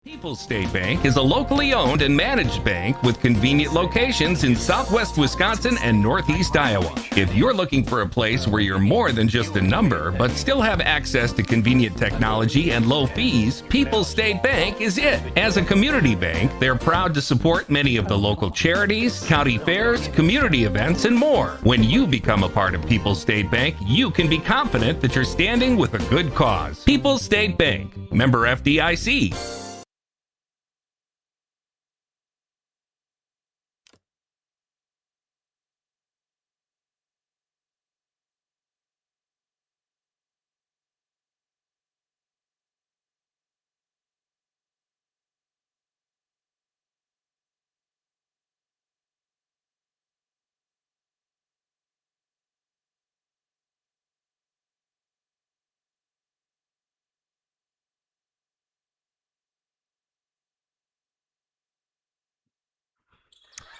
People's State Bank is a locally owned and managed bank with convenient locations in southwest Wisconsin and northeast Iowa. If you're looking for a place where you're more than just a number, but still have access to convenient technology and low fees, People's State Bank is it. As a community bank, they're proud to support many of the local charities, county fairs, community events, and more. When you become a part of People's State Bank, you can be confident that you're standing with a good cause. People's State Bank, member FDIC.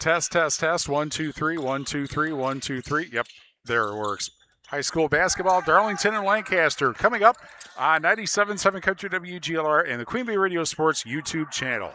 Test, test, test. 1, 2, 3, 1, 2, 3, 1, 2, 3. Yep, there it works. High school basketball, Darlington and Lancaster, coming up on 97.7 Country WGLR and the Queen Bee Radio Sports YouTube channel.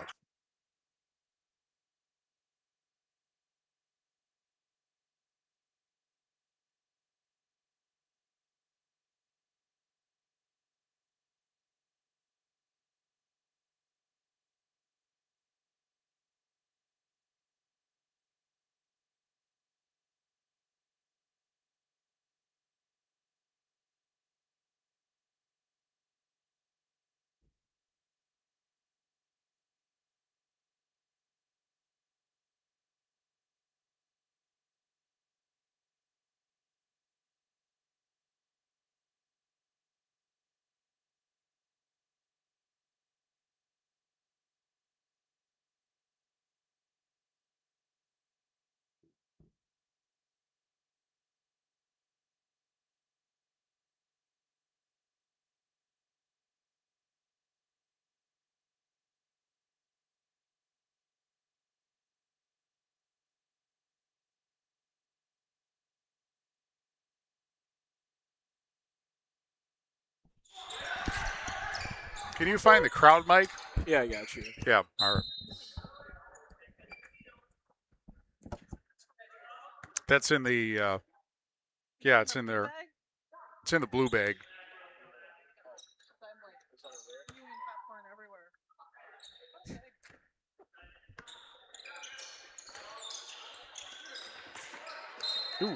Can you find the crowd mic? Yeah, I got you. Yeah, all right. That's in the, yeah, it's in there. It's in the blue bag. Ooh.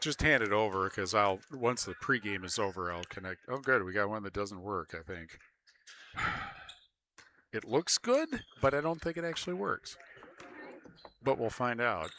Just hand it over because once the pregame is over, I'll connect. Oh, good. We got one that doesn't work, I think. It looks good, but I don't think it actually works. But we'll find out.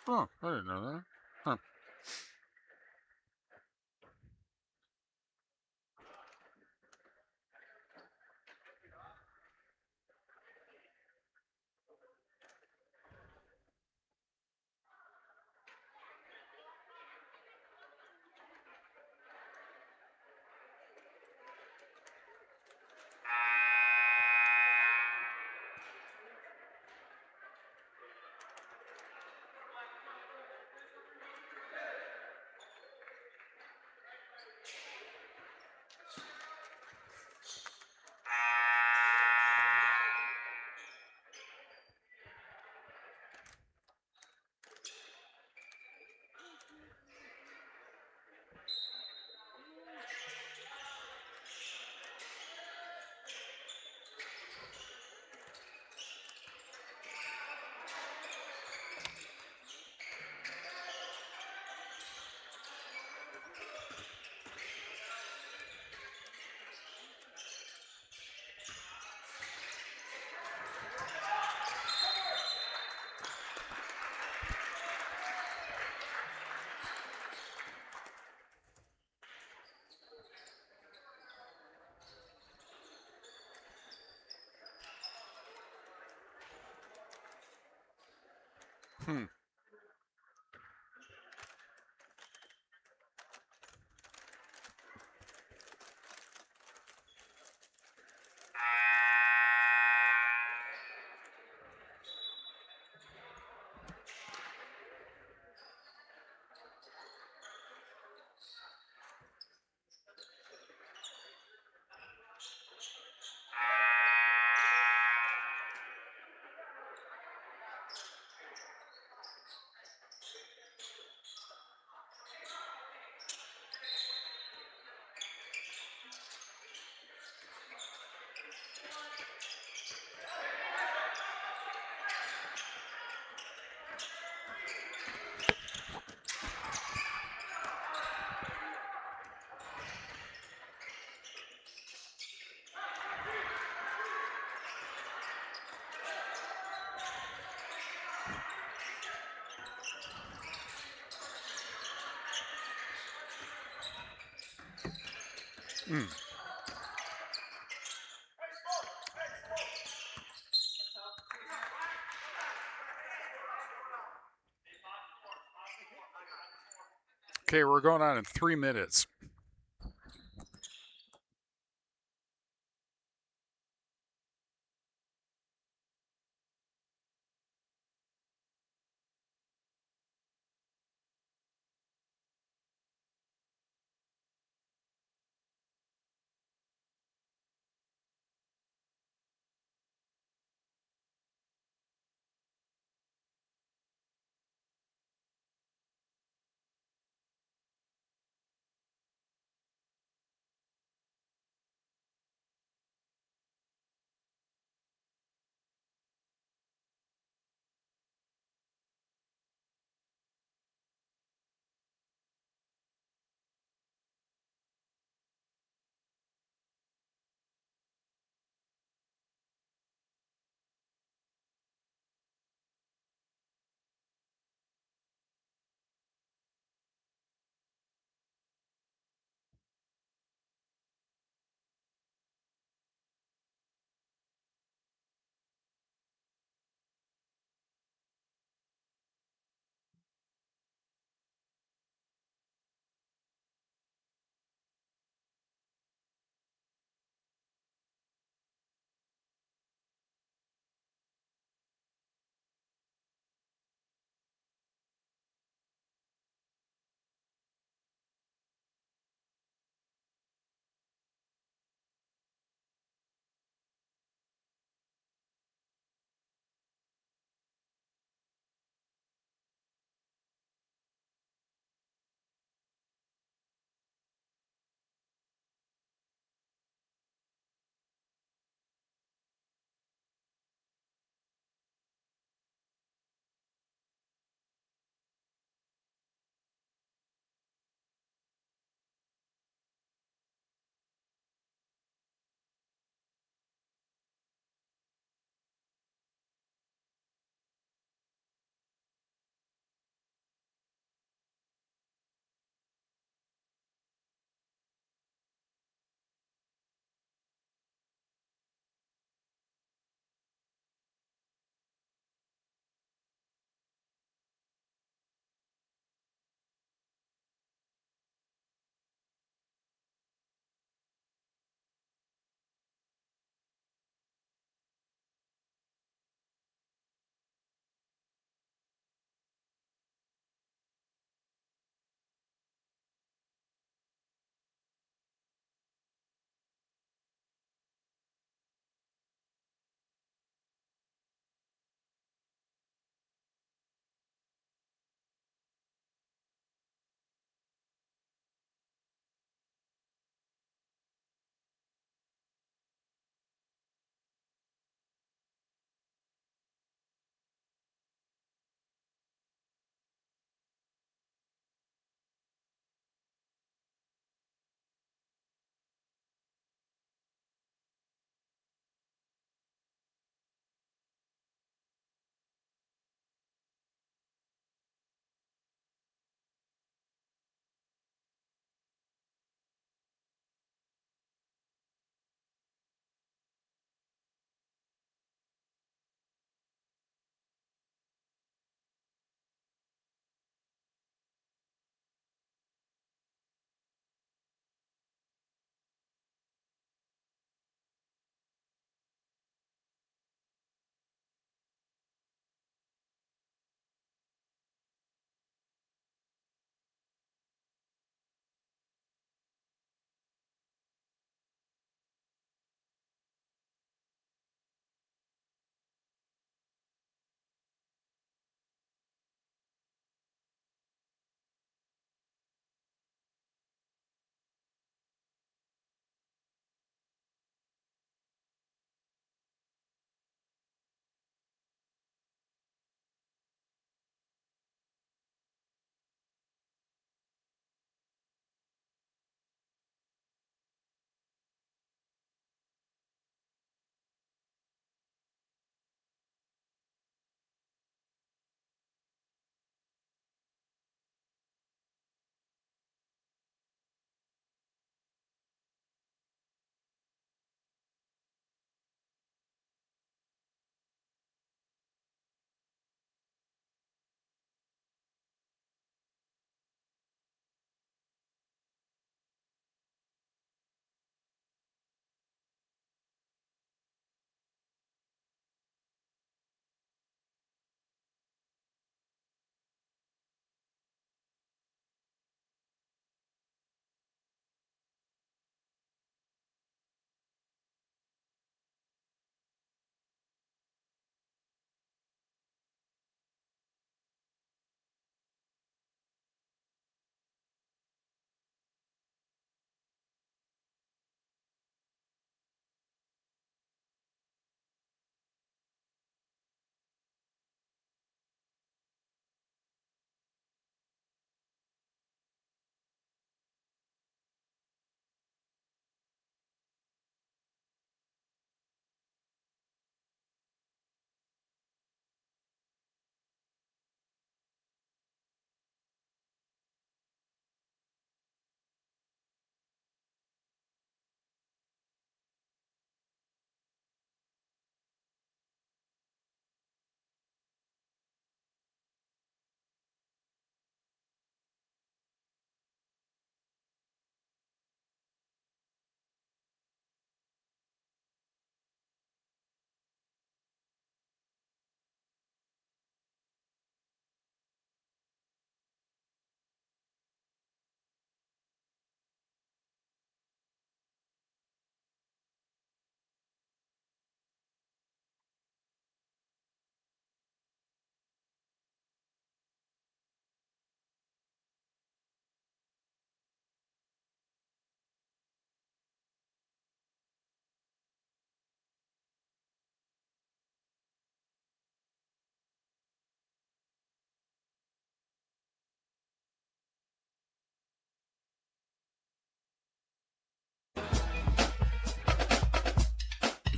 Oh, I didn't know that. Huh. Hmm. Okay, we're going on in 3 minutes.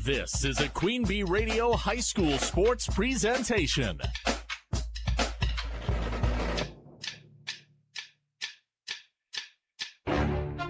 This is a Queen Bee Radio High School Sports presentation.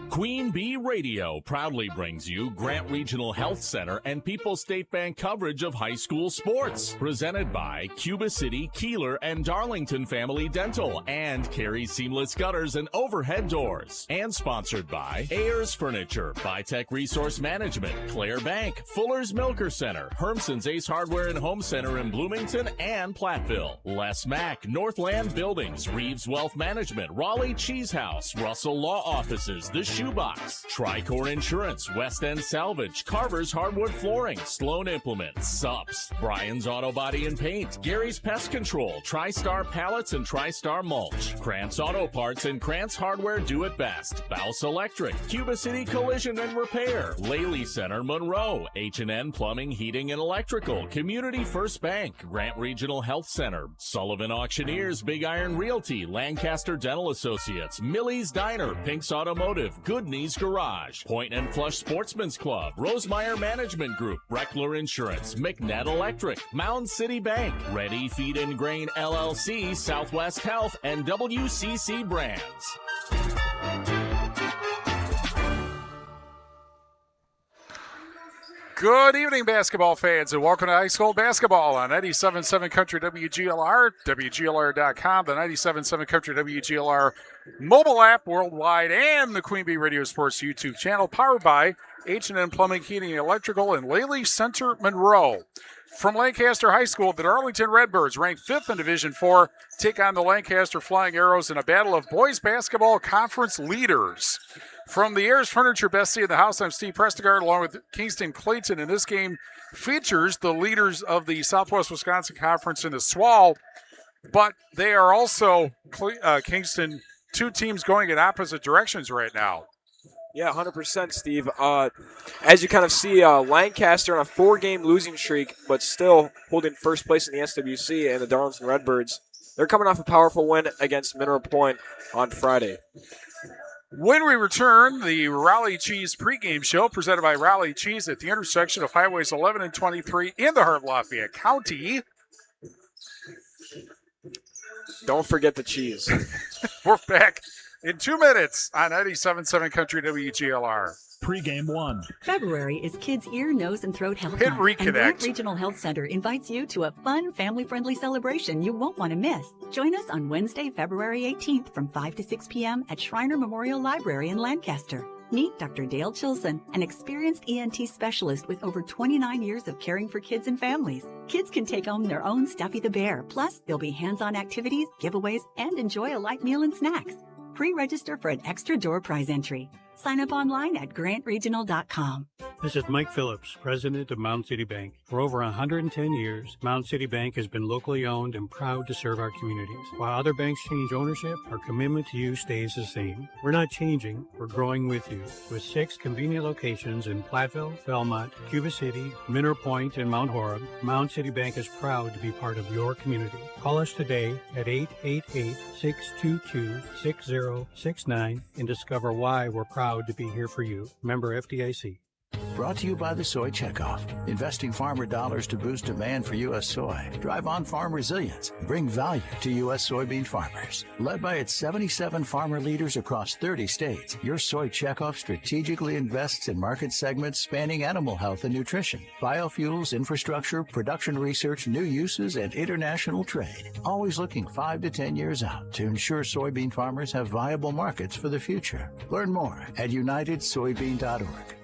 Queen Bee Radio proudly brings you Grant Regional Health Center and People's State Bank coverage of high school sports. Presented by Cuba City, Kieler, and Darlington Family Dental and Carey Seamless Gutters and Overhead Doors. And sponsored by Ayers Furniture, Bitech Resource Management, Claire Bank, Fuller's Milker Center, Hermson's Ace Hardware and Home Center in Bloomington and Platteville, Les Mack, Northland Buildings, Reeves Wealth Management, Raleigh Cheese House, Russell Law Offices, The Shoebox, Tricor Insurance, West End Salvage, Carver's Hardwood Flooring, Sloan Implements, Sups, Brian's Auto Body and Paint, Gary's Pest Control, TriStar Pallets and TriStar Mulch, Krantz Auto Parts and Krantz Hardware Do It Best, Bouse Electric, Cuba City Collision and Repair, Laley Center Monroe, H&N Plumbing, Heating and Electrical, Community First Bank, Grant Regional Health Center, Sullivan Auctioneers, Big Iron Realty, Lancaster Dental Associates, Millie's Diner, Pink's Automotive, Good Knees Garage, Point and Flush Sportsman's Club, Rosemeyer Management Group, Breckler Insurance, McNett Electric, Mound City Bank, Ready Feed and Grain LLC, Southwest Health, and WCC Brands. Good evening, basketball fans, and welcome to high school basketball on 97.7 Country WGLR, WGLR.com, the 97.7 Country WGLR mobile app worldwide, and the Queen Bee Radio Sports YouTube channel, powered by H&N Plumbing, Heating, and Electrical in Laley Center, Monroe. From Lancaster High School, the Darlington Redbirds, ranked 5th in Division IV, take on the Lancaster Flying Arrows in a battle of boys basketball conference leaders. From the Ayers Furniture Best Seat in the House, I'm Steve Prestigard, along with Kingston Clayton, and this game features the leaders of the Southwest Wisconsin Conference in the SWAL, but they are also, Kingston, two teams going in opposite directions right now. Yeah, 100%, Steve. As you kind of see, Lancaster on a 4-game losing streak, but still holding first place in the SWC, and the Darlington Redbirds, they're coming off a powerful win against Mineral Point on Friday. When we return, the Raleigh Cheese pregame show presented by Raleigh Cheese at the intersection of Highways 11 and 23 in the heart of Lafayette County. Don't forget the cheese. We're back in 2 minutes on 97.7 Country WGLR. Pregame 1. February is Kids' Ear, Nose, and Throat Health Hit Month, reconnect. and Grant Regional Health Center invites you to a fun, family-friendly celebration you won't want to miss. Join us on Wednesday, February 18th from 5 to 6 p.m. at Shriner Memorial Library in Lancaster. Meet Dr. Dale Chilson, an experienced ENT specialist with over 29 years of caring for kids and families. Kids can take home their own Stuffy the Bear. Plus, there'll be hands-on activities, giveaways, and enjoy a light meal and snacks. Pre-register for an extra door prize entry. Sign up online at grantregional.com. This is Mike Phillips, president of Mound City Bank. For over 110 years, Mound City Bank has been locally owned and proud to serve our communities. While other banks change ownership, our commitment to you stays the same. We're not changing, we're growing with you. With 6 convenient locations in Platteville, Belmont, Cuba City, Mineral Point, and Mount Horeb, Mound City Bank is proud to be part of your community. Call us today at 888-622-6069 and discover why we're proud to be here for you. Member FDIC. Brought to you by the Soy Checkoff. Investing farmer dollars to boost demand for U.S. soy. Drive on-farm resilience. Bring value to U.S. soybean farmers. Led by its 77 farmer leaders across 30 states, your Soy Checkoff strategically invests in market segments spanning animal health and nutrition, biofuels, infrastructure, production research, new uses, and international trade. Always looking 5 to 10 years out to ensure soybean farmers have viable markets for the future. Learn more at unitedsoybean.org.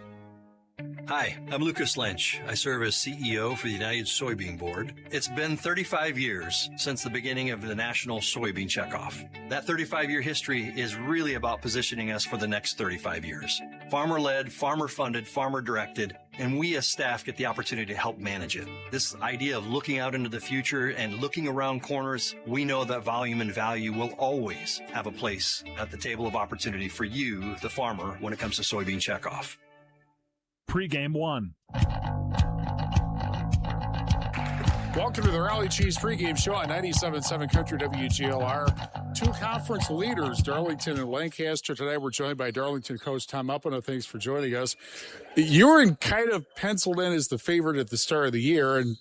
Hi, I'm Lucas Lynch. I serve as CEO for the United Soybean Board. It's been 35 years since the beginning of the National Soybean Checkoff. That 35-year history is really about positioning us for the next 35 years. Farmer-led, farmer-funded, farmer-directed, and we as staff get the opportunity to help manage it. This idea of looking out into the future and looking around corners, we know that volume and value will always have a place at the table of opportunity for you, the farmer, when it comes to soybean checkoff. Pregame 1. Welcome to the Raleigh Cheese pregame show on 97.7 Country WGLR. Two conference leaders, Darlington and Lancaster. Today we're joined by Darlington coach Tom Uppino. Thanks for joining us. You were kind of penciled in as the favorite at the start of the year and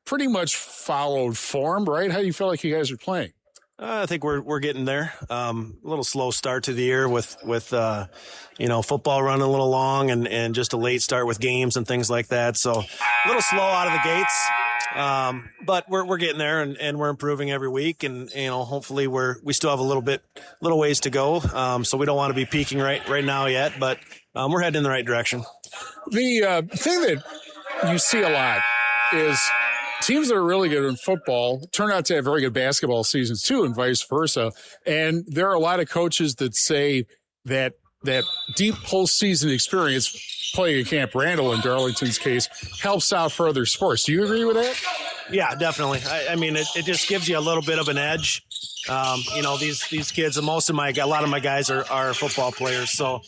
pretty much followed form, right? How do you feel like you guys are playing? I think we're getting there. A little slow start to the year with football running a little long and just a late start with games and things like that. So a little slow out of the gates. But we're getting there and we're improving every week. And, hopefully we still have a little ways to go. So we don't want to be peaking right now yet, but we're heading in the right direction. The thing that you see a lot is teams that are really good in football turn out to have very good basketball seasons too, and vice versa. And there are a lot of coaches that say that deep postseason experience playing at Camp Randall in Darlington's case helps out for other sports. Do you agree with that? Yeah, definitely. I mean, it just gives you a little bit of an edge. These kids, and a lot of my guys are football players. So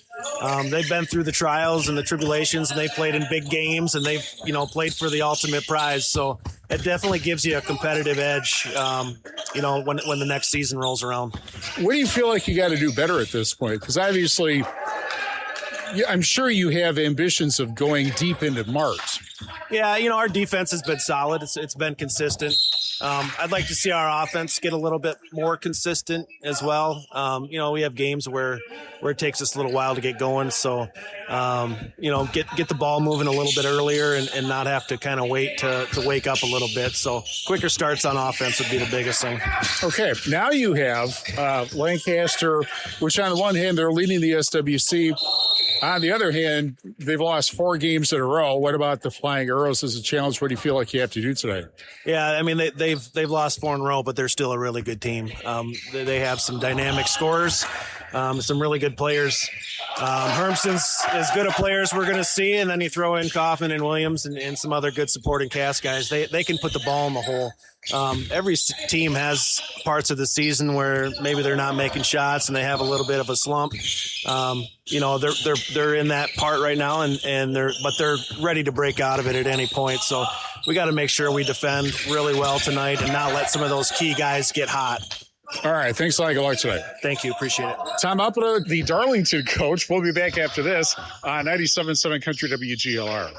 they've been through the trials and the tribulations, and they played in big games, and they've, played for the ultimate prize. So it definitely gives you a competitive edge, when the next season rolls around. What do you feel like you got to do better at this point? Because obviously, I'm sure you have ambitions of going deep into March. Yeah, our defense has been solid. It's been consistent. I'd like to see our offense get a little bit more consistent as well. We have games where it takes us a little while to get going. So, get the ball moving a little bit earlier and not have to kind of wait to wake up a little bit. So quicker starts on offense would be the biggest thing. Okay, now you have Lancaster, which on the one hand, they're leading the SWC. On the other hand, they've lost 4 games in a row. What about the Flying Arrows as a challenge? What do you feel like you have to do today? Yeah, I mean, they've lost 4 in a row, but they're still a really good team. They have some dynamic scorers, some really good players. Hermson's as good a player as we're going to see, and then you throw in Kaufman and Williams and some other good supporting cast guys. They can put the ball in the hole. Every team has parts of the season where maybe they're not making shots and they have a little bit of a slump. They're in that part right now, and they're ready to break out of it at any point. So we got to make sure we defend really well tonight and not let some of those key guys get hot. All right. Thanks a lot. Good luck tonight. Thank you. Appreciate it. Tom Uppino, the Darlington coach. We'll be back after this on 97.7 Country WGLR.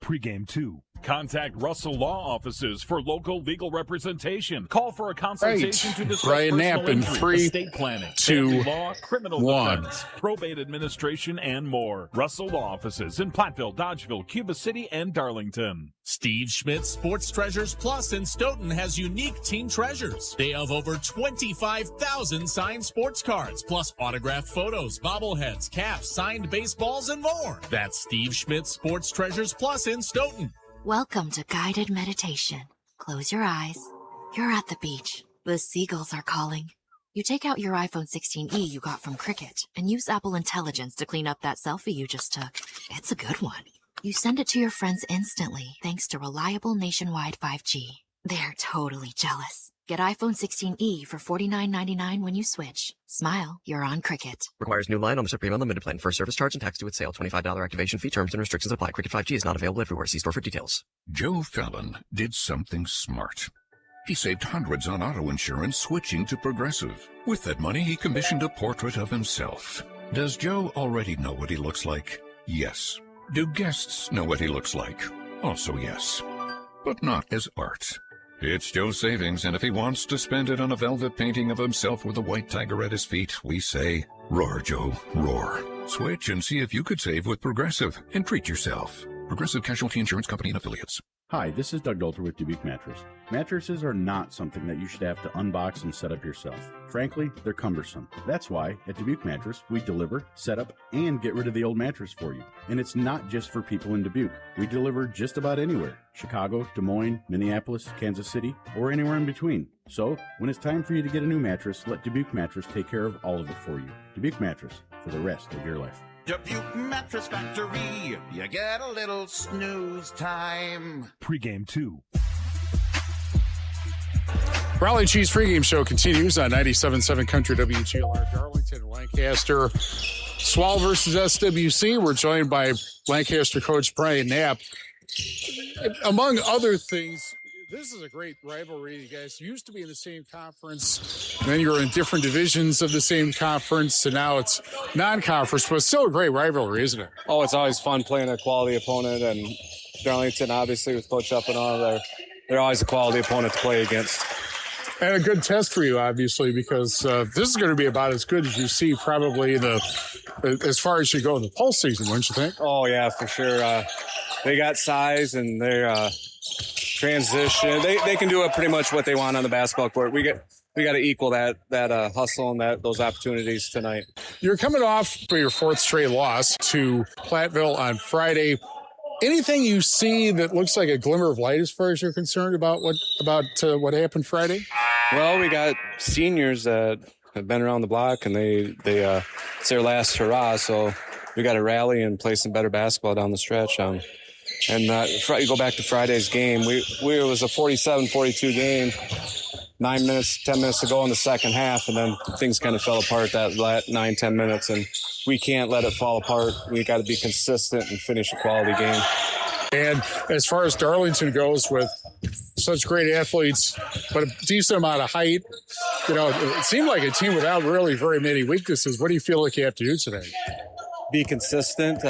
Pregame 2. Contact Russell Law Offices for local legal representation. Call for a consultation to discuss Brian personal Knapp in injury, 3, estate planning, 2, family law, criminal 1. defense, probate administration, and more. Russell Law Offices in Platteville, Dodgeville, Cuba City, and Darlington. Steve Schmidt's Sports Treasures Plus in Stoughton has unique team treasures. They have over 25,000 signed sports cards, plus autographed photos, bobbleheads, caps, signed baseballs, and more. That's Steve Schmidt's Sports Treasures Plus in Stoughton. Welcome to guided meditation. Close your eyes. You're at the beach. The seagulls are calling. You take out your iPhone 16e you got from Cricket and use Apple Intelligence to clean up that selfie you just took. It's a good one. You send it to your friends instantly thanks to reliable nationwide 5G. They're totally jealous. Get iPhone 16e for $49.99 when you switch. Smile, you're on Cricket. Requires new line on the Supreme Unlimited plan. First service charge and tax due at sale. $25 activation fee. Terms and restrictions apply. Cricket 5G is not available everywhere. See store for details. Joe Fallon did something smart. He saved hundreds on auto insurance switching to Progressive. With that money, he commissioned a portrait of himself. Does Joe already know what he looks like? Yes. Do guests know what he looks like? Also yes. But not as art. It's Joe's savings, and if he wants to spend it on a velvet painting of himself with a white tiger at his feet, we say, roar, Joe, roar. Switch and see if you could save with Progressive and treat yourself. Progressive Casualty Insurance Company and Affiliates. Hi, this is Doug Dolter with Dubuque Mattress. Mattresses are not something that you should have to unbox and set up yourself. Frankly, they're cumbersome. That's why at Dubuque Mattress, we deliver, set up, and get rid of the old mattress for you. And it's not just for people in Dubuque. We deliver just about anywhere. Chicago, Des Moines, Minneapolis, Kansas City, or anywhere in between. So, when it's time for you to get a new mattress, let Dubuque Mattress take care of all of it for you. Dubuque Mattress, for the rest of your life. Dubuque Mattress Factory, you get a little snooze time. Pregame 2. Raleigh Cheese pregame show continues on 97.7 Country WGLR. Darlington, Lancaster, Swall versus SWC. We're joined by Lancaster coach Brian Knapp. Among other things, This is a great rivalry. You guys used to be in the same conference, then you were in different divisions of the same conference, and now it's non-conference, but it's still a great rivalry, isn't it? Oh, it's always fun playing a quality opponent, and Darlington, obviously, with Coach Up and all, they're always a quality opponent to play against. And a good test for you, obviously, because this is going to be about as good as you see probably as far as you go in the postseason, wouldn't you think? Oh, yeah, for sure. They got size, and they're transition. They can do pretty much what they want on the basketball court. We got to equal that hustle and those opportunities tonight. You're coming off your fourth straight loss to Platteville on Friday. Anything you see that looks like a glimmer of light as far as you're concerned about what happened Friday? Well, we got seniors that have been around the block, and they it's their last hurrah. So we got to rally and play some better basketball down the stretch. And you go back to Friday's game. It was a 47-42 game. 10 minutes to go in the second half, and then things kind of fell apart that 9-10 minutes, and we can't let it fall apart. We got to be consistent and finish a quality game. And as far as Darlington goes, with such great athletes, but a decent amount of height, it seemed like a team without really very many weaknesses. What do you feel like you have to do today? Be consistent.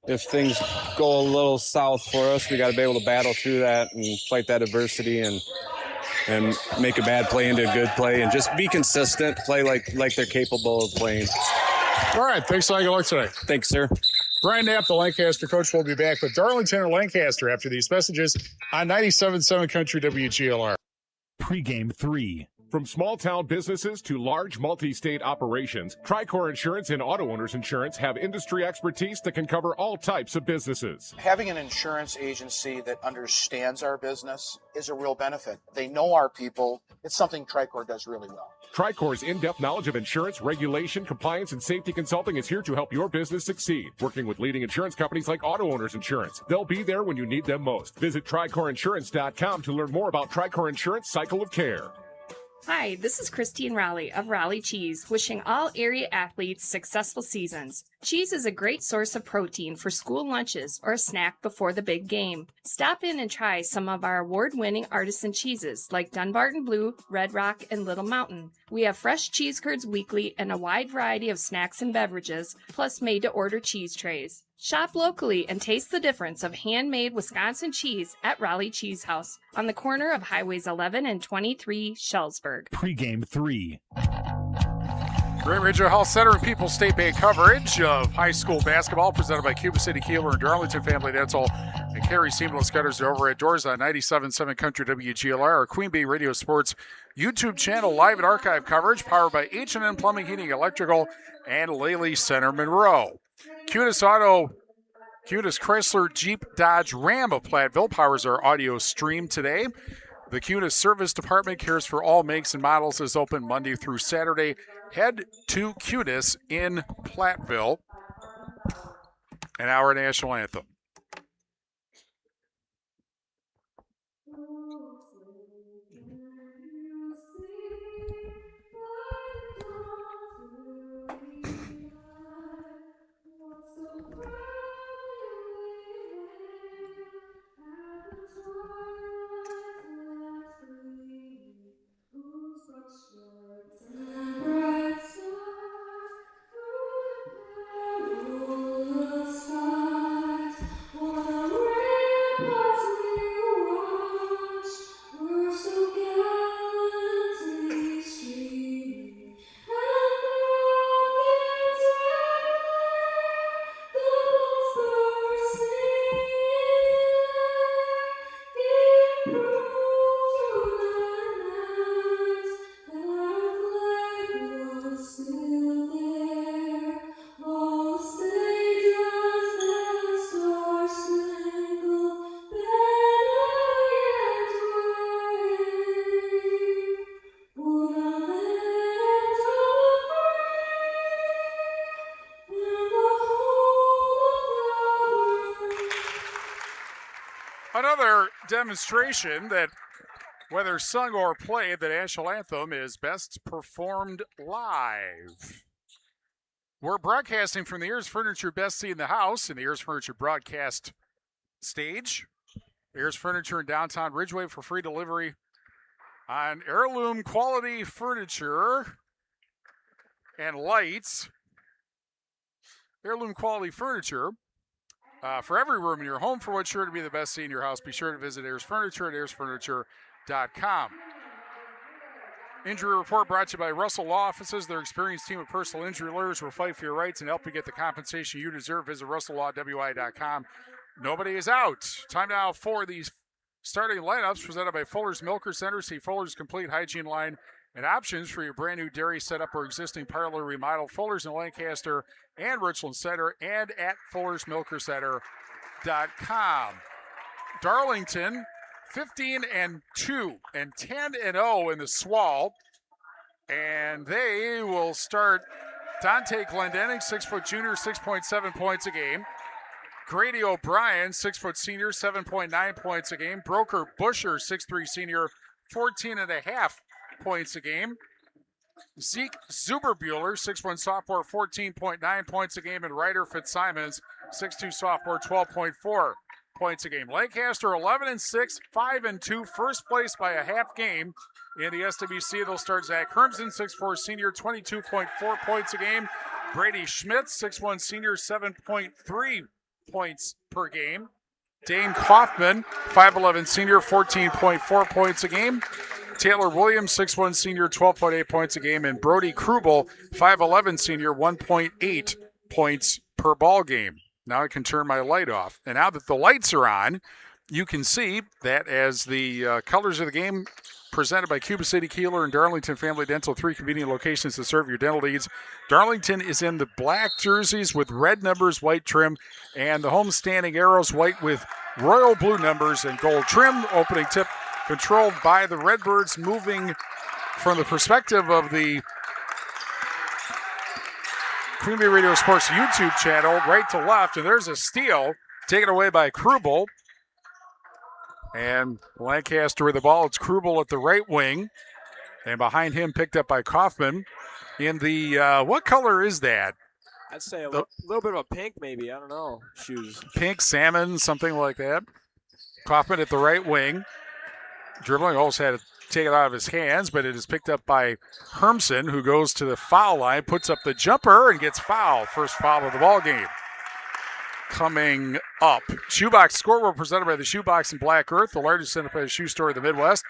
If things go a little south for us, we got to be able to battle through that and fight that adversity and make a bad play into a good play and just be consistent, play like they're capable of playing. All right, thanks a lot. Good luck today. Thanks, sir. Brian Knapp, the Lancaster coach, will be back with Darlington and Lancaster after these messages on 97.7 Country WGLR. Pregame 3. From small-town businesses to large multi-state operations, Tricor Insurance and Auto Owners Insurance have industry expertise that can cover all types of businesses. Having an insurance agency that understands our business is a real benefit. They know our people. It's something Tricor does really well. Tricor's in-depth knowledge of insurance, regulation, compliance, and safety consulting is here to help your business succeed. Working with leading insurance companies like Auto Owners Insurance. They'll be there when you need them most. Visit TricorInsurance.com to learn more about Tricor Insurance Cycle of Care. Hi, this is Christine Raleigh of Raleigh Cheese, wishing all area athletes successful seasons. Cheese is a great source of protein for school lunches or a snack before the big game. Stop in and try some of our award-winning artisan cheeses like Dunbarton Blue, Red Rock, and Little Mountain. We have fresh cheese curds weekly and a wide variety of snacks and beverages, plus made-to-order cheese trays. Shop locally and taste the difference of handmade Wisconsin cheese at Raleigh Cheese House on the corner of Highways 11 and 23, Shellsburg. Pregame 3. Great Ridge Health Center and People's State Bank coverage of high school basketball presented by Cuba City Kieler and Darlington Family Dental and Carey Seamless Gutters are over at doors on 97.7 Country WGLR. Our Queen Bee Radio Sports YouTube channel live and archive coverage powered by H&N Plumbing, Heating, Electrical, and Lely Center Monroe. Cutis Chrysler Jeep Dodge Ram of Platteville powers our audio stream today. The Cutis Service Department cares for all makes and models, is open Monday through Saturday. Head to Cutis in Platteville. And our national anthem. Another demonstration that whether sung or played, the national anthem is best performed live. We're broadcasting from the Ayers Furniture Best Seat in the House in the Ayers Furniture broadcast stage. Ayers Furniture in downtown Ridgeway for free delivery on heirloom quality furniture and lights. Heirloom quality furniture for every room in your home for what's sure to be the best seat in your house. Be sure to visit Ayers Furniture at ayersfurniture.com. Injury report brought to you by Russell Law Offices. Their experienced team of personal injury lawyers will fight for your rights and help you get the compensation you deserve. Visit RussellLawWI.com. Nobody is out. Time now for these starting lineups presented by Fuller's Milker Center. See Fuller's complete hygiene line and options for your brand new dairy setup or existing parlor remodel. Fuller's in Lancaster and Richland Center and at Fuller'sMilkerCenter.com. Darlington 15-2 and 10-0 in the Swall. And they will start Dante Glendenning, 6-foot junior, 6.7 points a game. Grady O'Brien, 6-foot senior, 7.9 points a game. Broker Busher, 6'3 senior, 14.5 points a game. Zeke Zuberbuehler, 6'1 sophomore, 14.9 points a game. And Ryder Fitzsimons, 6'2 sophomore, 12.4 points a game. Lancaster 11-6, 5-2, first place by a half game in the SWC. They'll start Zach Hermsen, 6'4 senior, 22.4 points a game. Brady Schmitz, 6'1 senior, 7.3 points per game. Dane Kaufman, 5'11 senior, 14.4 points a game. Taylor Williams, 6'1 senior, 12.8 points a game. And Brody Krubel, 5'11 senior, 1.8 points per ball game. Now I can turn my light off. And now that the lights are on, you can see that as the colors of the game presented by Cuba City, Kieler, and Darlington Family Dental, 3 convenient locations to serve your dental needs. Darlington is in the black jerseys with red numbers, white trim, and the homestanding arrows white with royal blue numbers and gold trim. Opening tip controlled by the Redbirds, moving from the perspective of the Queen Bee Radio Sports YouTube channel, right to left, and there's a steal taken away by Krubel. And Lancaster with the ball. It's Krubel at the right wing, and behind him picked up by Kaufman. In the, what color is that? I'd say a little bit of a pink, maybe. I don't know. Shoes. Pink, salmon, something like that. Kaufman at the right wing. Dribbling, almost had to take it out of his hands, but it is picked up by Hermsen, who goes to the foul line, puts up the jumper, and gets fouled. First foul of the ball game. Coming up, Shoebox Scoreboard presented by the Shoebox in Black Earth, the largest independent shoe store in the Midwest.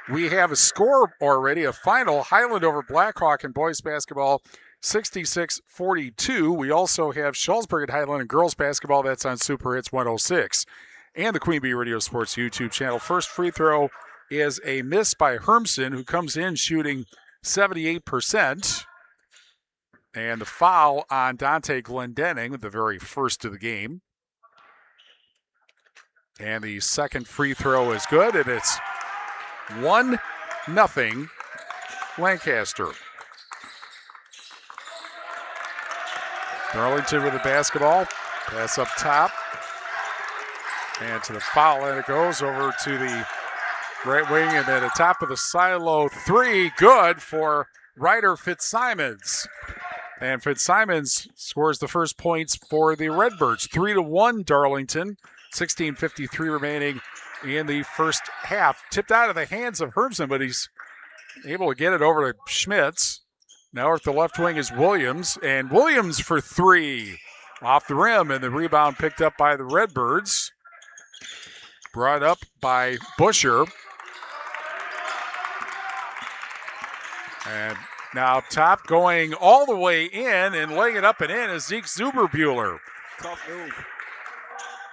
We have a score already, a final, Highland over Blackhawk in boys basketball, 66-42. We also have Shullsburg at Highland in girls basketball. That's on Super Hits 106. And the Queen Bee Radio Sports YouTube channel. First free throw is a miss by Hermsen, who comes in shooting 78%. And the foul on Dante Glendenning, the very first of the game. And the second free throw is good, and it's 1-0 Lancaster. Darlington with the basketball. Pass up top. And to the foul line it goes over to the right wing, and then the top of the silo three, good for Ryder Fitzsimons. And Fitzsimons scores the first points for the Redbirds. 3-1 Darlington. 16:53 remaining in the first half. Tipped out of the hands of Hermsen, but he's able to get it over to Schmitz. Now at the left wing is Williams, and Williams for three. Off the rim, and the rebound picked up by the Redbirds. Brought up by Busher. And now up top, going all the way in and laying it up and in is Zeke Zuberbuehler. Tough move.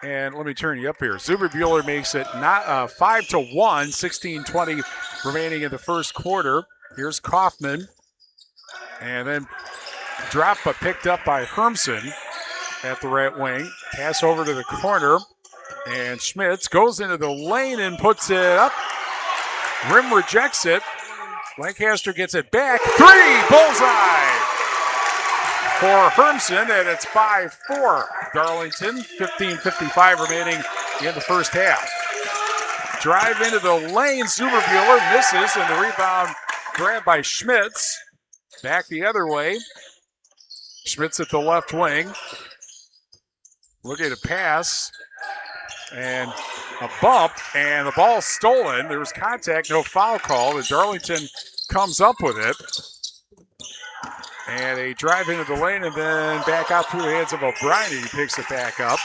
And let me turn you up here. Zuberbuehler makes it 5-1, 16:20 remaining in the first quarter. Here's Kaufman. And then drop, but picked up by Hermsen at the right wing. Pass over to the corner. And Schmitz goes into the lane and puts it up. Rim rejects it. Lancaster gets it back. Three! Bullseye! For Hermsen, and it's 5-4 Darlington. 15:55 remaining in the first half. Drive into the lane. Zuberbuehler misses, and the rebound grabbed by Schmitz. Back the other way. Schmitz at the left wing. Looking to pass. And a bump, and the ball stolen. There was contact, no foul call, and Darlington comes up with it. And a drive into the lane, and then back out through the hands of O'Brien. He picks it back up.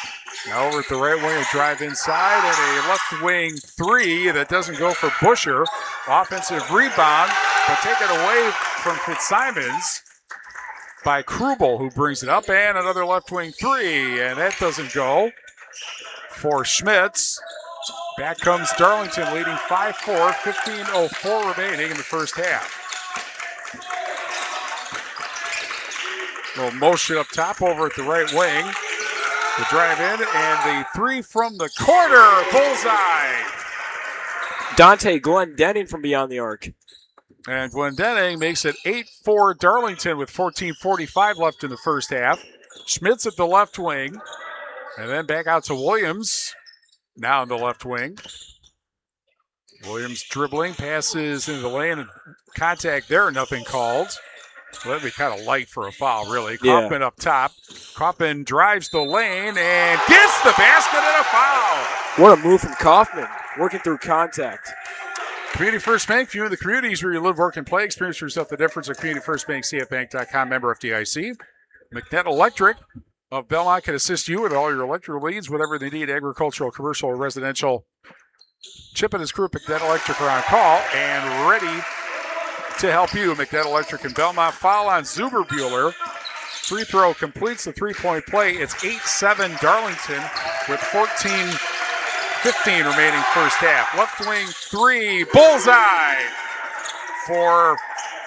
Now over at the right wing, a drive inside, and a left wing three that doesn't go for Busher. Offensive rebound, but taken away from Fitzsimons by Krubel, who brings it up, and another left wing three, and that doesn't go for Schmitz. Back comes Darlington, leading 5-4, 15:04 remaining in the first half. Little motion up top over at the right wing. The drive in, and the three from the corner, bullseye. Dante Glendenning from beyond the arc. And Glendenning makes it 8-4 Darlington with 14:45 left in the first half. Schmitz at the left wing. And then back out to Williams, now in the left wing. Williams dribbling, passes into the lane, and contact there, nothing called. Well, that'd be kind of light for a foul, really. Yeah. Kaufman up top. Kaufman drives the lane and gets the basket and a foul. What a move from Kaufman, working through contact. Community First Bank, viewing the communities where you live, work, and play. Experience for yourself the difference at Community First Bank, cfbank.com, member FDIC. McNett Electric of Belmont can assist you with all your electrical needs, whatever they need, agricultural, commercial, or residential. Chip and his crew at McNett Electric are on call and ready to help you. McNett Electric in Belmont. Foul on Zuberbuehler. Free throw completes the three-point play. It's 8-7 Darlington with 14:15 remaining first half. Left wing three, bullseye for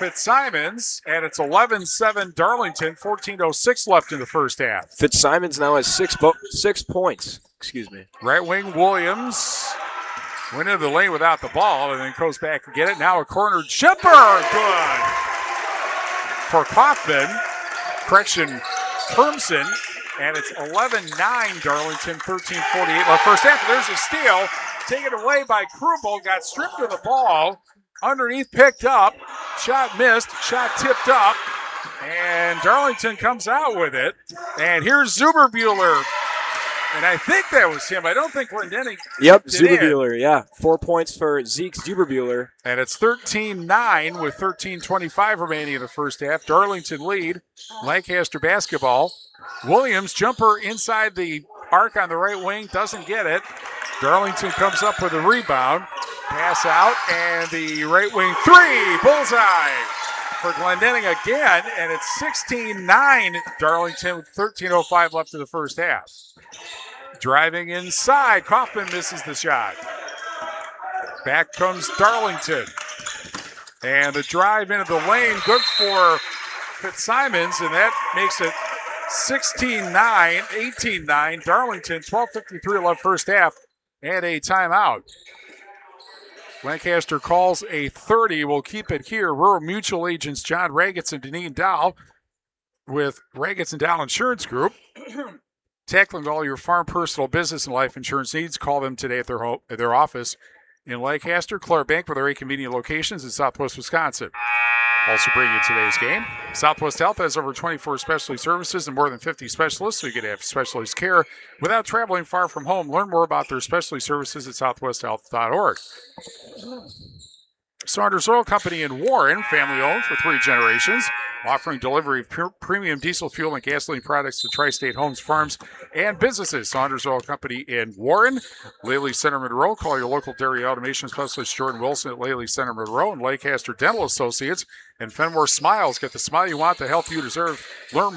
Fitzsimons, and it's 11-7 Darlington, 14:06 left in the first half. Fitzsimons now has 6 points. Excuse me. Right wing Williams went into the lane without the ball and then goes back to get it. Now a corner jumper, good for Kaufman. Correction, Hermsen, and it's 11-9 Darlington, 13:48 left first half. There's a steal, taken away by Krubel, got stripped of the ball. Underneath, picked up, shot missed, shot tipped up, and Darlington comes out with it. And here's Zuberbuehler, and I think that was him. I don't think Glendenning. Yep, Zuberbuehler, yeah. 4 points for Zeke Zuberbuehler. And it's 13-9 with 13:25 remaining in the first half. Darlington lead, Lancaster basketball. Williams, jumper inside the arc on the right wing, doesn't get it. Darlington comes up with a rebound. Pass out, and the right wing three, bullseye for Glendenning again, and it's 16-9 Darlington with 13:05 left in the first half. Driving inside, Kaufman misses the shot. Back comes Darlington, and the drive into the lane, good for Fitzsimons, and that makes it 16-9, 18-9 Darlington, 12:53 left first half, and a timeout. Lancaster calls a 30. We'll keep it here. Rural Mutual agents John Ragetz and Deneen Dow with Ragetz and Dow Insurance Group. Tackling all your farm, personal, business, and life insurance needs. Call them today at their office in Lancaster. Clare Bank with their 8 convenient locations in Southwest Wisconsin. Also bringing you today's game. Southwest Health has over 24 specialty services and more than 50 specialists, so you can have specialist care without traveling far from home. Learn more about their specialty services at southwesthealth.org. Saunders Oil Company in Warren, family-owned for 3 generations, offering delivery of premium diesel fuel and gasoline products to tri-state homes, farms, and businesses. Saunders Oil Company in Warren, Laley Center Monroe. Call your local dairy automation specialist Jordan Wilson at Laley Center Monroe, and Lancaster Dental Associates and Fenmore Smiles. Get the smile you want, the health you deserve. Learn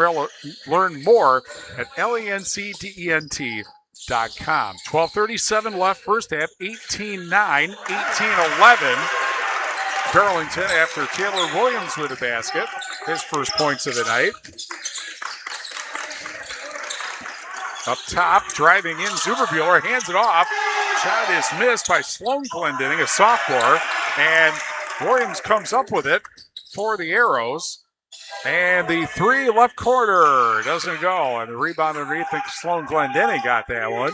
more at lencdent.com. 12:37 left first half, 18-9, 18-11. Darlington after Taylor Williams with a basket. His first points of the night. Up top, driving in, Zuberbuehler hands it off. Shot is missed by Sloan Glendenning, a sophomore. And Williams comes up with it for the Arrows. And the three left corner doesn't go. And the rebound underneath, I think Sloan Glendenning got that one.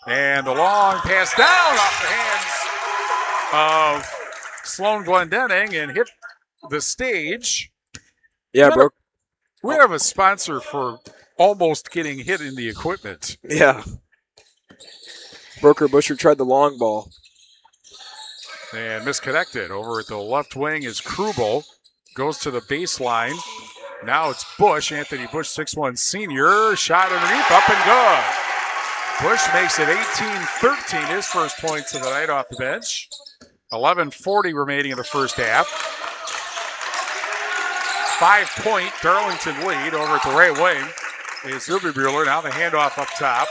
And the long pass down off the hands of Sloan Glendenning and hit the stage. Yeah, bro. We have a sponsor for almost getting hit in the equipment. Yeah. Broker Busher tried the long ball. And misconnected. Over at the left wing is Krubel. Goes to the baseline. Now it's Bush, Anthony Bush, 6'1 senior. Shot underneath, up and good. Bush makes it 18-13, his first points of the night off the bench. 11:40 remaining in the first half. 5-point Darlington lead. Over at the right wing is Zuberbuehler. Now the handoff up top.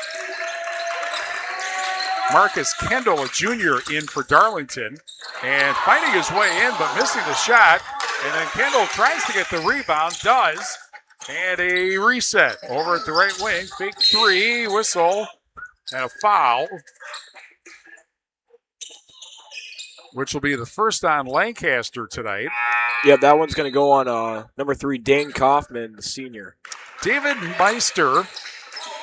Marcus Kendall, a junior, in for Darlington. And finding his way in, but missing the shot. And then Kendall tries to get the rebound, does. And a reset over at the right wing. Fake three, whistle, and a foul, which will be the first on Lancaster tonight. Yeah, that one's going to go on number 3, Dane Kaufman, the senior. David A. Meister,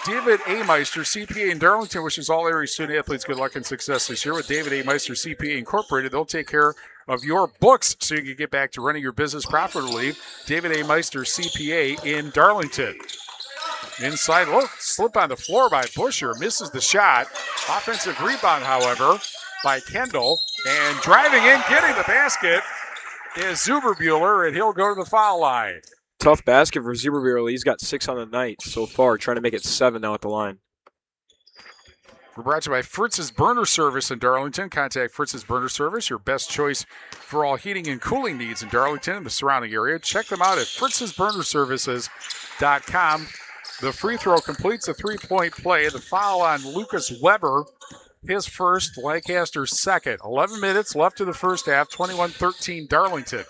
CPA in Darlington, wishes all area student athletes good luck and success this year. With David A. Meister, CPA Incorporated, they'll take care of your books so you can get back to running your business profitably. David A. Meister, CPA in Darlington. Inside look, slip on the floor by Busher, misses the shot. Offensive rebound, however, by Kendall. And driving in, getting the basket is Zuberbuehler, and he'll go to the foul line. Tough basket for Zuberbuehler. He's got 6 on the night so far, trying to make it 7 now at the line. We're brought to you by Fritz's Burner Service in Darlington. Contact Fritz's Burner Service, your best choice for all heating and cooling needs in Darlington and the surrounding area. Check them out at fritzsburnerservices.com. The free throw completes a 3-point play. The foul on Lucas Weber, his first, Lancaster's second. 11 minutes left in the first half, 21-13 Darlington.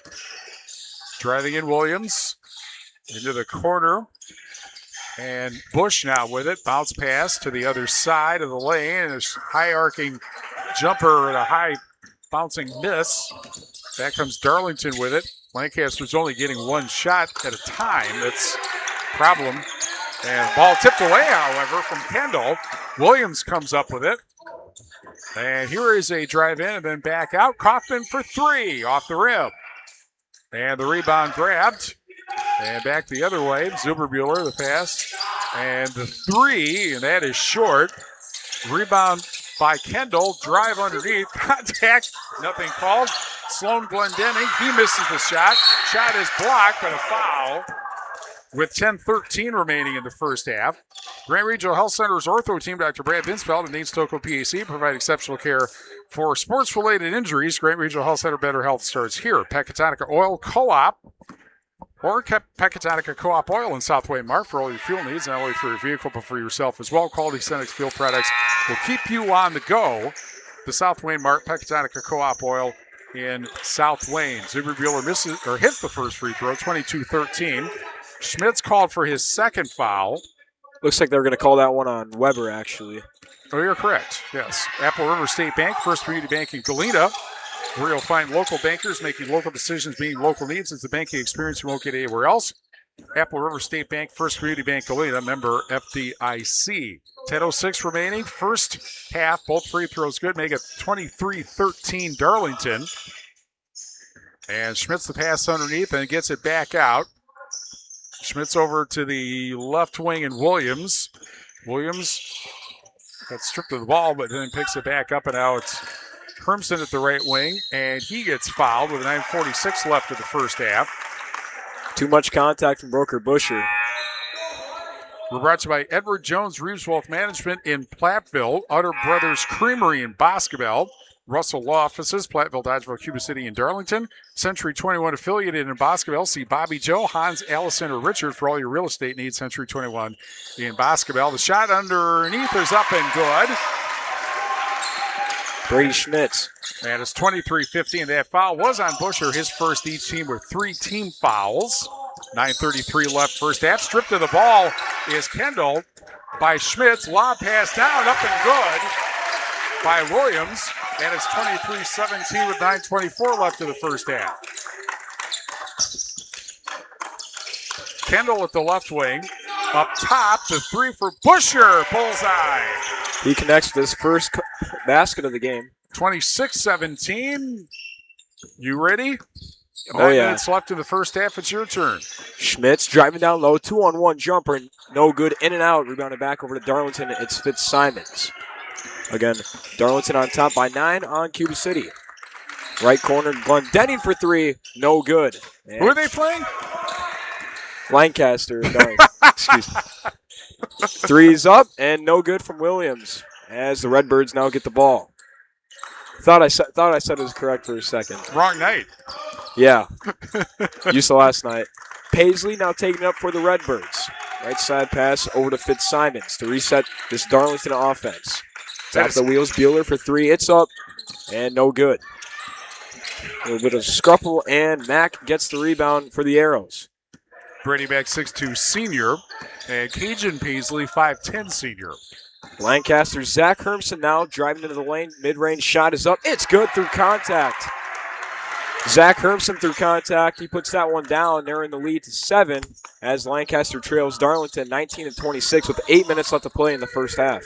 Driving in Williams into the corner. And Bush now with it. Bounce pass to the other side of the lane. And a high arcing jumper and a high bouncing miss. Back comes Darlington with it. Lancaster's only getting one shot at a time. That's a problem. And ball tipped away, however, from Kendall. Williams comes up with it. And here is a drive in and then back out. Kaufman for 3 off the rim. And the rebound grabbed. And back the other way. Zuberbuehler, the pass. And the 3, and that is short. Rebound by Kendall. Drive underneath. Contact. Nothing called. Sloan Glendenning. He misses the shot. Shot is blocked, but a foul. With 10:13 remaining in the first half. Grand Regional Health Center's ortho team, Dr. Brad Binsfeld and Nate Stokoe, PAC, provide exceptional care for sports-related injuries. Grand Regional Health Center, better health starts here. Pecatonica Oil Co-op or Pecatonica Co-op Oil in South Wayne Mark for all your fuel needs, not only for your vehicle but for yourself as well. Quality Cenex fuel products will keep you on the go. The South Wayne Mark Pecatonica Co-op Oil in South Wayne. Zuberbuehler misses or hits the first free throw, 22-13. Schmitz called for his second foul. Looks like they're going to call that one on Weber, actually. Oh, you're correct. Yes. Apple River State Bank, First Community Bank in Galena, where you'll find local bankers making local decisions, meeting local needs. It's the banking experience you won't get anywhere else. Apple River State Bank, First Community Bank Galena, member FDIC. 10:06 remaining. First half, both free throws good. Make it 23-13 Darlington. And Schmitz the pass underneath and gets it back out. Schmitz over to the left wing and Williams. Williams got stripped of the ball, but then picks it back up, and now it's Hermson at the right wing, and he gets fouled with 9:46 left of the first half. Too much contact from Broker Busher. We're brought to you by Edward Jones Reeves Wealth Management in Platteville, Utter Brothers Creamery in Boscobel, Russell Law Offices, Platteville, Dodgeville, Cuba City, and Darlington. Century 21 affiliated in Boscobel. See Bobby Joe, Hans, Allison, or Richard for all your real estate needs. Century 21 in Boscobel. The shot underneath is up and good. Brady Schmitz. And it's 23-15. That foul was on Busher, his first. Each team with 3 team fouls. 9:33 left first half. Stripped of the ball is Kendall by Schmitz. Lob pass down, up and good by Williams. And it's 23-17 with 9:24 left in the first half. Kendall at the left wing. Up top, the 3 for Busher. Bullseye. He connects with his first basket of the game. 26-17. You ready? Oh, 9 yeah. minutes left in the first half. It's your turn. Schmitz driving down low. 2-on-1 jumper. No good. In and out. Rebounded back over to Darlington. It's Fitzsimons. Again, Darlington on top by 9 on Cuba City. Right corner, Glendenning for 3. No good. And Who are they playing? Lancaster. No, excuse me. 3's up and no good from Williams as the Redbirds now get the ball. Thought I said it was correct for a second. Wrong night. Yeah. Used to last night. Paisley now taking it up for the Redbirds. Right side pass over to Fitzsimons to reset this Darlington offense. Tap the wheels, Bueller for 3. It's up and no good. A little bit of scruffle, and Mack gets the rebound for the Arrows. Brady Mack, 6'2", senior, and Cajun Paisley, 5'10", senior. Lancaster, Zach Hermson now driving into the lane. Mid-range shot is up. It's good through contact. Zach Hermson through contact. He puts that one down. They're in the lead to 7 as Lancaster trails Darlington 19-26 with 8 minutes left to play in the first half.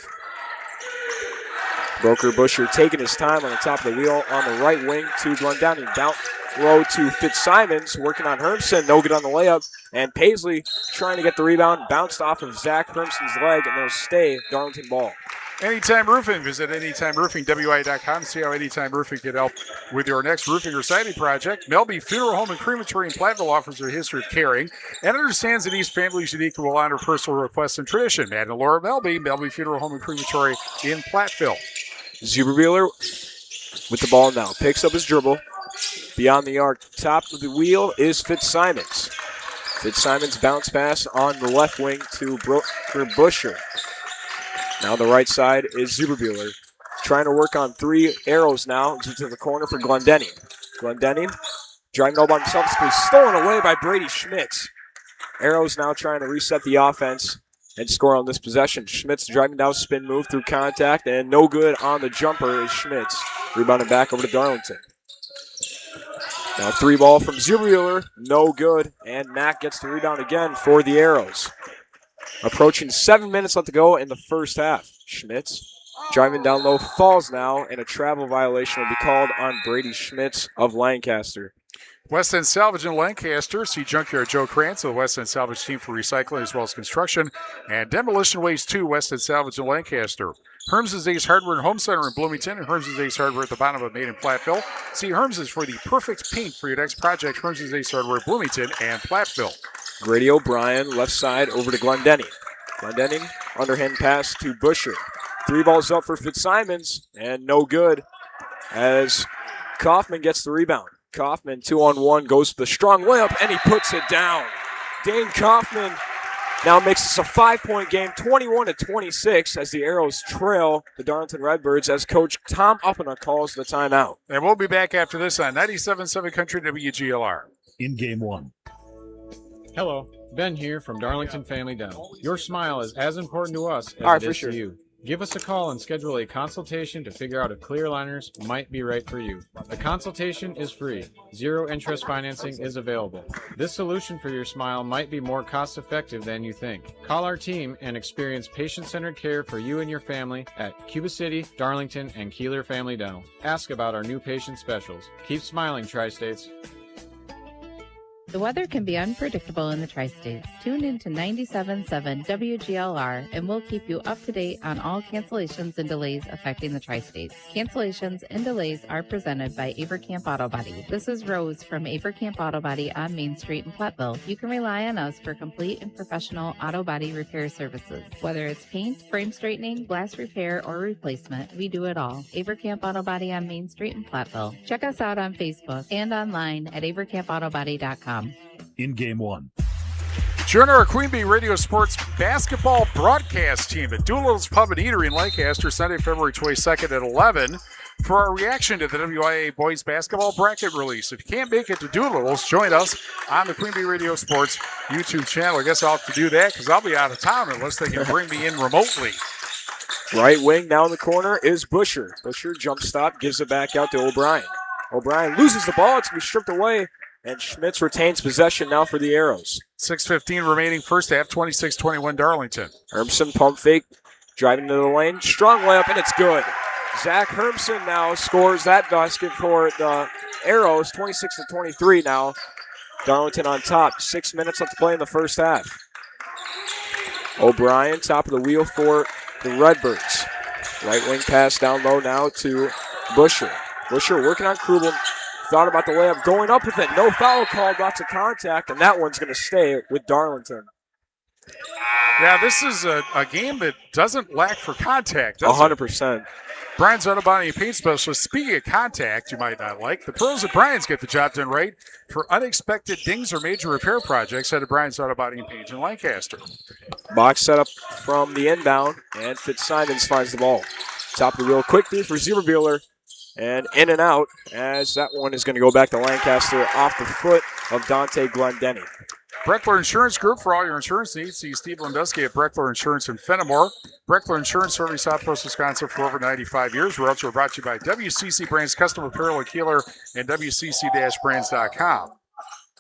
Broker Busher taking his time on the top of the wheel on the right wing to Glendenning. Down low to Fitzsimons, working on Hermson. No good on the layup. And Paisley trying to get the rebound. Bounced off of Zach Hermson's leg, and they'll stay Darlington ball. Anytime Roofing. Visit AnytimeRoofingWI.com. See how Anytime Roofing can help with your next roofing or siding project. Melby Funeral Home and Crematory in Platteville offers a history of caring and understands that each family's unique and will honor personal requests and tradition. Matt and Laura Melby Funeral Home and Crematory in Platteville. Zuberbuehler with the ball now. Picks up his dribble. Beyond the arc. Top of the wheel is Fitzsimons. Fitzsimons bounce pass on the left wing to Busher. Now the right side is Zuberbuehler. Trying to work on 3 Arrows now to the corner for Glendenning. Glendenning driving all by himself. It's stolen away by Brady Schmitz. Arrows now trying to reset the offense and score on this possession. Schmitz driving down, spin move through contact, and no good on the jumper is Schmitz. Rebounded back over to Darlington. Now 3 ball from Zuberbuehler, no good, and Mack gets the rebound again for the Arrows. Approaching 7 minutes left to go in the first half. Schmitz driving down low, falls now, and a travel violation will be called on Brady Schmitz of Lancaster. West End Salvage in Lancaster. See Junkyard Joe Krantz of the West End Salvage team for recycling as well as construction. And Demolition Waste 2, West End Salvage in Lancaster. Herms' Ace Hardware and Home Center in Bloomington, and Herms' Ace Hardware at the bottom of Main and Platteville. See Herms' for the perfect paint for your next project. Herms' Ace Hardware, Bloomington and Platteville. Grady O'Brien, left side over to Glendenning. Glendenning, underhand pass to Busher. 3 balls up for Fitzsimons, and no good as Kaufman gets the rebound. Kaufman, 2-on-1, goes for the strong layup, and he puts it down. Dane Kaufman now makes this a 5-point game, 21-26, as the Arrows trail the Darlington Redbirds as Coach Tom Uppena calls the timeout. And we'll be back after this on 97.7 Country WGLR. In game 1. Hello, Ben here from Darlington Family Dental. Your smile is as important to us as it is to you. Give us a call and schedule a consultation to figure out if clear aligners might be right for you. The consultation is free. 0 interest financing is available. This solution for your smile might be more cost-effective than you think. Call our team and experience patient-centered care for you and your family at Cuba City, Darlington, and Kieler Family Dental. Ask about our new patient specials. Keep smiling, Tri-States. The weather can be unpredictable in the Tri-States. Tune in to 97.7 WGLR and we'll keep you up to date on all cancellations and delays affecting the Tri-States. Cancellations and delays are presented by Avercamp Auto Body. This is Rose from Avercamp Auto Body on Main Street in Platteville. You can rely on us for complete and professional auto body repair services. Whether it's paint, frame straightening, glass repair, or replacement, we do it all. Avercamp Auto Body on Main Street in Platteville. Check us out on Facebook and online at avercampautobody.com. In game 1. Join our Queen Bee Radio Sports basketball broadcast team at Doolittle's Pub and Eatery in Lancaster, Sunday, February 22nd at 11 for our reaction to the WIA boys basketball bracket release. If you can't make it to Doolittle's, join us on the Queen Bee Radio Sports YouTube channel. I guess I'll have to do that because I'll be out of town unless they can bring me in remotely. Right wing now in the corner is Busher. Busher jump stop, gives it back out to O'Brien. O'Brien loses the ball. It's going to be stripped away. And Schmitz retains possession now for the Arrows. 6:15 remaining first half, 26-21 Darlington. Hermson pump fake, driving into the lane. Strong layup, and it's good. Zach Hermson now scores that basket for the Arrows, 26-23 now. Darlington on top. 6 minutes left to play in the first half. O'Brien, top of the wheel for the Redbirds. Right wing pass down low now to Busher. Busher working on Krubel. Thought about the layup, going up with it. No foul called, lots of contact, and that one's going to stay with Darlington. Yeah, this is a game that doesn't lack for contact, does 100%. Brian's Autobody Paint Specialist. Speaking of contact, you might not like, the pros at Brian's get the job done right. For unexpected dings or major repair projects, head to Brian's Autobody and Paint in Lancaster. Box set up from the inbound, and Fitzsimons finds the ball. Top of the wheel, quick three for Zierbuehler, and in and out, as that one is going to go back to Lancaster off the foot of Dante Glendenny. Breckler Insurance Group, for all your insurance needs. See Steve Lundusky at Breckler Insurance in Fenimore. Breckler Insurance, serving Southwest Wisconsin for over 95 years. We're also brought to you by WCC Brands, Custom Apparel at Kieler, and WCC-brands.com.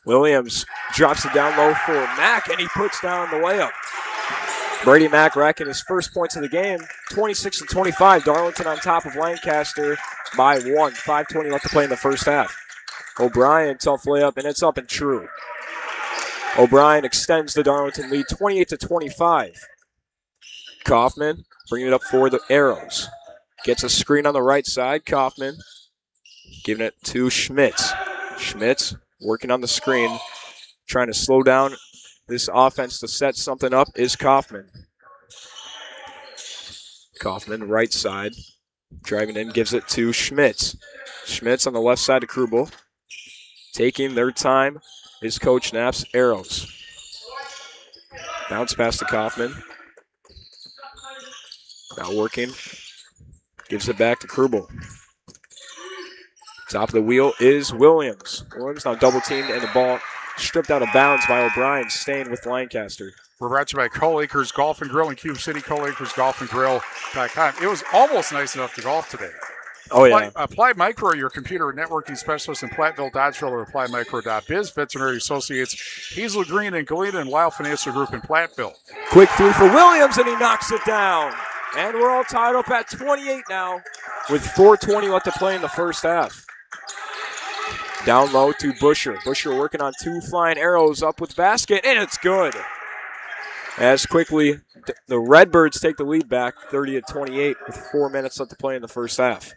Williams drops it down low for Mack, and he puts down the layup. Brady Mack racking his first points of the game, 26-25. Darlington on top of Lancaster by 1. 5:20 left to play in the first half. O'Brien, tough layup, and it's up and true. O'Brien extends the Darlington lead 28-25. Kaufman bringing it up for the Arrows. Gets a screen on the right side. Kaufman giving it to Schmitz. Schmitz working on the screen, trying to slow down this offense to set something up is Kaufman. Kaufman, right side, driving in, gives it to Schmitz. Schmitz on the left side to Krubel. Taking their time is Coach Knapp's Arrows. Bounce pass to Kaufman. Now working. Gives it back to Krubel. Top of the wheel is Williams. Williams now double teamed and the ball stripped out of bounds by O'Brien, staying with Lancaster. We're brought to you by Cole Acres Golf and Grill in Cuba City, ColeAcresGolfandGrill.com. It was almost nice enough to golf today. Oh, yeah. Applied Micro, your computer networking specialist in Platteville, Dodgeville, at AppliedMicro.biz. Veterinary Associates, Hazel Green and Galena, and Lyle Financial Group in Platteville. Quick three for Williams, and he knocks it down. And we're all tied up at 28 now with 4:20 left to play in the first half. Down low to Busher. Busher working on two flying arrows up with basket, and it's good. As quickly, the Redbirds take the lead back 30-28 with 4 minutes left to play in the first half.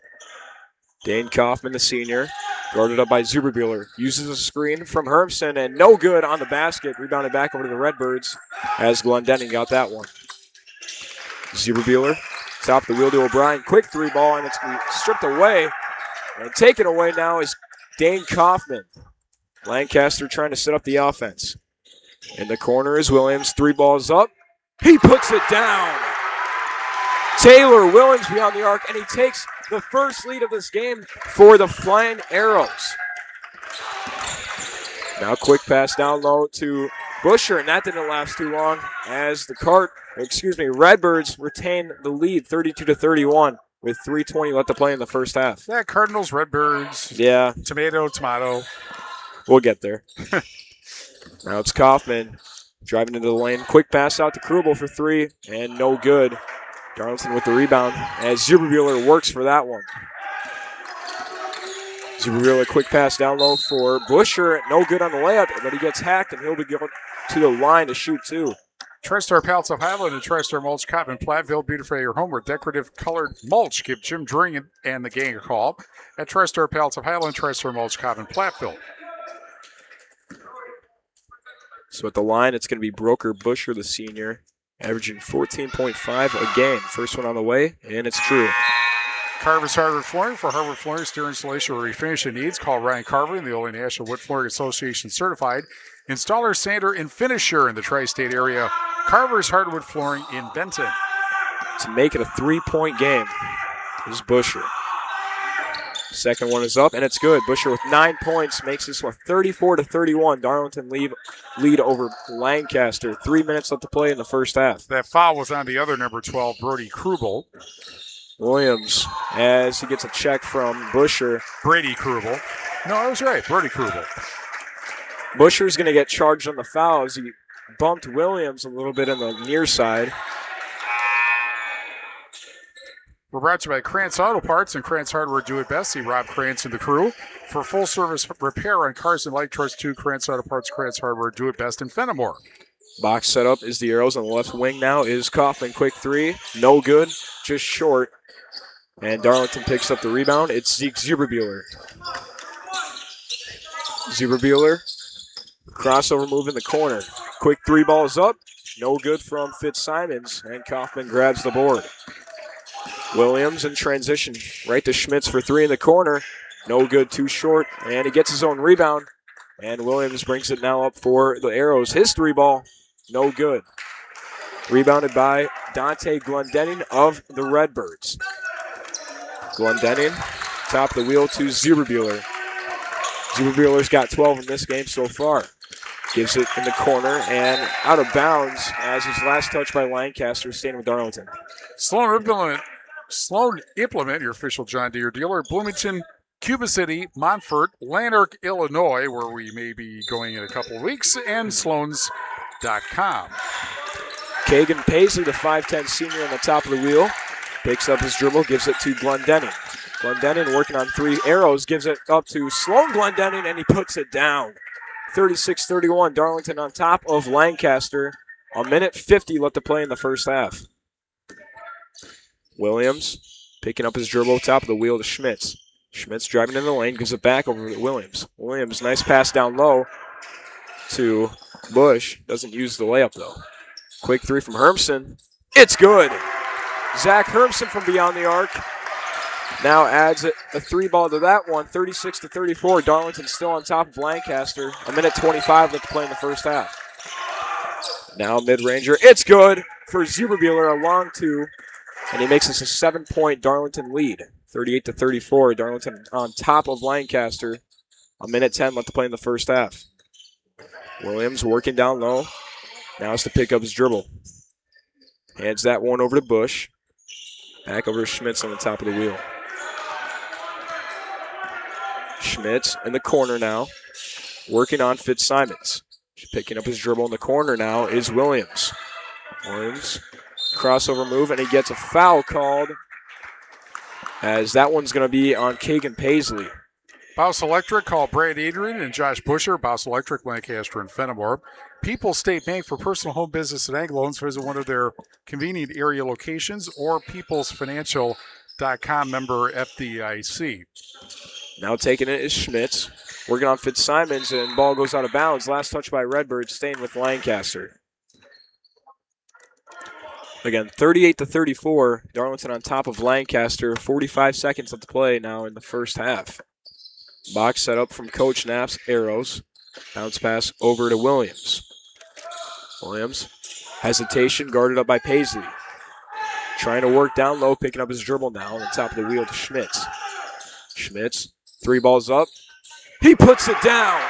Dane Kaufman, the senior, guarded up by Zierbuehler, uses a screen from Hermson, and no good on the basket. Rebounded back over to the Redbirds as Glendenning got that one. Zierbuehler, top of the wheel to O'Brien. Quick three ball, and it's going to be stripped away. And taken away now is Dane Kaufman. Lancaster trying to set up the offense. In the corner is Williams. 3 balls up. He puts it down. Taylor Williams beyond the arc, and he takes the first lead of this game for the Flying Arrows. Now quick pass down low to Busher, and that didn't last too long as the Redbirds retain the lead 32-31 with 3:20 left to play in the first half. Yeah, Cardinals, Redbirds. Yeah. Tomato. We'll get there. Now it's Kaufman driving into the lane. Quick pass out to Krubel for 3, and no good. Darlington with the rebound as Zierbuehler works for that one. Zierbuehler, quick pass down low for Busher. No good on the layup, but he gets hacked, and he'll be going to the line to shoot 2. TriStar Pallets of Highland and TriStar Mulch Cotton Platteville. Beautify your home with decorative colored mulch. Give Jim Dring and the gang a call at TriStar Pallets of Highland, TriStar Mulch Cotton Platteville. So at the line, it's going to be Broker Busher, the senior, averaging 14.5 a game. First one on the way, and it's true. Carver's Hardwood Flooring. For hardwood flooring, stair installation, or refinishing needs, call Ryan Carver, the only National Wood Flooring Association certified installer, sander, and finisher in the tri-state area. Carver's Hardwood Flooring in Benton. To make it a 3-point game is Busher. Second one is up, and it's good. Busher with 9 points makes this one 34-31. Darlington lead over Lancaster. 3 minutes left to play in the first half. That foul was on the other number 12, Brody Krubel. Williams, as he gets a check from Busher. Brady Krubel. No, I was right, Brody Krubel. Busher's going to get charged on the foul as he bumped Williams a little bit on the near side. We're brought to you by Krantz Auto Parts and Krantz Hardware Do It Best. See Rob Krantz and the crew. For full service repair on cars and light trucks, too, Krantz Auto Parts, Krantz Hardware Do It Best in Fenimore. Box set up is the Arrows on the left wing now is Kaufman. Quick three. No good. Just short. And Darlington picks up the rebound. It's Zeke Zuberbuehler. Zuberbuehler. Crossover move in the corner. Quick three balls up. No good from Fitzsimons. And Kaufman grabs the board. Williams in transition. Right to Schmitz for three in the corner. No good, too short. And he gets his own rebound. And Williams brings it now up for the Arrows. His three ball. No good. Rebounded by Dante Glendinning of the Redbirds. Glendinning, top of the wheel to Zuberbuehler. Zuberbuehler's got 12 in this game so far. Gives it in the corner and out of bounds as his last touch by Lancaster, staying with Darlington. Sloan Implement, your official John Deere dealer, Bloomington, Cuba City, Montfort, Lanark, Illinois, where we may be going in a couple of weeks, and Sloans.com. Kagan Paisley, the 5'10 senior on the top of the wheel, picks up his dribble, gives it to Glendinning. Glendinning working on three. Arrows, gives it up to Sloan Glendinning, and he puts it down. 36-31, Darlington on top of Lancaster. A minute 50 left to play in the first half. Williams picking up his dribble, top of the wheel to Schmitz. Schmitz driving in the lane, gives it back over to Williams. Williams, nice pass down low to Bush. Doesn't use the layup, though. Quick three from Hermson. It's good. Zach Hermson from beyond the arc. Now adds a three ball to that one, 36-34. Darlington still on top of Lancaster. A minute 25 left to play in the first half. Now mid-ranger. It's good for Zuberbuehler, a long two. And he makes this a 7-point Darlington lead. 38-34. Darlington on top of Lancaster. A minute 10 left to play in the first half. Williams working down low. Now has to pick up his dribble. Hands that one over to Bush. Back over to Schmitz on the top of the wheel. Schmitz in the corner now. Working on Fitzsimons. Picking up his dribble in the corner now is Williams. Williams, crossover move, and he gets a foul called as that one's going to be on Kagan Paisley. Bouse Electric, call Brad Adrian and Josh Busher. Bouse Electric, Lancaster, and Fenimore. People's State Bank for personal home business and ag loans. Visit one of their convenient area locations or peoplesfinancial.com, member FDIC. Now taking it is Schmitz. Working on Fitzsimons, and ball goes out of bounds. Last touch by Redbirds, staying with Lancaster. Again, 38-34. Darlington on top of Lancaster. 45 seconds left to play now in the first half. Box set up from Coach Knapp's Arrows. Bounce pass over to Williams. Williams, hesitation, guarded up by Paisley. Trying to work down low, picking up his dribble now on the top of the wheel to Schmitz. Schmitz, three balls up. He puts it down.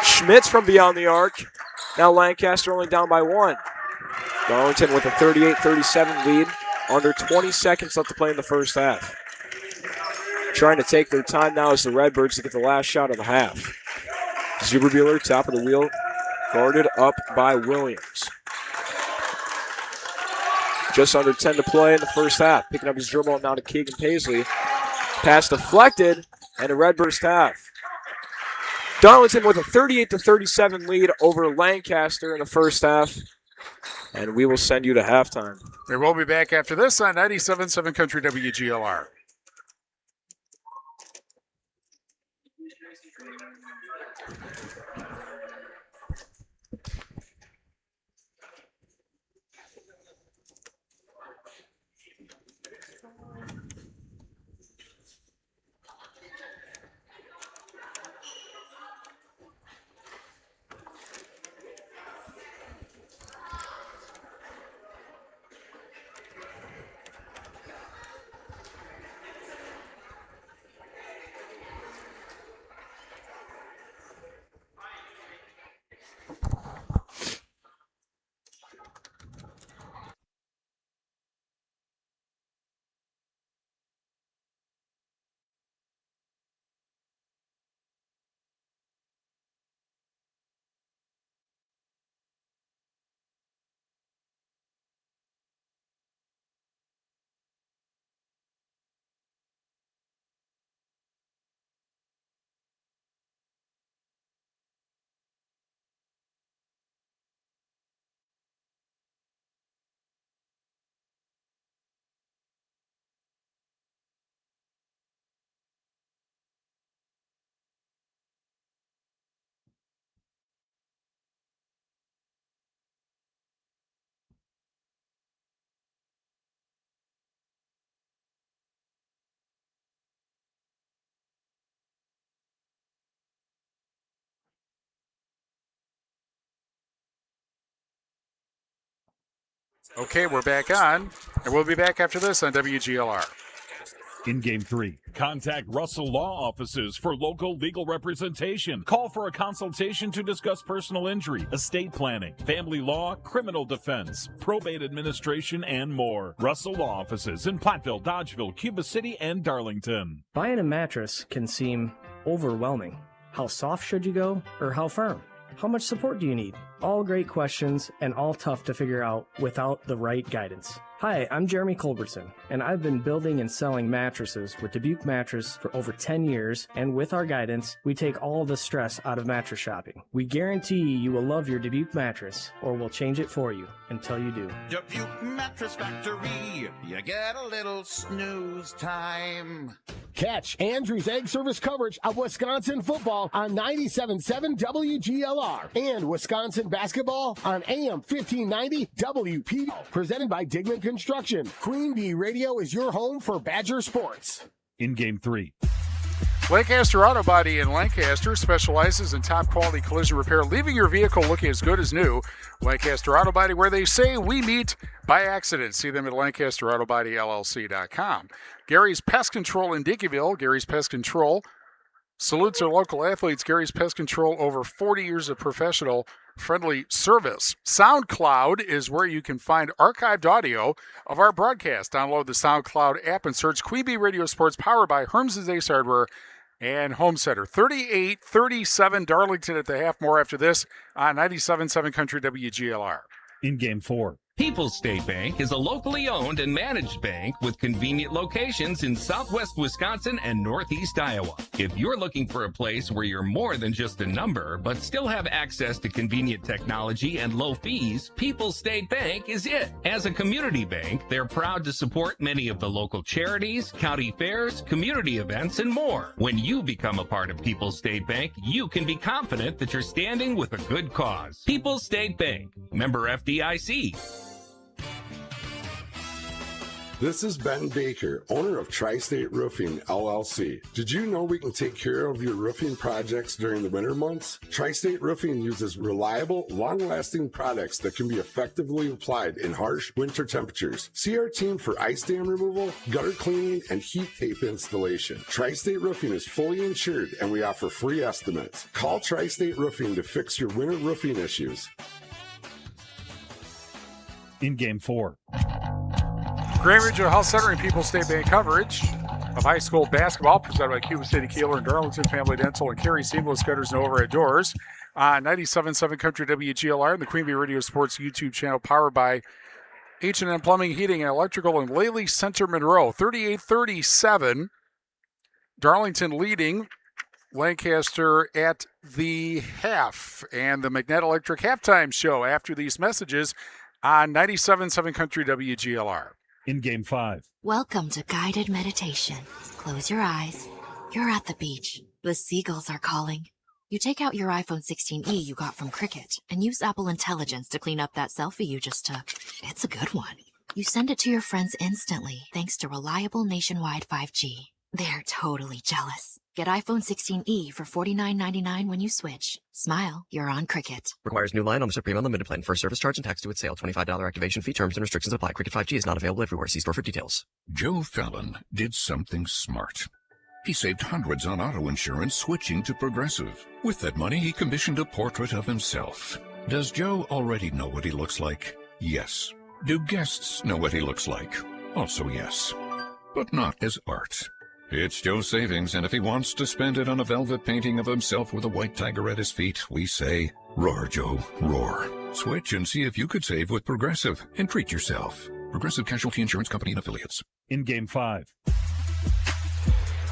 Schmitz from beyond the arc. Now Lancaster only down by one. Darlington with a 38-37 lead. Under 20 seconds left to play in the first half. Trying to take their time now as the Redbirds to get the last shot of the half. Zuberbuehler, top of the wheel, guarded up by Williams. Just under 10 to play in the first half. Picking up his dribble now to Keegan Paisley. Pass deflected, and a Redbirds half. Darlington with a 38-37 lead over Lancaster in the first half. And we will send you to halftime. We will be back after this on 97.7 Country WGLR. Okay, we're back on, and we'll be back after this on WGLR. In Game 3. Contact Russell Law Offices for local legal representation. Call for a consultation to discuss personal injury, estate planning, family law, criminal defense, probate administration, and more. Russell Law Offices in Platteville, Dodgeville, Cuba City, and Darlington. Buying a mattress can seem overwhelming. How soft should you go, or how firm? How much support do you need? All great questions and all tough to figure out without the right guidance. Hi, I'm Jeremy Culbertson, and I've been building and selling mattresses with Dubuque Mattress for over 10 years, and with our guidance, we take all the stress out of mattress shopping. We guarantee you will love your Dubuque mattress, or we'll change it for you until you do. Dubuque Mattress Factory, you get a little snooze time. Catch Andrew's Egg Service coverage of Wisconsin football on 97.7 WGLR and Wisconsin basketball on AM 1590 WP. Presented by Digman Construction. Queen Bee Radio is your home for Badger sports. In Game 3. Lancaster Auto Body in Lancaster specializes in top quality collision repair, leaving your vehicle looking as good as new. Lancaster Auto Body, where they say we meet by accident. See them at LancasterAutoBodyLLC.com. Gary's Pest Control in Dickeyville. Gary's Pest Control salutes our local athletes. Gary's Pest Control, over 40 years of professional friendly service. SoundCloud is where you can find archived audio of our broadcast. Download the SoundCloud app and search Queen Bee Radio Sports, powered by Herms' Ace Hardware and Home Center. 38-37 Darlington at the half. More after this on 97.7 Country WGLR. In Game 4. People's State Bank is a locally owned and managed bank with convenient locations in southwest Wisconsin and northeast Iowa. If you're looking for a place where you're more than just a number, but still have access to convenient technology and low fees, People's State Bank is it. As a community bank, they're proud to support many of the local charities, county fairs, community events, and more. When you become a part of People's State Bank, you can be confident that you're standing with a good cause. People's State Bank, member FDIC. This is Ben Baker, owner of Tri-State Roofing, LLC. Did you know we can take care of your roofing projects during the winter months? Tri-State Roofing uses reliable, long-lasting products that can be effectively applied in harsh winter temperatures. See our team for ice dam removal, gutter cleaning, and heat tape installation. Tri-State Roofing is fully insured, and we offer free estimates. Call Tri-State Roofing to fix your winter roofing issues. In Game 4. Grand Regional Health Center and People's State Bank coverage of high school basketball presented by Cuba City, Kieler, and Darlington Family Dental and Carey Seamless Gutters and Overhead Doors on 97.7 Country WGLR and the Queen Bee Radio Sports YouTube channel, powered by H&M Plumbing, Heating, and Electrical in Lely Center, Monroe. 38-37. Darlington leading Lancaster at the half. And the Magnet Electric halftime show after these messages on 97.7 Country WGLR. In Game 5. Welcome to guided meditation. Close your eyes. You're at the beach. The seagulls are calling. You take out your iPhone 16e you got from Cricket and use Apple Intelligence to clean up that selfie you just took. It's a good one. You send it to your friends instantly thanks to reliable nationwide 5G. They're totally jealous. Get iPhone 16e for $49.99 when you switch. Smile, you're on Cricket. Requires new line on the Supreme Unlimited plan. First service charge and tax to its sale. $25 activation fee. Terms and restrictions apply. Cricket 5G is not available everywhere. See store for details. Joe Fallon did something smart. He saved hundreds on auto insurance switching to Progressive. With that money, he commissioned a portrait of himself. Does Joe already know what he looks like? Yes. Do guests know what he looks like? Also yes. But not as art. It's Joe's savings, and if he wants to spend it on a velvet painting of himself with a white tiger at his feet, we say, roar, Joe, roar. Switch and see if you could save with Progressive and treat yourself. Progressive Casualty Insurance Company and Affiliates. In Game 5.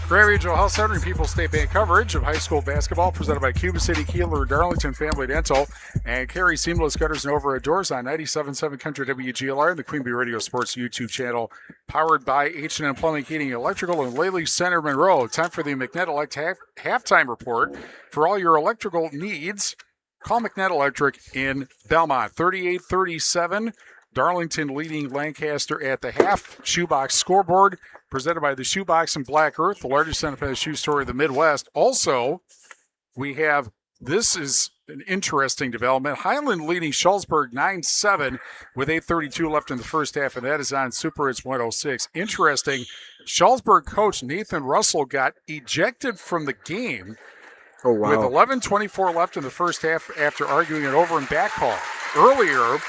Grand Regional Health Center and People's State Bank coverage of high school basketball presented by Cuba City, Kieler, Darlington Family Dental, and Carey Seamless Gutters and Overhead Doors on 97.7 Country WGLR and the Queen Bee Radio Sports YouTube channel, powered by H&M Plumbing, Heating, Electrical in Lely Center, Monroe. Time for the McNett Elect halftime report. For all your electrical needs, call McNett Electric in Belmont. 38-37. Darlington leading Lancaster at the half. Shoebox scoreboard presented by the Shoebox and Black Earth, the largest independent shoe store in the Midwest. Also, we have, this is an interesting development. Highland leading Shullsburg 9-7 with 8:32 left in the first half, and that is on Super Hits 106. Interesting, Shullsburg coach Nathan Russell got ejected from the game with 11:24 left in the first half after arguing an over and back call. Earlier,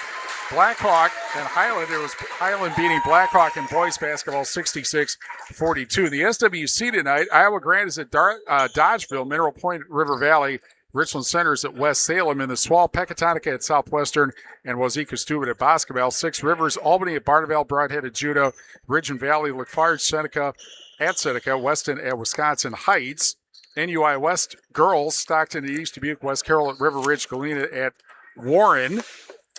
Blackhawk and Highland, it was Highland beating Blackhawk in boys basketball 66-42. The SWC tonight, Iowa Grande is at Dodgeville, Mineral Point, River Valley, Richland Center is at West Salem, in the Swall, Pecatonica at Southwestern, and Wazeeka Steuben at Boscobel. Six Rivers, Albany at Barnevale, Broadhead at Judah, Ridge and Valley, Lafarge, Seneca at Seneca, Weston at Wisconsin Heights, NUI West girls, Stockton at East Dubuque, West Carroll at River Ridge, Galena at Warren.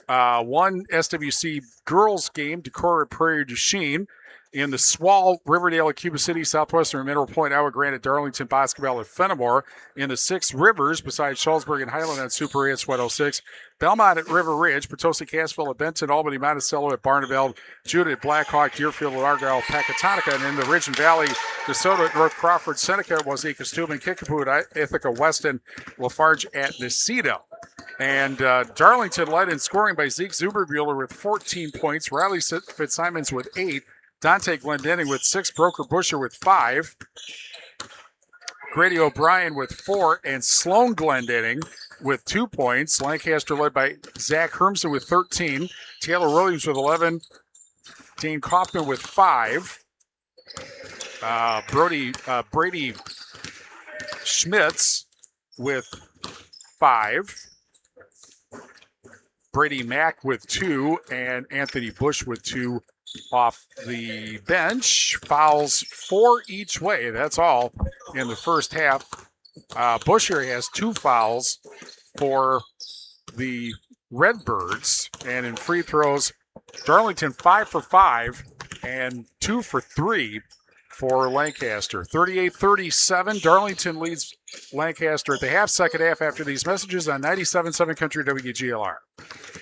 One SWC girls game, Decorah at Prairie du Chien. In the Swall, Riverdale at Cuba City, Southwestern Mineral Point, Iowa Grande at Darlington, Boscobel at Fenimore. In the Six Rivers, besides Shullsburg and Highland at Super Hits 106. Belmont at River Ridge, Potosi, Cassville at Benton, Albany, Monticello at Barneveld, Judah at Blackhawk, Deerfield at Argyle, Pecatonica. And in the Ridge and Valley, DeSoto at North Crawford, Seneca at Wazeeka Steuben, Kickapoo at Ithaca Weston, Lafarge at Necedo. And Darlington led in scoring by Zeke Zuberbuehler with 14 points, Riley Fitzsimons with 8, Dante Glendenning with 6, Broker Busher with 5, Grady O'Brien with 4, and Sloan Glendenning with 2 points. Lancaster led by Zach Hermson with 13, Taylor Williams with 11, Dane Kaufman with 5, Brady Schmitz with 5, Brady Mack with 2, and Anthony Bush with 2 off the bench. Fouls 4 each way. That's all in the first half. Busher has 2 fouls for the Redbirds. And in free throws, Darlington 5 for 5 and 2 for 3 for Lancaster. 38-37. Darlington leads Lancaster at the half, second half after these messages on 97.7 Country WGLR.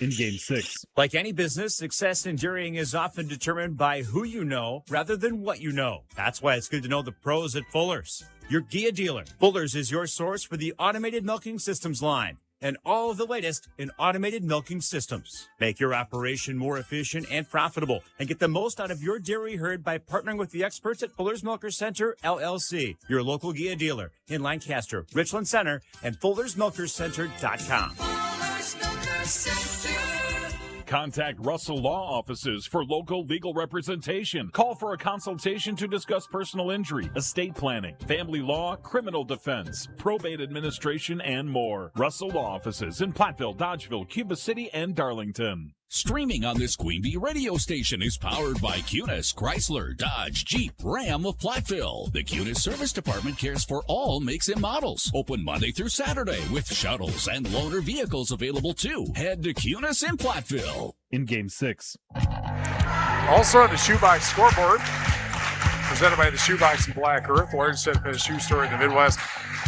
In Game 6. Like any business, success in dairying is often determined by who you know rather than what you know. That's why it's good to know the pros at Fuller's, your Gia dealer. Fuller's is your source for the automated milking systems line and all of the latest in automated milking systems. Make your operation more efficient and profitable and get the most out of your dairy herd by partnering with the experts at Fuller's Milker Center, LLC, your local Gia dealer in Lancaster, Richland Center, and FullersMilkerCenter.com. Contact Russell Law Offices for local legal representation. Call for a consultation to discuss personal injury, estate planning, family law, criminal defense, probate administration, and more. Russell Law Offices in Platteville, Dodgeville, Cuba City, and Darlington. Streaming on this Queen Bee radio station is powered by Cunis, Chrysler, Dodge, Jeep, Ram of Platteville. The Cunis Service Department cares for all makes and models. Open Monday through Saturday with shuttles and loaner vehicles available too. Head to Cunis in Platteville. In Game 6. Also on the Shoebox scoreboard, presented by the Shoebox in Black Earth, the largest independent shoe store in the Midwest.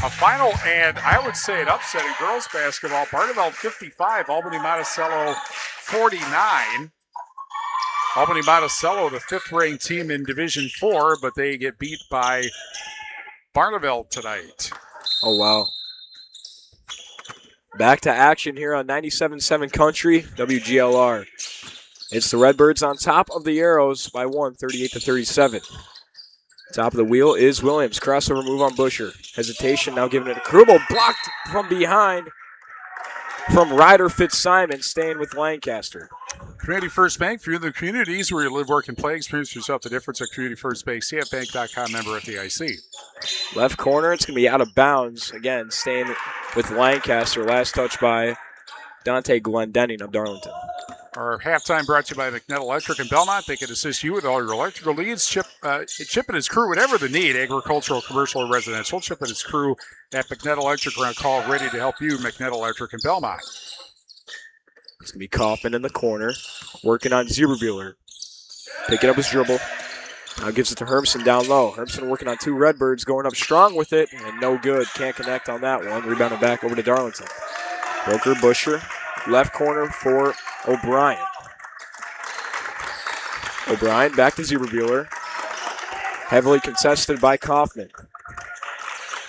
A final, and I would say an upset in girls basketball. Barneveld 55, Albany Monticello 49. Albany Monticello, the 5th-ranked team in Division 4, but they get beat by Barneveld tonight. Oh, wow. Back to action here on 97.7 Country, WGLR. It's the Redbirds on top of the Arrows by 1, 38-37. Top of the wheel is Williams. Crossover move on Busher. Hesitation, now giving it to Krubel. Blocked from behind from Ryder Fitzsimon, staying with Lancaster. Community First Bank, for you in the communities where you live, work, and play. Experience yourself the difference at Community First Bank. CFBank.com, member FDIC. Left corner, it's going to be out of bounds. Again, staying with Lancaster. Last touch by Dante Glendenning of Darlington. Our halftime brought to you by McNett Electric in Belmont. They can assist you with all your electrical needs. Chip and his crew, whatever the need, agricultural, commercial, or residential. Chip and his crew at McNett Electric are on call, ready to help you. McNett Electric in Belmont. It's going to be Kaufman in the corner, working on Zuberbuehler. Picking up his dribble. Now gives it to Hermson down low. Hermson working on 2 Redbirds, going up strong with it, and no good. Can't connect on that one. Rebounded back over to Darlington. Broker Busher, left corner for O'Brien. O'Brien back to Zuberbuehler. Heavily contested by Kaufman.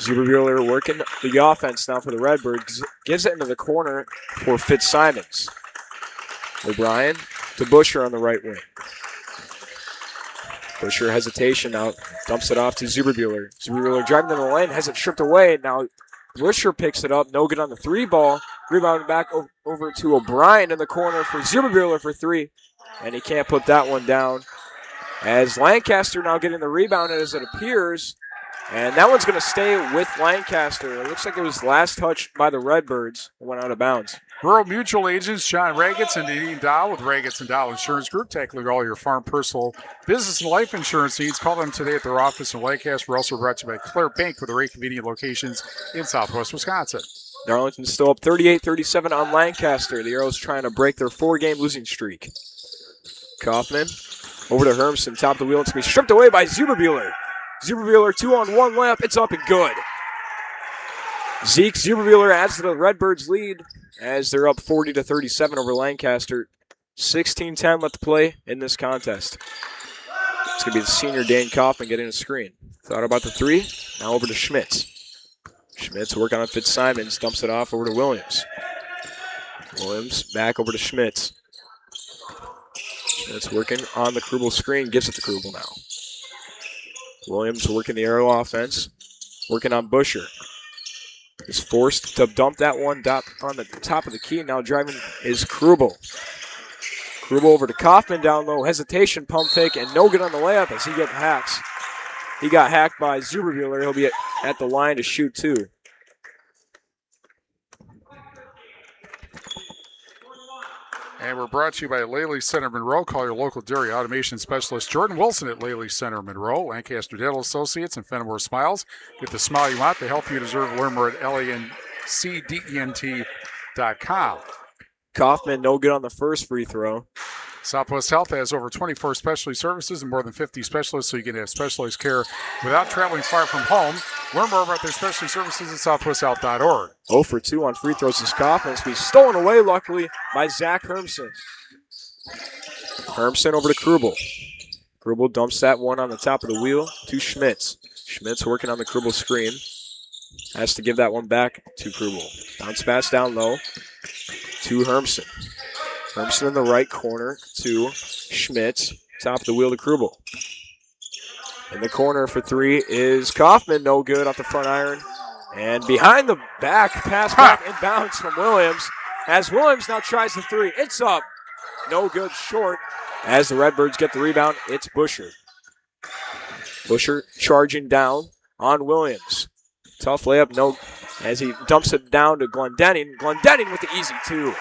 Zuberbuehler working the offense now for the Redbirds. Gives it into the corner for Fitzsimons. O'Brien to Busher on the right wing. Busher hesitation now. Dumps it off to Zuberbuehler. Zuberbuehler driving to the lane. Has it stripped away. Now Busher picks it up. No good on the 3 ball. Rebound back over to O'Brien in the corner for Zuberbuehler for 3. And he can't put that one down. As Lancaster now getting the rebound as it appears. And that one's going to stay with Lancaster. It looks like it was last touched by the Redbirds. It went out of bounds. Rural Mutual agents John Ragetz and Nadine Dow with Ragetz & Dow Insurance Group, tackling all your farm, personal, business, and life insurance needs. Call them today at their office in Lancaster. We're also brought to you by Claire Bank with 3 convenient locations in southwest Wisconsin. Darlington's still up 38-37 on Lancaster. The Arrows trying to break their 4-game losing streak. Kaufman over to Hermson, top of the wheel. It's going to be stripped away by Zuberbuehler. Zuberbuehler 2-on-1 layup. It's up and good. Zeke Zuberbuehler adds to the Redbirds' lead as they're up 40-37 over Lancaster. 16-10 left to play in this contest. It's going to be the senior Dane Kaufman getting a screen. Thought about the 3. Now over to Schmitz. Schmitz working on Fitzsimons. Dumps it off over to Williams. Williams back over to Schmitz. Schmitz working on the Krubel screen. Gives it to Krubel now. Williams working the Arrow offense. Working on Busher. Is forced to dump that one on the top of the key. Now driving is Krubel. Krubel over to Kaufman down low. Hesitation, pump fake, and no good on the layup as he gets hacked. He got hacked by Zuberbuehler. He'll be at the line to shoot 2. And we're brought to you by Laley Center Monroe. Call your local dairy automation specialist Jordan Wilson at Laley Center Monroe. Lancaster Dental Associates and Fenimore Smiles. Get the smile you want, the help you deserve. Learn more at lancdent.com. Kaufman no good on the first free throw. Southwest Health has over 24 specialty services and more than 50 specialists, so you can have specialized care without traveling far from home. Learn more about their specialty services at southwesthealth.org. 0 for 2 on free throws is Kaufman. It's be stolen away, luckily, by Zach Hermson. Hermson over to Krubel. Krubel dumps that one on the top of the wheel to Schmitz. Schmitz working on the Krubel screen. Has to give that one back to Krubel. Bounce pass down low to Hermson. Hermson in the right corner to Schmitz. Top of the wheel to Krubel. In the corner for 3 is Kaufman. No good off the front iron. And behind the back, pass back in bounds from Williams. As Williams now tries the 3. It's up. No good, short. As the Redbirds get the rebound, it's Busher. Busher charging down on Williams. Tough layup, no, as he dumps it down to Glendenning. Glendenning with the easy 2.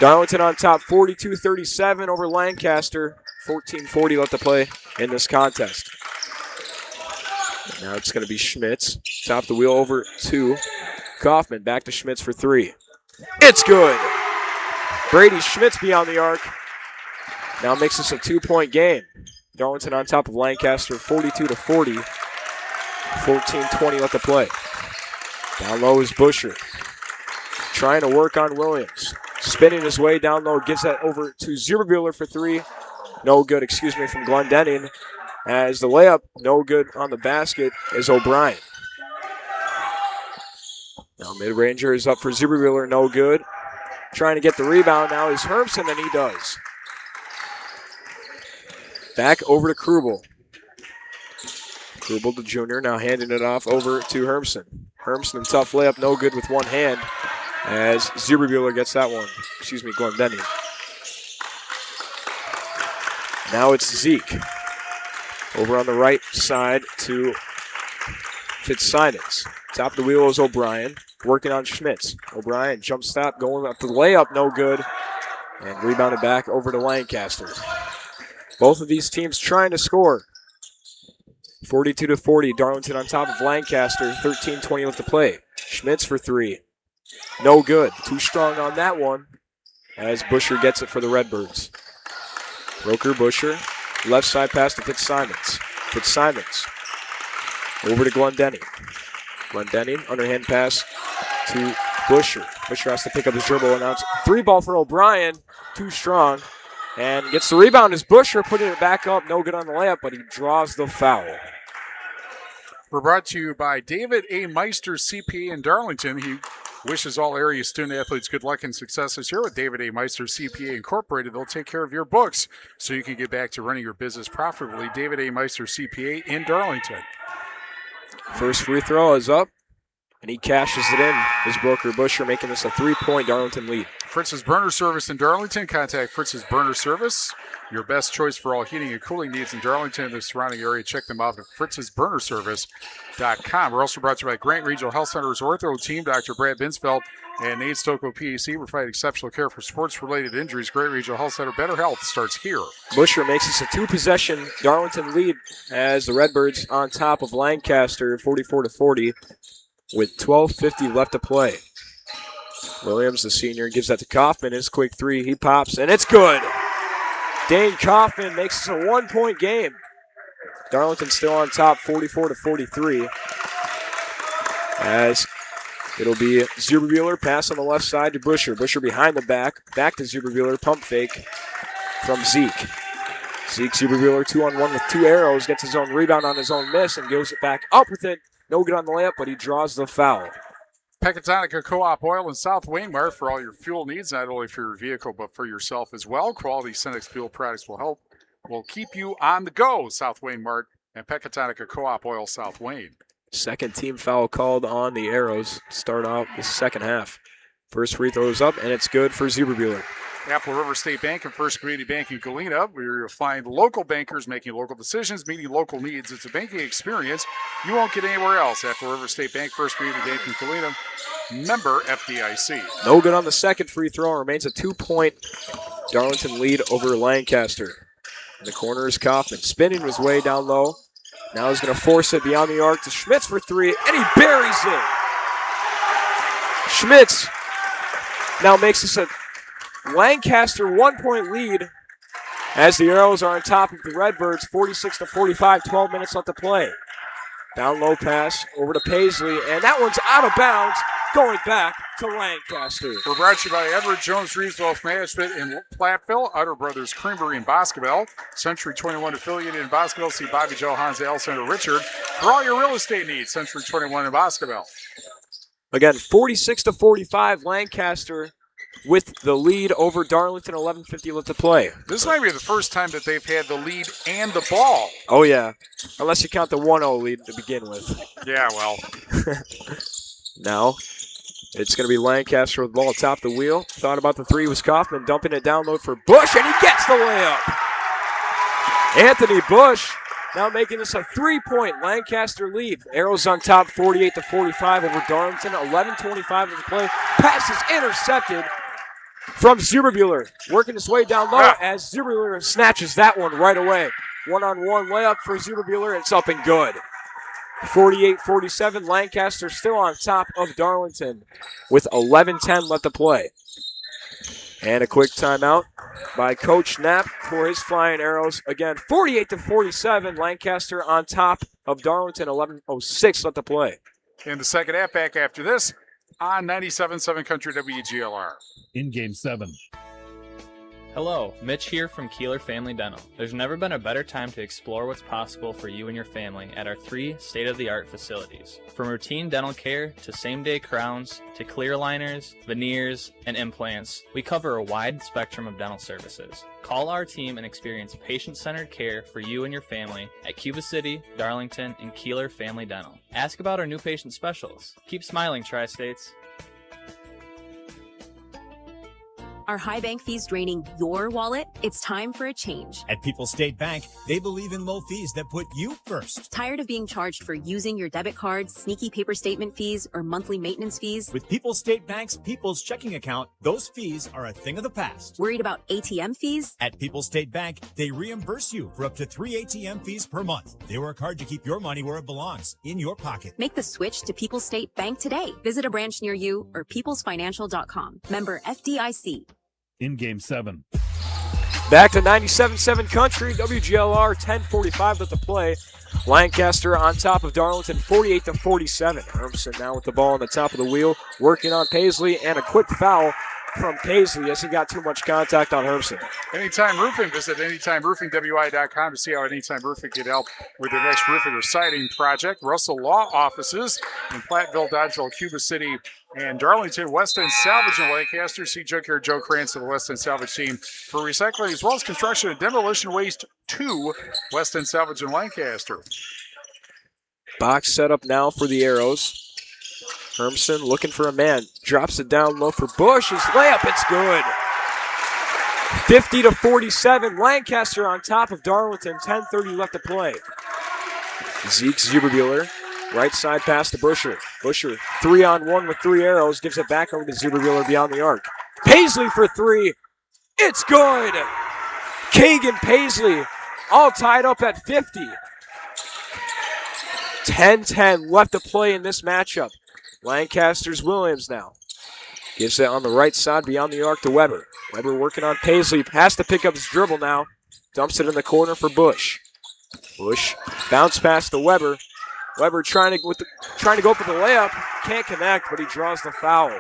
Darlington on top, 42-37 over Lancaster. 14:40 left to play in this contest. And now it's going to be Schmitz. Top the wheel over to Kaufman. Back to Schmitz for 3. It's good. Brady Schmitz beyond the arc. Now makes this a 2-point game. Darlington on top of Lancaster, 42-40. 14:20 left to play. Down low is Busher. Trying to work on Williams. Spinning his way down low. Gives that over to Zuberbuehler for 3. No good, from Glendenning. As the layup, no good on the basket, is O'Brien. Now mid-ranger is up for Zuberbuehler, no good. Trying to get the rebound now is Hermson, and he does. Back over to Krubel. Krubel, the junior, now handing it off over to Hermson. Hermson, tough layup, no good with one hand. As Zuberbuehler gets that one. Glendenning. Now it's Zeke. Over on the right side to Fitzsimons. Top of the wheel is O'Brien. Working on Schmitz. O'Brien, jump stop, going up the layup, no good. And rebounded back over to Lancaster. Both of these teams trying to score. 42-40, Darlington on top of Lancaster. 13:20 left to play. Schmitz for 3. No good. Too strong on that one. As Busher gets it for the Redbirds. Broker Busher. Left side pass to Fitzsimons. Fitzsimons. Over to Glendenning. Glendenning, underhand pass to Busher. Busher has to pick up his dribble, and now it's 3 ball for O'Brien. Too strong. And gets the rebound as Busher putting it back up. No good on the layup, but he draws the foul. We're brought to you by David A. Meister, CPA in Darlington. He wishes all area student-athletes good luck and success this year with David A. Meister, CPA Incorporated. They'll take care of your books so you can get back to running your business profitably. David A. Meister, CPA in Darlington. First free throw is up, and he cashes it in. His Booker Busher making this a 3-point Darlington lead. Fritz's Burner Service in Darlington. Contact Fritz's Burner Service. Your best choice for all heating and cooling needs in Darlington and the surrounding area. Check them out at fritzsburnerservice.com. We're also brought to you by Grant Regional Health Center's ortho team, Dr. Brad Binsfeld and Nate Stocco, PAC. Provide exceptional care for sports-related injuries. Grant Regional Health Center, better health starts here. Busher makes this a 2-possession Darlington lead as the Redbirds on top of Lancaster, 44-40, with 12:50 left to play. Williams, the senior, gives that to Kaufman. His quick three, he pops, and it's good. Dane Kaufman makes this a 1-point game. Darlington still on top, 44-43. As it'll be Zuberbuehler, pass on the left side to Busher. Busher behind the back to Zuberbuehler, pump fake from Zeke. Zeke Zuberbuehler 2-on-1 with 2 arrows, gets his own rebound on his own miss, and goes it back up with it. No good on the layup, but he draws the foul. Pecatonica Co-op Oil in South Waymart for all your fuel needs, not only for your vehicle, but for yourself as well. Quality Cenex fuel products will keep you on the go. South Waymart and Pecatonica Co-op Oil South Wayne. Second team foul called on the Arrows. Start out the second half. First free throw is up, and it's good for Zuberbuehler. Apple River State Bank and First Community Bank in Galena, where you'll find local bankers making local decisions, meeting local needs. It's a banking experience you won't get anywhere else. Apple River State Bank, First Community Bank in Galena, member FDIC. No good on the second free throw. Remains a 2-point Darlington lead over Lancaster. In the corner is Kaufman, spinning his way down low. Now he's going to force it beyond the arc to Schmitz for 3, and he buries it. Schmitz now makes this a Lancaster 1-point lead as the Arrows are on top of the Redbirds, 46-45, 12 minutes left to play. Down low pass over to Paisley, and that one's out of bounds, going back to Lancaster. We're brought to you by Edward Jones Reeves Wealth Management in Platteville, Utter Brothers Creamery in Boscoville, Century 21 affiliated in Boscoville. See Bobby Joe, Hans, Alexander, Richard for all your real estate needs. Century 21 in Boscoville. Again, 46-45, Lancaster with the lead over Darlington, 11:50 left to play. This might be the first time that they've had the lead and the ball. Oh, yeah. Unless you count the 1-0 lead to begin with. Yeah, well. Now, it's going to be Lancaster with the ball atop the wheel. Thought about the three was Kaufman, dumping it down low for Bush, and he gets the layup. Anthony Bush now making this a 3-point Lancaster lead. Arrows on top, 48-45 over Darlington, 11:25 to play. Pass is intercepted from Zuberbuehler, working his way down low as Zuberbuehler snatches that one right away. One-on-one layup for Zuberbuehler, it's up and good. 48-47, Lancaster still on top of Darlington with 11:10 left to play. And a quick timeout by Coach Knapp for his Flying Arrows. Again, 48-47, Lancaster on top of Darlington, 11:06 left to play. In the second half, back after this on 97.7 Country WGLR. In Game 7. Hello, Mitch here from Kieler Family Dental. There's never been a better time to explore what's possible for you and your family at our 3 state-of-the-art facilities. From routine dental care to same-day crowns to clear aligners, veneers, and implants, we cover a wide spectrum of dental services. Call our team and experience patient-centered care for you and your family at Cuba City, Darlington, and Kieler Family Dental. Ask about our new patient specials. Keep smiling, Tri-States. Are high bank fees draining your wallet? It's time for a change. At People's State Bank, they believe in low fees that put you first. Tired of being charged for using your debit card, sneaky paper statement fees, or monthly maintenance fees? With People's State Bank's People's Checking Account, those fees are a thing of the past. Worried about ATM fees? At People's State Bank, they reimburse you for up to 3 ATM fees per month. They work hard to keep your money where it belongs, in your pocket. Make the switch to People's State Bank today. Visit a branch near you or peoplesfinancial.com. Member FDIC. In Game 7. Back to 97.7 Country, WGLR, 10:45 left to play. Lancaster on top of Darlington, 48-47. Hermson now with the ball on the top of the wheel, working on Paisley, and a quick foul from Paisley as he got too much contact on Hermson. Anytime Roofing. Visit AnytimeRoofingWI.com to see how Anytime Roofing can help with your next roofing or siding project. Russell Law Offices in Platteville, Dodgeville, Cuba City, and Darlington. West End Salvage in Lancaster. See Junkyard Joe Krantz of the West End Salvage team for recycling as well as construction and demolition waste to West End Salvage in Lancaster. Box set up now for the Arrows. Hermson looking for a man. Drops it down low for Bush. His layup, it's good. 50-47. Lancaster on top of Darlington. 10:30 left to play. Zeke Zuberbuehler. Right side pass to Busher. Busher 3-on-1 with 3 arrows. Gives it back over to Zuberbuehler beyond the arc. Paisley for 3. It's good. Kagan Paisley all tied up at 50. 10-10 left to play in this matchup. Lancaster's Williams now. Gives it on the right side beyond the arc to Weber. Weber working on Paisley. Has to pick up his dribble now. Dumps it in the corner for Bush. Bush bounce pass to Weber. Weber trying to go up with the layup. Can't connect, but he draws the foul.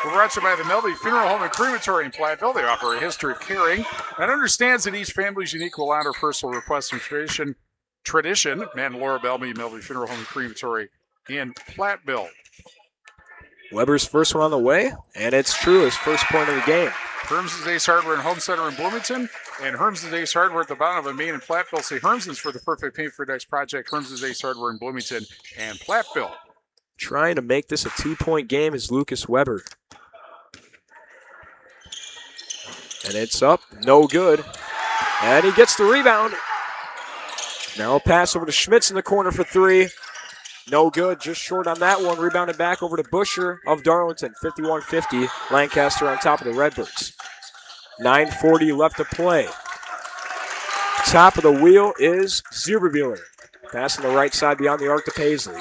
We're brought to you by the Melby Funeral Home and Crematory in Platteville. They offer a history of caring and understands that each family's unique will honor personal requests and tradition. Matt and Laura Melby Funeral Home and Crematory in Platteville. Weber's first one on the way, and it's true, his first point of the game. Hermson's Ace Hardware and Home Center in Bloomington, and Hermson's Ace Hardware at the bottom of Main in Platteville. See Hermson's for the perfect paint for your next project. Hermson's Ace Hardware in Bloomington and Platteville. Trying to make this a 2-point game is Lucas Weber. And it's up, no good. And he gets the rebound. Now a pass over to Schmitz in the corner for 3. No good, just short on that one. Rebounded back over to Busher of Darlington. 51-50, Lancaster on top of the Redbirds. 9:40 left to play. Top of the wheel is Zuberbuehler. Passing the right side beyond the arc to Paisley.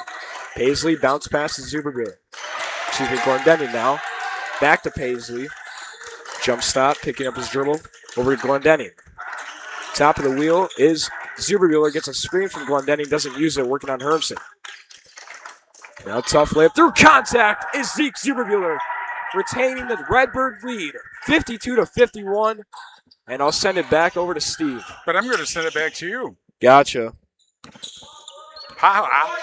Paisley bounce pass to Zuberbuehler. Glendenning now. Back to Paisley. Jump stop, picking up his dribble. Over to Glendenning. Top of the wheel is Zuberbuehler. Gets a screen from Glendenning. Doesn't use it, working on Hermson. Now tough layup through contact is Zeke Zuberbuehler, retaining the Redbird lead, 52-51. And I'll send it back over to Steve. But I'm going to send it back to you. Gotcha. Ha.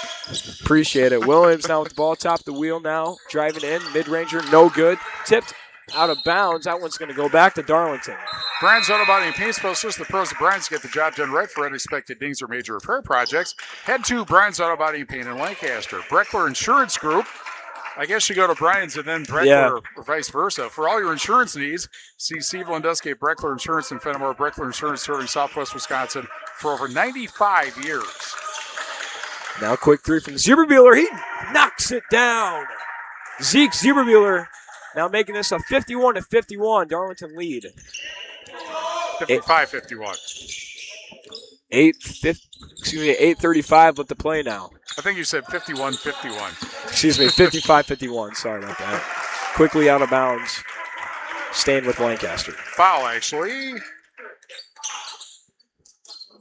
Appreciate it. Williams now with the ball, top of the wheel now. Driving in, mid-ranger, no good. Tipped out of bounds. That one's going to go back to Darlington. Brian's Auto Body and Paint Specialist. The pros of Brian's get the job done right for unexpected dings or major repair projects. Head to Brian's Auto Body and Paint in Lancaster. Breckler Insurance Group. I guess you go to Brian's and then Breckler or vice versa. For all your insurance needs, see Steve Landusky at Breckler Insurance in Fenimore. Breckler Insurance serving Southwest Wisconsin for over 95 years. Now quick 3 from Zuberbuehler. He knocks it down. Zeke Zuberbuehler now making this a 51-51 Darlington lead. 55-51. 8:35 left to play now. I think you said 51-51. Excuse me, 55-51. Sorry about that. Quickly out of bounds. Staying with Lancaster. Foul, actually.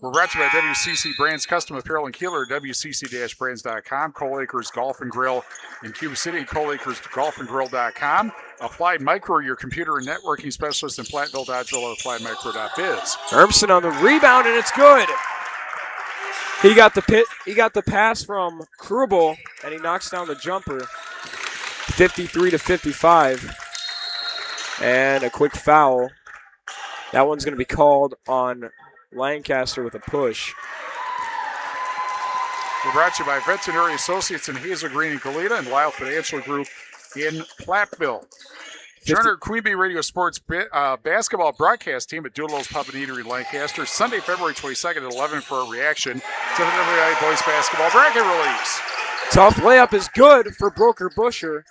We're brought to you by WCC Brands Custom Apparel in Kieler, WCC-brands.com, Cole Acres Golf and Grill in Cuba City, ColeAcresGolfandGrill.com. Applied Micro, your computer and networking specialist in Platteville, Dodgeville, at AppliedMicro.biz. Hermson on the rebound, and it's good. He got the pass from Krubel, and he knocks down the jumper. 53-55. And a quick foul. That one's going to be called on Lancaster with a push. We're brought to you by Veterinary Associates in Hazel Green and Goleta and Lyle Financial Group in Platteville. Join our Queen Bee Radio Sports basketball broadcast team at Doodle's Pub and Eatery in Lancaster Sunday, February 22nd at 11 for a reaction to the WI Boys basketball bracket release. Tough layup is good for Broker Busher.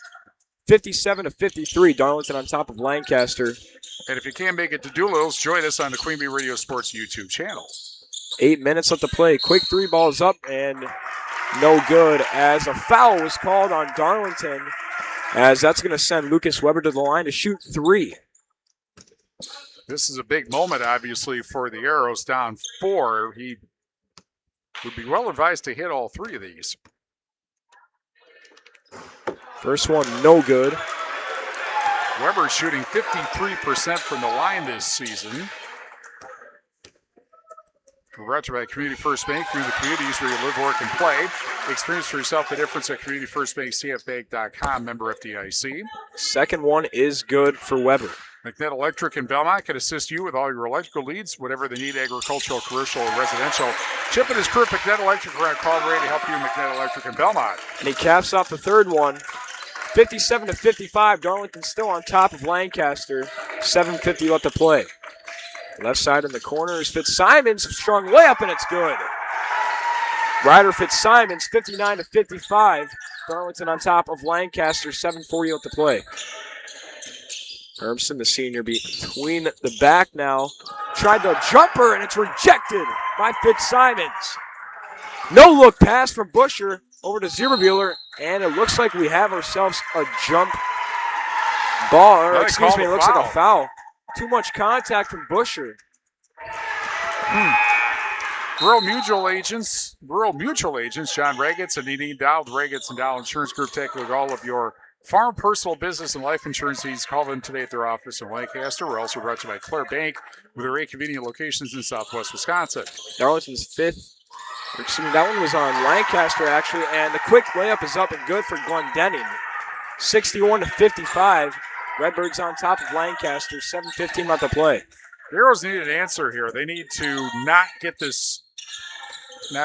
57-53, Darlington on top of Lancaster. And if you can't make it to Doolittle's, join us on the Queen Bee Radio Sports YouTube channel. 8 minutes left to play. Quick 3 balls up and no good as a foul was called on Darlington, as that's going to send Lucas Weber to the line to shoot 3. This is a big moment, obviously, for the Arrows down 4. He would be well advised to hit all 3 of these. First one, no good. Weber shooting 53% from the line this season. We're brought to you by Community First Bank. Through the communities where you live, work, and play. Experience for yourself the difference at Community First Bank, CFBank.com, member FDIC. Second one is good for Weber. McNett Electric in Belmont can assist you with all your electrical needs, whatever they need, agricultural, commercial, and residential. Chip and his crew at McNett Electric are on call ready to help you, McNett Electric in Belmont. And he caps off the third one. 57-55. Darlington still on top of Lancaster. 7:50 left to play. Left side in the corner is Fitzsimons. Strong layup, and it's good. Ryder Fitzsimons, 59-55. Darlington on top of Lancaster. 7:40 left to play. Hermson, the senior, between the back now. Tried the jumper, and it's rejected by Fitzsimons. No look pass from Busher over to Zierbebuehler, and it looks like we have ourselves a jump ball. Or, excuse me, it looks like a foul. Too much contact from Busher. Rural Mutual Agents, John Ragetz and Nadine Dow with Ragetz and Dow Insurance Group, taking all of your farm, personal, business, and life insurance needs. Call them today at their office in Lancaster. We're also brought to you by Clare Bank with their 8 convenient locations in southwest Wisconsin. Darlington's fifth. Excuse me, that one was on Lancaster, actually, and the quick layup is up and good for Glendenning. 61-55. Redbirds on top of Lancaster. 7:15 left to play. The Arrows need an answer here. They need to not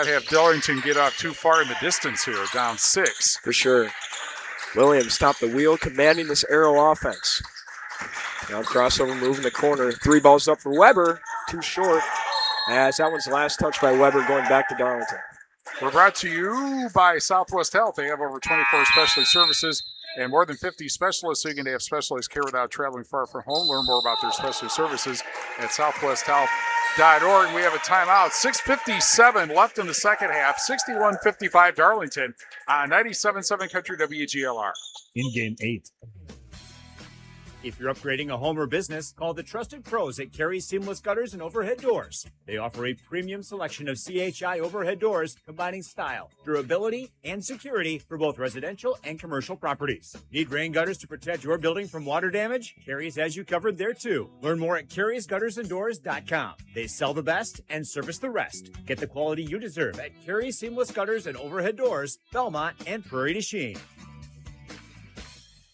have Darlington get off too far in the distance here, down 6. For sure. Williams stopped the wheel, commanding this Arrow offense. Now crossover move in the corner. 3 balls up for Weber. Too short. As that one's last touch by Weber, going back to Darlington. We're brought to you by Southwest Health. They have over 24 specialty services and more than 50 specialists, so you can have specialized care without traveling far from home. Learn more about their specialty services at southwesthealth.org. We have a timeout. 6:57 left in the second half. 61-55 Darlington on 97.7 Country WGLR. In game 8. If you're upgrading a home or business, call the trusted pros at Carey Seamless Gutters and Overhead Doors. They offer a premium selection of CHI overhead doors, combining style, durability, and security for both residential and commercial properties. Need rain gutters to protect your building from water damage? Carey's has you covered there too. Learn more at Carey'sGuttersandDoors.com. They sell the best and service the rest. Get the quality you deserve at Carey Seamless Gutters and Overhead Doors, Belmont, and Prairie du Chien.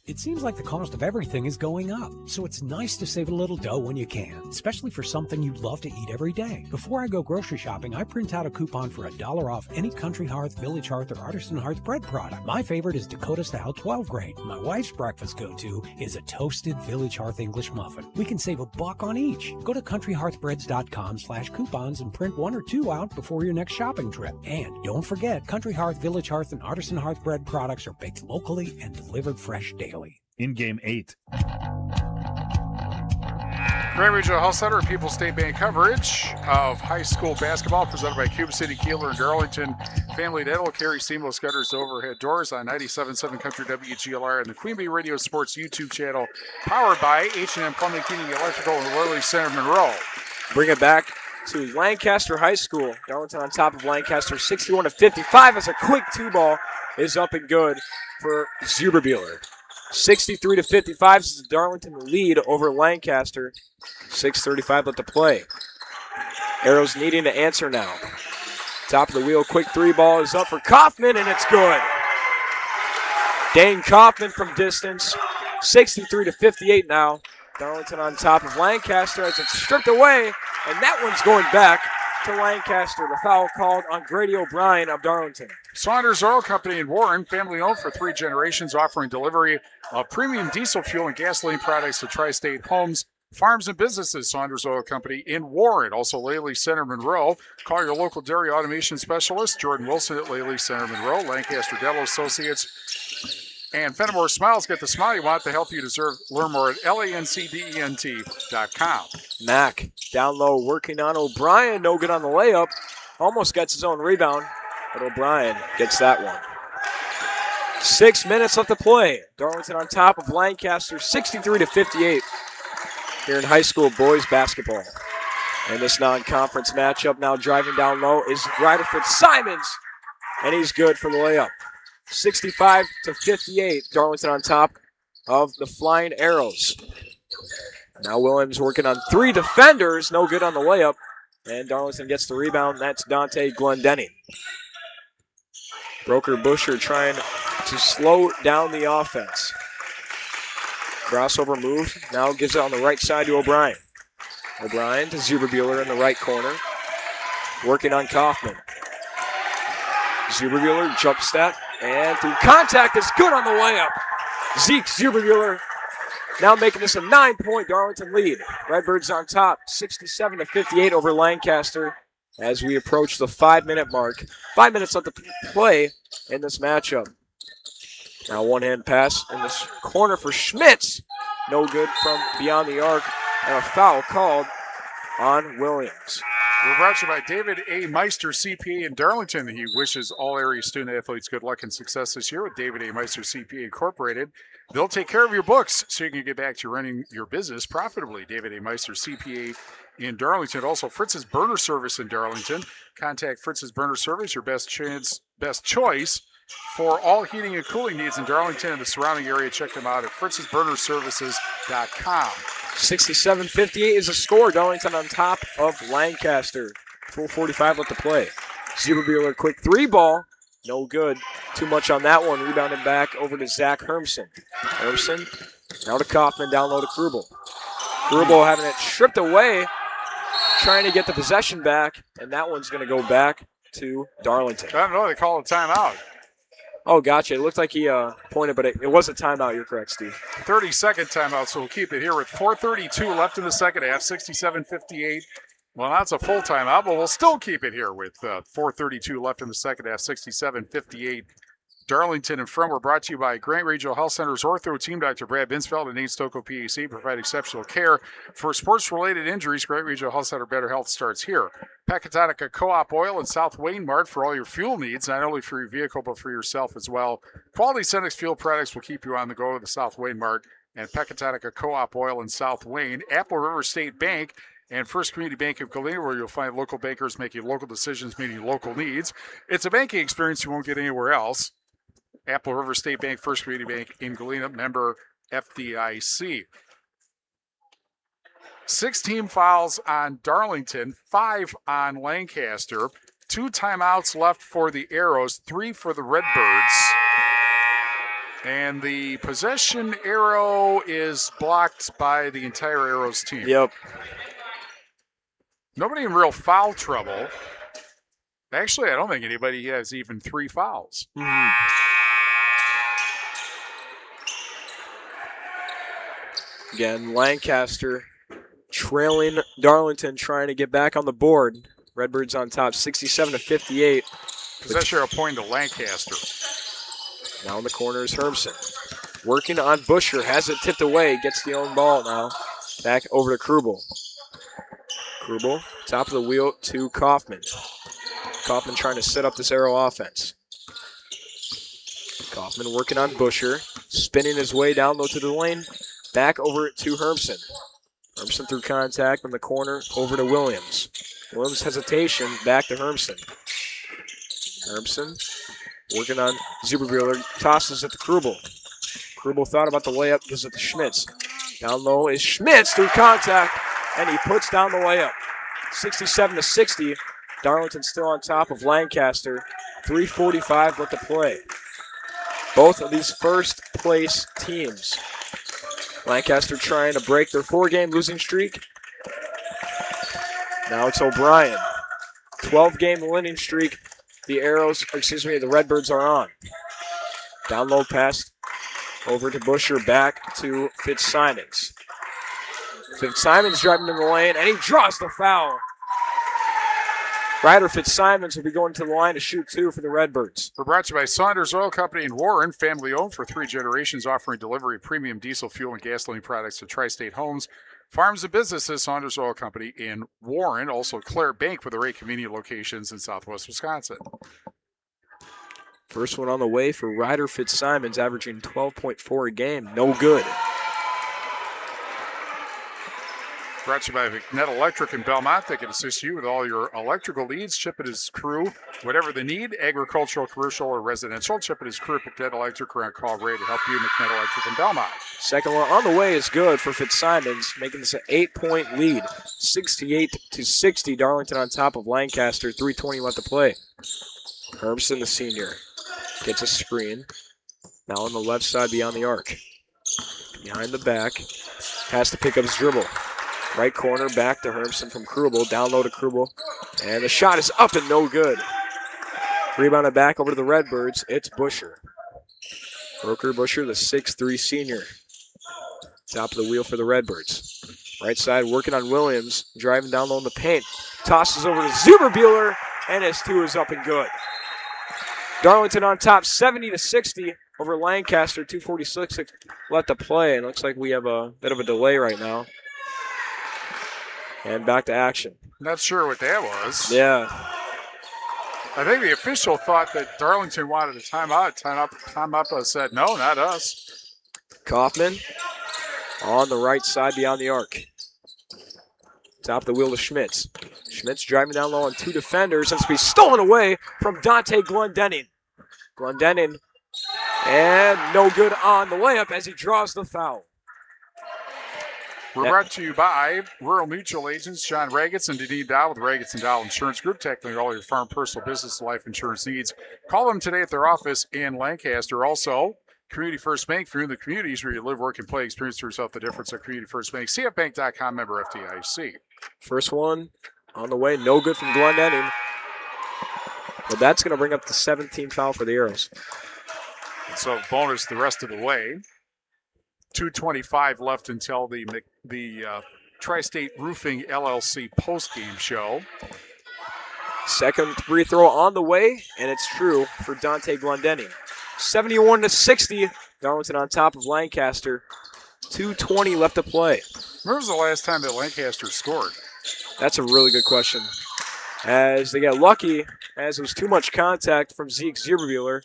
It seems like the cost of everything is going up, so it's nice to save a little dough when you can, especially for something you love to eat every day. Before I go grocery shopping, I print out a coupon for $1 off any Country Hearth, Village Hearth, or Artisan Hearth bread product. My favorite is Dakota Style 12 grain. My wife's breakfast go-to is a toasted Village Hearth English muffin. We can save $1 on each. Go to countryhearthbreads.com/coupons and print 1 or 2 out before your next shopping trip. And don't forget, Country Hearth, Village Hearth, and Artisan Hearth bread products are baked locally and delivered fresh daily. In game 8. Grand Regional Health Center and People's State Bank coverage of high school basketball presented by Cuba City, Kieler, and Darlington. Family Dental, Carey Seamless Gutters, Overhead Doors on 97.7 Country WGLR and the Queen Bee Radio Sports YouTube channel, powered by H&M Plumbing, Heating, Electrical, and Lilly Center Monroe. Bring it back to Lancaster High School. Darlington on top of Lancaster, 61-55 as a quick 2-ball is up and good for Zierbebuehler. 63-55 is the Darlington lead over Lancaster. 6:35 left to play. Arrows needing to answer now. Top of the wheel, quick 3-ball is up for Kaufman, and it's good. Dane Kaufman from distance. 63-58 now. Darlington on top of Lancaster as it's stripped away, and that one's going back to Lancaster. The foul called on Grady O'Brien of Darlington. Saunders Oil Company in Warren, family owned for 3 generations, offering delivery of premium diesel fuel and gasoline products to tri-state homes, farms, and businesses. Saunders Oil Company in Warren. Also Lilly Center Monroe. Call your local dairy automation specialist, Jordan Wilson at Lilly Center Monroe. Lancaster Dental Associates and Fenimore Smiles. Get the smile you want, the health you deserve. Learn more at lancdent.com. Mack down low working on O'Brien. No good on the layup. Almost gets his own rebound, but O'Brien gets that one. 6 minutes left to play. Darlington on top of Lancaster, 63-58 here in high school boys basketball. And this non-conference matchup now driving down low is Ryder Fitzsimons, and he's good for the layup. 65-58, Darlington on top of the Flying Arrows. Now Williams working on 3 defenders. No good on the layup. And Darlington gets the rebound. That's Dante Glendenning. Broker Busher trying to slow down the offense. Crossover move. Now gives it on the right side to O'Brien. O'Brien to Zuberbuehler in the right corner. Working on Kaufman. Zuberbuehler jump step. And through contact, it's good on the layup. Zeke Zuberbuehler now making this a 9-point Darlington lead. Redbirds on top, 67-58 over Lancaster as we approach the 5-minute mark. 5 minutes left to play in this matchup. Now one-hand pass in this corner for Schmitz. No good from beyond the arc, and a foul called on Williams. We're brought to you by David A. Meister, CPA in Darlington. He wishes all area student athletes good luck and success this year with David A. Meister, CPA Incorporated. They'll take care of your books so you can get back to running your business profitably. David A. Meister, CPA in Darlington. Also, Fritz's Burner Service in Darlington. Contact Fritz's Burner Service, your best choice for all heating and cooling needs in Darlington and the surrounding area. Check them out at fritzsburnerservices.com. 67-58 is the score. Darlington on top of Lancaster. Full 45 left to play. Zuberbuehler quick 3 ball. No good. Too much on that one. Rebounded back over to Zach Hermson. Hermson now to Kaufman. Down low to Krubel. Krubel having it stripped away. Trying to get the possession back. And that one's going to go back to Darlington. I don't know. They call a timeout. Oh, gotcha. It looked like he pointed, but it was a timeout. You're correct, Steve. 30-second timeout, so we'll keep it here with 4:32 left in the second half, 67-58. Well, that's a full timeout, but we'll still keep it here with 4:32 left in the second half, 67-58. Darlington and from. We're brought to you by Grant Regional Health Center's Ortho Team. Dr. Brad Binsfeld and Nate Stocco, PAC, provide exceptional care for sports-related injuries. Grant Regional Health Center, better health starts here. Pecatonica Co-op Oil in South Wayne Mart for all your fuel needs, not only for your vehicle, but for yourself as well. Quality Cenex fuel products will keep you on the go to the South Wayne Mart and Pecatonica Co-op Oil in South Wayne. Apple River State Bank and First Community Bank of Galena, where you'll find local bankers making local decisions, meeting local needs. It's a banking experience you won't get anywhere else. Apple River State Bank, First Community Bank in Galena, member FDIC. 16 fouls on Darlington, 5 on Lancaster, 2 timeouts left for the Arrows, 3 for the Redbirds. And the possession arrow is blocked by the entire Arrows team. Yep. Nobody in real foul trouble. Actually, I don't think anybody has even 3 fouls. Again, Lancaster trailing Darlington, trying to get back on the board. Redbirds on top, 67-58. Possession arrow pointing to Lancaster. Now in the corner is Hermson. Working on Busher, has it tipped away, gets the own ball now. Back over to Krubel. Krubel, top of the wheel to Kaufman. Kaufman trying to set up this Arrow offense. Kaufman working on Busher, spinning his way down low to the lane. Back over to Hermson. Hermson through contact from the corner over to Williams. Williams hesitation, back to Hermson. Hermson working on Zuberbuehler, tosses it to Krubel. Krubel thought about the layup, gives it to Schmitz. Down low is Schmitz through contact, and he puts down the layup. 67-60. Darlington still on top of Lancaster. 3:45 left to play. Both of these first place teams. Lancaster trying to break their 4-game losing streak. Now it's O'Brien. 12-game winning streak. The Redbirds are on. Down low pass over to Busher, back to Fitzsimons. Fitzsimons driving in the lane, and he draws the foul. Ryder Fitzsimons will be going to the line to shoot 2 for the Redbirds. We're brought to you by Saunders Oil Company in Warren, family owned for 3 generations, offering delivery of premium diesel fuel and gasoline products to tri-state homes, farms, and businesses. Saunders Oil Company in Warren, also Clare Bank with their 8 convenient locations in southwest Wisconsin. First one on the way for Ryder Fitzsimons, averaging 12.4 a game. No good. Brought to you by McNett Electric in Belmont. They can assist you with all your electrical needs. Chip and his crew, whatever they need, agricultural, commercial, or residential. Chip and his crew at McNett Electric are on call ready to help you. McNett Electric in Belmont. Second one on the way is good for Fitzsimons, making this an 8-point lead. 68-60. Darlington on top of Lancaster. 3:20 left to play. Hermson, the senior, gets a screen. Now on the left side beyond the arc. Behind the back. Has to pick up his dribble. Right corner, back to Hermson from Krubel. Down low to Krubel. And the shot is up and no good. Rebounded back over to the Redbirds. It's Busher. Roker Busher, the 6'3 senior. Top of the wheel for the Redbirds. Right side working on Williams. Driving down low in the paint. Tosses over to Zuberbuehler. And his two is up and good. Darlington on top, 70-60 over Lancaster. 2:46 left to play. And looks like we have a bit of a delay right now. And back to action. Not sure what that was. Yeah. I think the official thought that Darlington wanted a timeout. Timeout said, no, not us. Kaufman on the right side beyond the arc. Top of the wheel to Schmitz. Schmitz driving down low on two defenders. And it's be stolen away from Dante Glendening. Glendening, and no good on the layup as he draws the foul. We're brought to you by Rural Mutual Agents John Ragetz and Deneen Dow with Ragetz & Dow Insurance Group, tackling all your farm, personal, business, life insurance needs. Call them today at their office in Lancaster. Also, Community First Bank, for you in the communities where you live, work, and play. Experience for yourself the difference at Community First Bank. CFBank.com, member FDIC. First one on the way, no good from Glendening. But that's going to bring up the 17th foul for the Arrows. So bonus the rest of the way. 2:25 left until the Tri-State Roofing LLC postgame show. Second free throw on the way, and it's true for Dante Glendening. 71-60, Darlington on top of Lancaster. 2:20 left to play. When was the last time that Lancaster scored? That's a really good question. As they get lucky, as it was too much contact from Zeke Zuberbuehler.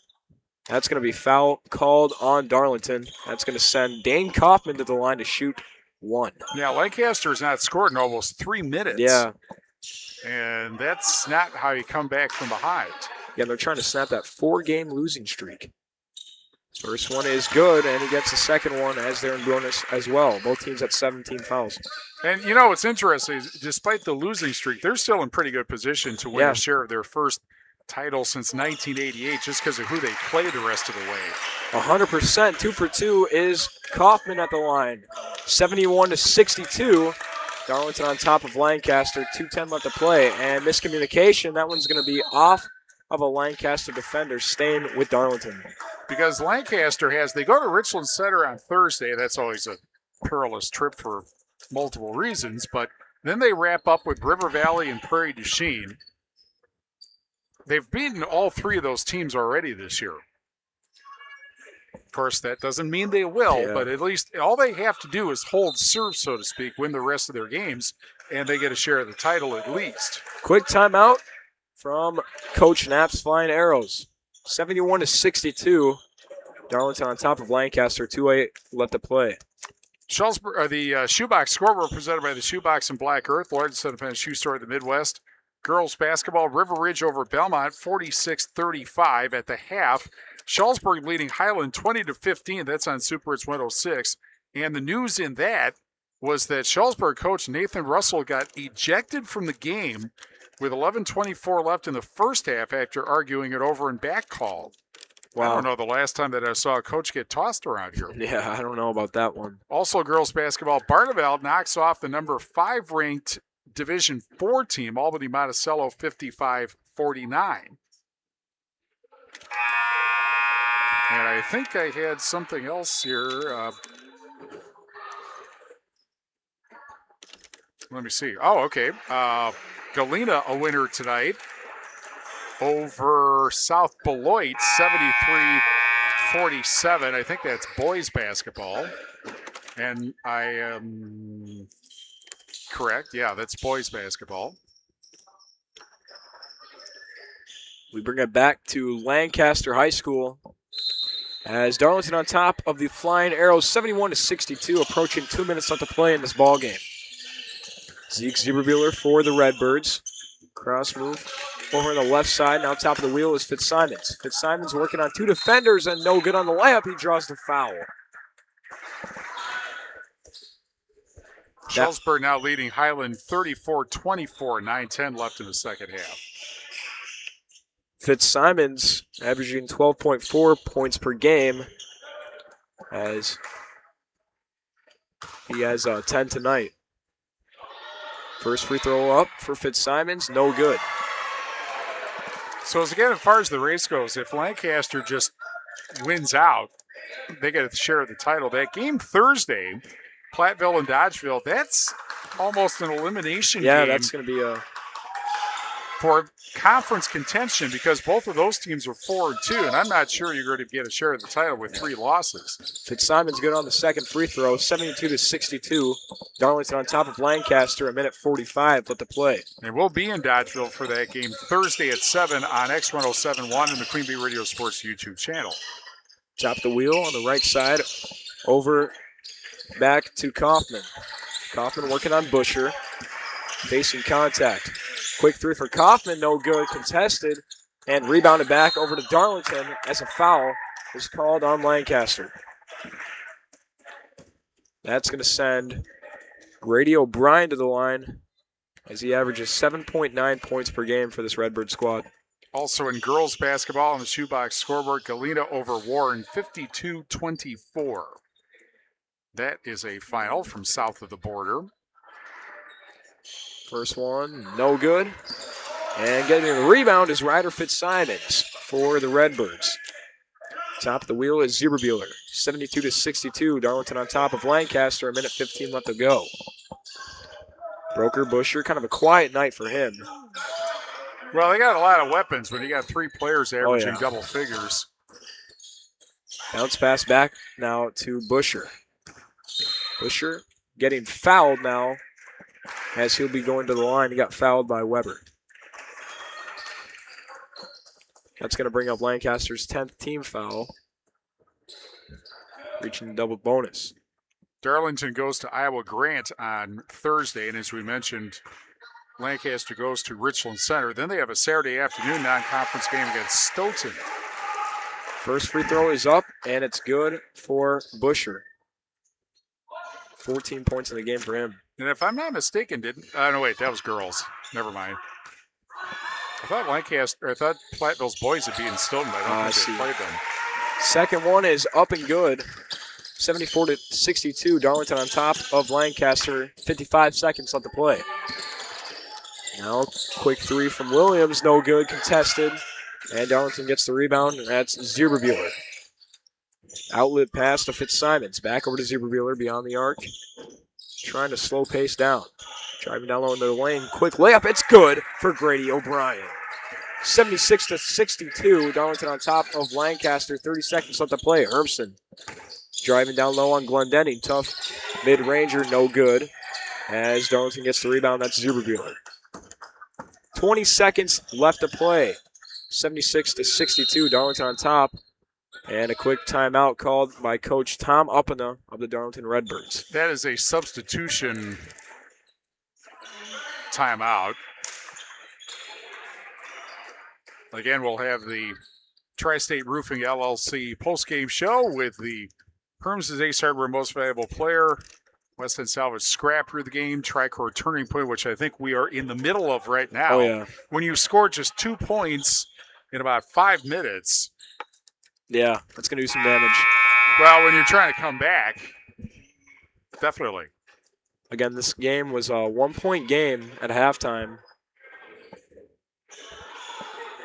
That's going to be foul called on Darlington. That's going to send Dane Kaufman to the line to shoot one. Yeah, Lancaster's not scored in almost 3 minutes. Yeah. And that's not how you come back from behind. Yeah, they're trying to snap that 4-game losing streak. First one is good, and he gets the second one as they're in bonus as well. Both teams at 17 fouls. And, you know, what's interesting is despite the losing streak, they're still in pretty good position to win a share of their first title since 1988 just because of who they play the rest of the way. 100%. 2 for 2 is Kaufman at the line. 71-62. Darlington on top of Lancaster. 2:10 left to play. And miscommunication, that one's going to be off of a Lancaster defender, staying with Darlington. Because Lancaster they go to Richland Center on Thursday. That's always a perilous trip for multiple reasons. But then they wrap up with River Valley and Prairie du Chien. They've beaten all three of those teams already this year. Of course, that doesn't mean they will, but at least all they have to do is hold serve, so to speak, win the rest of their games, and they get a share of the title at least. Quick timeout from Coach Knapp's Flying Arrows. 71-62. Darlington on top of Lancaster. 2:08 left to play. The Shoebox Scoreboard presented by the Shoebox and Black Earth, largest independent shoe store in the Midwest. Girls basketball, River Ridge over Belmont, 46-35 at the half. Shullsburg leading Highland 20-15. That's on Super It's 106. And the news in that was that Shullsburg coach Nathan Russell got ejected from the game with 11:24 left in the first half after arguing it over and back call. Wow. I don't know the last time that I saw a coach get tossed around here. Yeah, I don't know about that one. Also, girls basketball, Barneveld knocks off the number 5 ranked Division 4 team, Albany Monticello, 55-49. And I think I had something else here. Let me see. Oh, okay. Galena, a winner tonight over South Beloit, 73-47. I think that's boys basketball. And I am correct. Yeah, that's boys basketball. We bring it back to Lancaster High School as Darlington on top of the Flying Arrows, 71-62, approaching 2 minutes left to play in this ball game. Zeke Zieberbuehler for the Redbirds. Cross move over on the left side. Now top of the wheel is Fitzsimons. Fitzsimons working on 2 defenders and no good on the layup. He draws the foul. Schultzberg now leading Highland 34-24, 9:10 left in the second half. Fitzsimons averaging 12.4 points per game as he has 10 tonight. First free throw up for Fitzsimons, no good. So as far as the race goes, if Lancaster just wins out, they get a share of the title. That game Thursday, Platteville and Dodgeville, that's almost an elimination game. Yeah, that's going to be for conference contention because both of those teams are 4-2, and I'm not sure you're going to get a share of the title with 3 losses. Fitzsimons good on the second free throw, 72-62. Darlington on top of Lancaster, 1:45 left to play. And we'll be in Dodgeville for that game Thursday at 7 on X1071 and the Queen Bee Radio Sports YouTube channel. Top the wheel on the right side, over back to Kaufman. Kaufman working on Busher, facing contact. Quick three for Kaufman, no good, contested, and rebounded back over to Darlington as a foul is called on Lancaster. That's going to send Grady O'Brien to the line as he averages 7.9 points per game for this Redbird squad. Also in girls basketball on the shoebox scoreboard, Galena over Warren 52-24. That is a final from south of the border. First one, no good. And getting the rebound is Ryder Fitzsimons for the Redbirds. Top of the wheel is Zieberbuehler, 72-62. Darlington on top of Lancaster, 1:15 left to go. Broker Busher, kind of a quiet night for him. Well, they got a lot of weapons when you got 3 players averaging double figures. Bounce pass back now to Busher. Busher getting fouled now as he'll be going to the line. He got fouled by Weber. That's going to bring up Lancaster's 10th team foul, reaching the double bonus. Darlington goes to Iowa Grant on Thursday, and as we mentioned, Lancaster goes to Richland Center. Then they have a Saturday afternoon non-conference game against Stoughton. First free throw is up, and it's good for Busher. 14 points in the game for him. And if I'm not mistaken, no, wait, that was girls. Never mind. I thought Platteville's boys would be in Stoughton, but I don't think they played them. Second one is up and good. 74-62. Darlington on top of Lancaster. 55 seconds left to play. Now, quick three from Williams. No good. Contested. And Darlington gets the rebound. And that's Zieberbuehler. Outlet pass to Fitzsimons. Back over to Zieberbuehler beyond the arc. Trying to slow pace down. Driving down low into the lane. Quick layup. It's good for Grady O'Brien. 76-62. Darlington on top of Lancaster. 30 seconds left to play. Hermson driving down low on Glendenning. Tough mid-ranger. No good. As Darlington gets the rebound, that's Zieberbuehler. 20 seconds left to play. 76-62. Darlington on top. And a quick timeout called by Coach Tom Uppena of the Darlington Redbirds. That is a substitution timeout. Again, we'll have the Tri-State Roofing LLC postgame show with the Herms' Ace Hardware Most Valuable Player, West End Salvage scrap through the game, Tricor Turning Point, which I think we are in the middle of right now. Oh, yeah. When you score just 2 points in about 5 minutes. Yeah, that's going to do some damage. Well, when you're trying to come back, definitely. Again, this game was a 1-point game at halftime.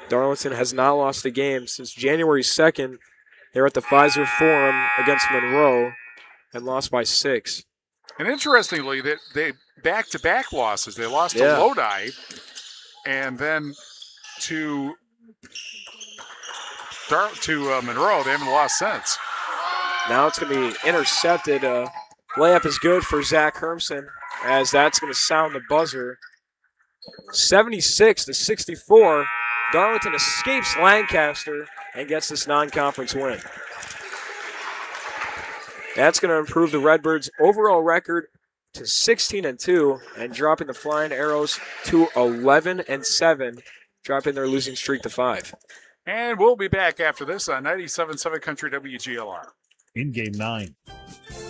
Darlington has not lost a game since January 2nd. They were at the Pfizer Forum against Monroe and lost by 6. And interestingly, they back-to-back losses. They lost to Lodi and then to Monroe. They haven't lost since. Now it's going to be intercepted. Layup is good for Zach Hermson as that's going to sound the buzzer. 76-64. Darlington escapes Lancaster and gets this non-conference win. That's going to improve the Redbirds' overall record to 16-2 and dropping the Flying Arrows to 11-7, dropping their losing streak to 5. And we'll be back after this on 97.7 Country WGLR. In game 9.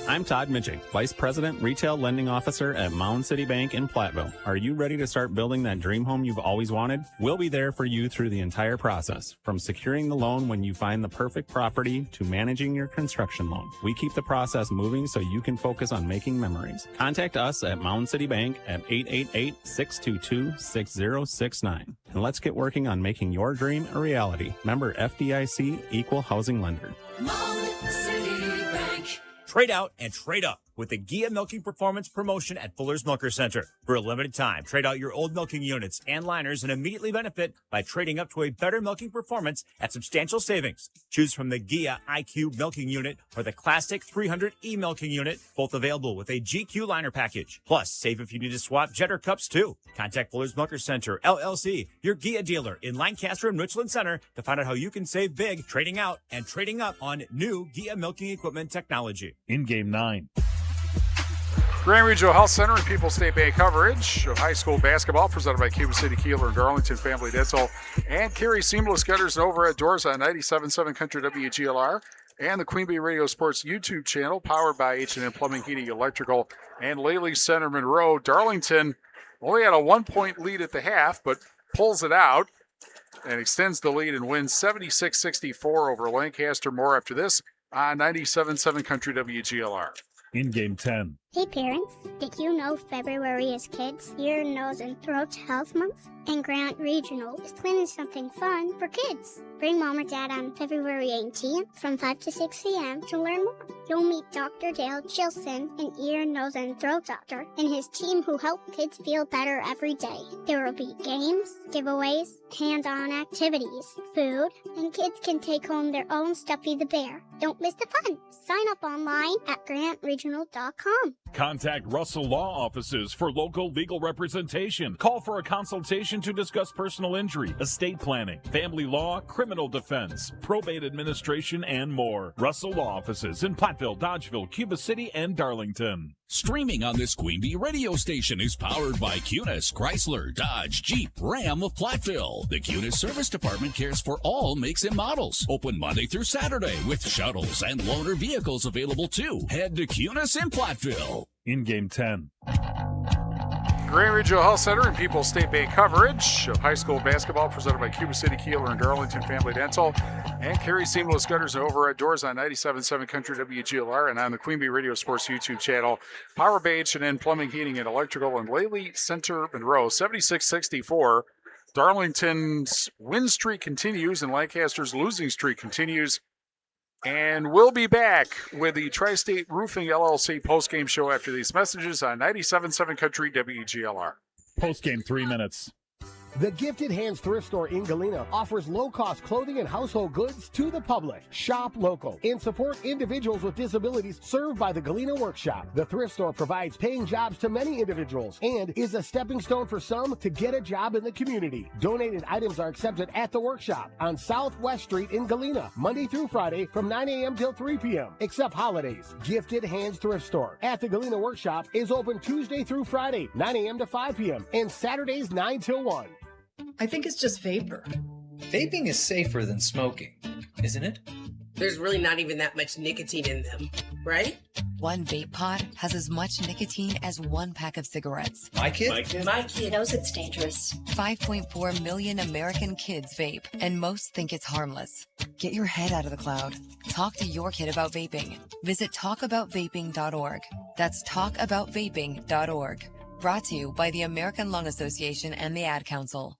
I'm Todd Mitchell, Vice President, Retail Lending Officer at Mound City Bank in Platteville. Are you ready to start building that dream home you've always wanted? We'll be there for you through the entire process, from securing the loan when you find the perfect property to managing your construction loan. We keep the process moving so you can focus on making memories. Contact us at Mound City Bank at 888-622-6069. And let's get working on making your dream a reality. Member FDIC, Equal Housing Lender. Mound City Bank. Trade out and trade up with the Gia Milking Performance promotion at Fuller's Milker Center. For a limited time, trade out your old milking units and liners and immediately benefit by trading up to a better milking performance at substantial savings. Choose from the Gia IQ milking unit or the Classic 300E milking unit, both available with a GQ liner package. Plus, save if you need to swap Jetter cups too. Contact Fuller's Milker Center, LLC, your Gia dealer in Lancaster and Richland Center to find out how you can save big trading out and trading up on new Gia milking equipment technology. In game 9. Grand Regional Health Center and People's State Bank coverage of high school basketball presented by Cuba City, Kieler, and Darlington Family Dental, and Carey Seamless Gutters and Overhead Doors on 97.7 Country WGLR, and the Queen Bee Radio Sports YouTube channel powered by H&M Plumbing, Heating, Electrical, and Laley Center Monroe. Darlington only had a 1-point lead at the half, but pulls it out and extends the lead and wins 76-64 over Lancaster. More after this on 97.7 Country WGLR. In game 10. Hey parents, did you know February is Kids' Ear, Nose, and Throat Health Month? And Grant Regional is planning something fun for kids. Bring Mom or Dad on February 18th from 5 to 6 p.m. to learn more. You'll meet Dr. Dale Chilson, an ear, nose, and throat doctor, and his team who help kids feel better every day. There will be games, giveaways, hands-on activities, food, and kids can take home their own Stuffy the Bear. Don't miss the fun. Sign up online at grantregional.com. Contact Russell Law Offices for local legal representation. Call for a consultation to discuss personal injury, estate planning, family law, criminal defense, probate administration, and more. Russell Law Offices in Platteville, Dodgeville, Cuba City, and Darlington. Streaming on this Queen Bee radio station is powered by Cunis, Chrysler, Dodge, Jeep, Ram of Platteville. The Cunis Service Department cares for all makes and models. Open Monday through Saturday with shuttles and loaner vehicles available too. Head to Cunis in Platteville. In game 10. Grand Regional Health Center and People's State Bank coverage of high school basketball presented by Cuba City, Kieler, and Darlington Family Dental, and Carey Seamless Gutters and Overhead Doors on 97.7 Country WGLR and on the Queen Bee Radio Sports YouTube channel, powered by H&N Plumbing, Heating, and Electrical, and Laley Center Monroe, 76-64. Darlington's win streak continues and Lancaster's losing streak continues. And we'll be back with the Tri-State Roofing LLC postgame show after these messages on 97.7 Country WGLR. Postgame 3 minutes. The Gifted Hands Thrift Store in Galena offers low-cost clothing and household goods to the public. Shop local and support individuals with disabilities served by the Galena Workshop. The thrift store provides paying jobs to many individuals and is a stepping stone for some to get a job in the community. Donated items are accepted at the workshop on Southwest Street in Galena, Monday through Friday from 9 a.m. till 3 p.m., except holidays. Gifted Hands Thrift Store at the Galena Workshop is open Tuesday through Friday, 9 a.m. to 5 p.m., and Saturdays 9 till 1. I think it's just vapor. Vaping is safer than smoking, isn't it? There's really not even that much nicotine in them, right? One vape pod has as much nicotine as one pack of cigarettes. My kid knows it's dangerous. 5.4 million American kids vape, and most think it's harmless. Get your head out of the cloud. Talk to your kid about vaping. Visit talkaboutvaping.org. That's talkaboutvaping.org. Brought to you by the American Lung Association and the Ad Council.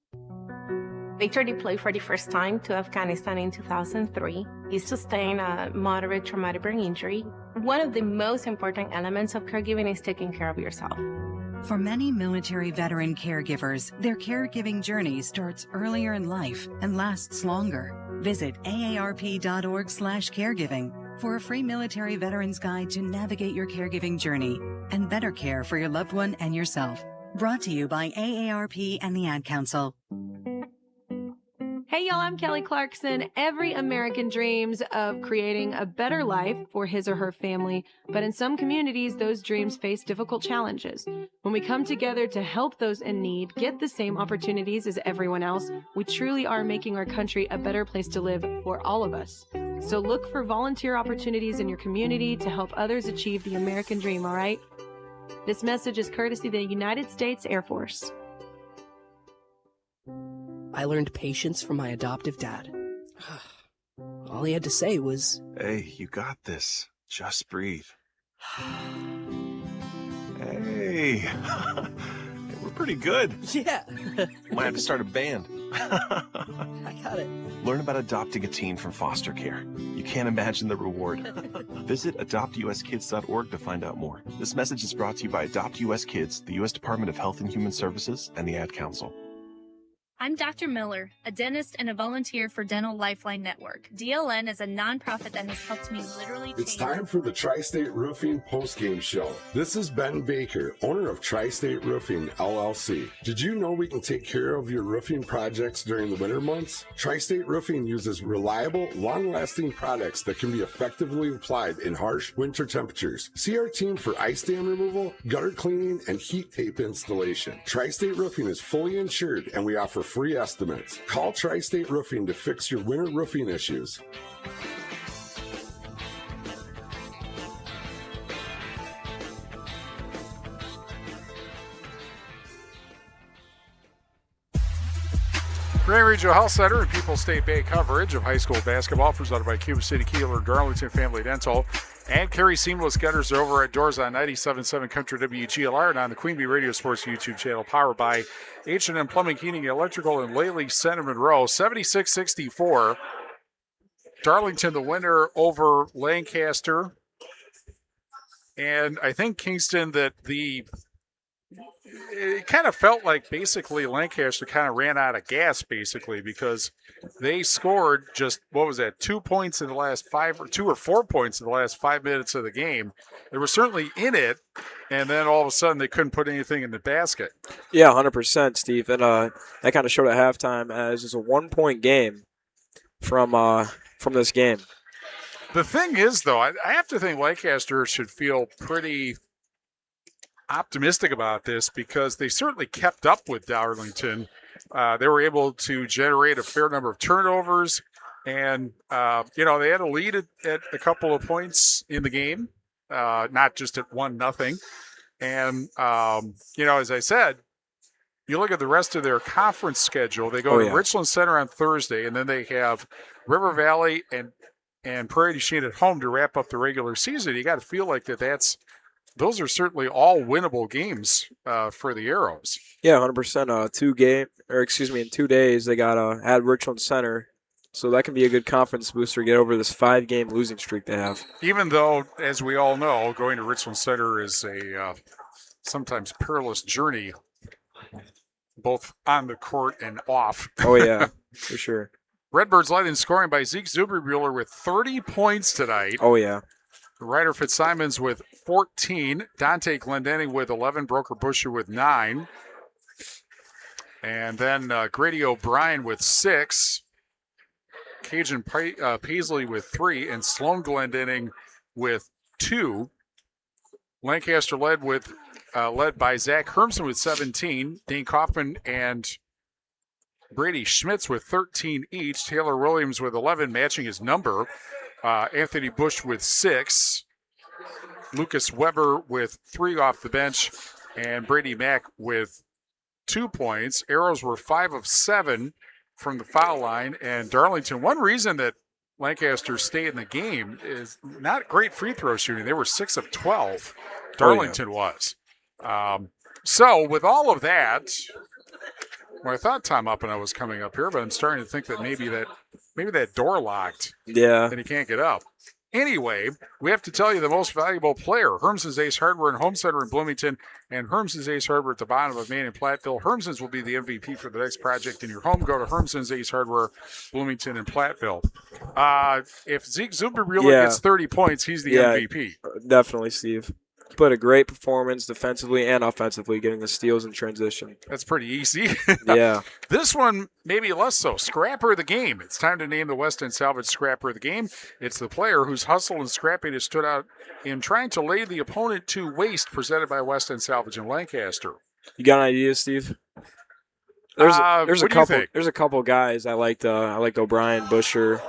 Victor deployed for the first time to Afghanistan in 2003. He sustained a moderate traumatic brain injury. One of the most important elements of caregiving is taking care of yourself. For many military veteran caregivers, their caregiving journey starts earlier in life and lasts longer. Visit aarp.org/caregiving for a free military veterans guide to navigate your caregiving journey and better care for your loved one and yourself. Brought to you by AARP and the Ad Council. Hey y'all, I'm Kelly Clarkson. Every American dreams of creating a better life for his or her family, but in some communities, those dreams face difficult challenges. When we come together to help those in need get the same opportunities as everyone else, we truly are making our country a better place to live for all of us. So look for volunteer opportunities in your community to help others achieve the American dream, all right? This message is courtesy of the United States Air Force. I learned patience from my adoptive dad. All he had to say was, "Hey, you got this. Just breathe." Hey, we're pretty good. Yeah. Might have to start a band. I got it. Learn about adopting a teen from foster care. You can't imagine the reward. Visit adoptuskids.org to find out more. This message is brought to you by Adopt US Kids, the U.S. Department of Health and Human Services, and the Ad Council. I'm Dr. Miller, a dentist and a volunteer for Dental Lifeline Network. DLN is a nonprofit that has helped me literally change. It's time for the Tri-State Roofing Postgame Show. This is Ben Baker, owner of Tri-State Roofing, LLC. Did you know we can take care of your roofing projects during the winter months? Tri-State Roofing uses reliable, long-lasting products that can be effectively applied in harsh winter temperatures. See our team for ice dam removal, gutter cleaning, and heat tape installation. Tri-State Roofing is fully insured, and we offer free estimates. Call Tri-State Roofing to fix your winter roofing issues. Grand Regional Health Center and People's State Bank coverage of high school basketball presented by Cuba City, Kieler, Darlington Family Dental, and Carey Seamless Gutters are over at doors on 97.7 Country WGLR and on the Queen Bee Radio Sports YouTube channel, powered by H&M Plumbing, Heating, Electrical, and Laley Center Monroe. 76-64. Darlington the winner over Lancaster. And I think, Kingston, that it kind of felt like basically Lancaster kind of ran out of gas, basically, because they scored just, 2 points in the last 2 or 4 points in the last 5 minutes of the game. They were certainly in it, and then all of a sudden they couldn't put anything in the basket. Yeah, 100%, Steve. And that kind of showed at halftime as it's a 1-point game from this game. The thing is, though, I have to think Lancaster should feel pretty optimistic about this because they certainly kept up with Darlington. They were able to generate a fair number of turnovers, and they had a lead at a couple of points in the game, not just at 1-0. And as I said, you look at the rest of their conference schedule. They go to Richland Center on Thursday, and then they have River Valley and Prairie du Chien at home to wrap up the regular season. You got to feel like those are certainly all winnable games for the Arrows. Yeah, 100%. In 2 days they got at Richland Center, so that can be a good confidence booster to get over this 5-game losing streak they have. Even though, as we all know, going to Richland Center is a sometimes perilous journey, both on the court and off. Oh yeah, for sure. Redbirds led in scoring by Zeke Zuberbuehler with 30 points tonight. Oh yeah. Ryder Fitzsimons with 14. Dante Glendenning with 11. Broker Busher with 9. And then Grady O'Brien with 6. Cajun Paisley with 3. And Sloan Glendenning with 2. Lancaster led by Zach Hermson with 17. Dane Kaufman and Brady Schmitz with 13 each. Taylor Williams with 11, matching his number. Anthony Bush with 6. Lucas Weber with 3 off the bench. And Brady Mack with 2 points. Arrows were 5 of 7 from the foul line. And Darlington, one reason that Lancaster stayed in the game is not great free throw shooting. They were 6 of 12. Darlington was. So with all of that, I thought Tom Uppana was coming up here, but I'm starting to think that maybe that door locked. Yeah. And he can't get up. Anyway, we have to tell you the most valuable player. Hermson's Ace Hardware and Home Center in Bloomington, and Hermson's Ace Hardware at the bottom of Main and Platteville. Hermson's will be the MVP for the next project in your home. Go to Hermson's Ace Hardware, Bloomington and Platteville. If Zeke Zuberbuehler gets 30 points, he's the MVP. Definitely, Steve. put a great performance defensively and offensively, getting the steals in transition. That's pretty easy. Yeah. This one, maybe less so. Scrapper of the game. It's time to name the West End Salvage Scrapper of the game. It's the player whose hustle and scrapping has stood out in trying to lay the opponent to waste, presented by West End Salvage in Lancaster. You got an idea, Steve? There's what do you think? There's a couple guys I liked. I liked O'Brien, Busher,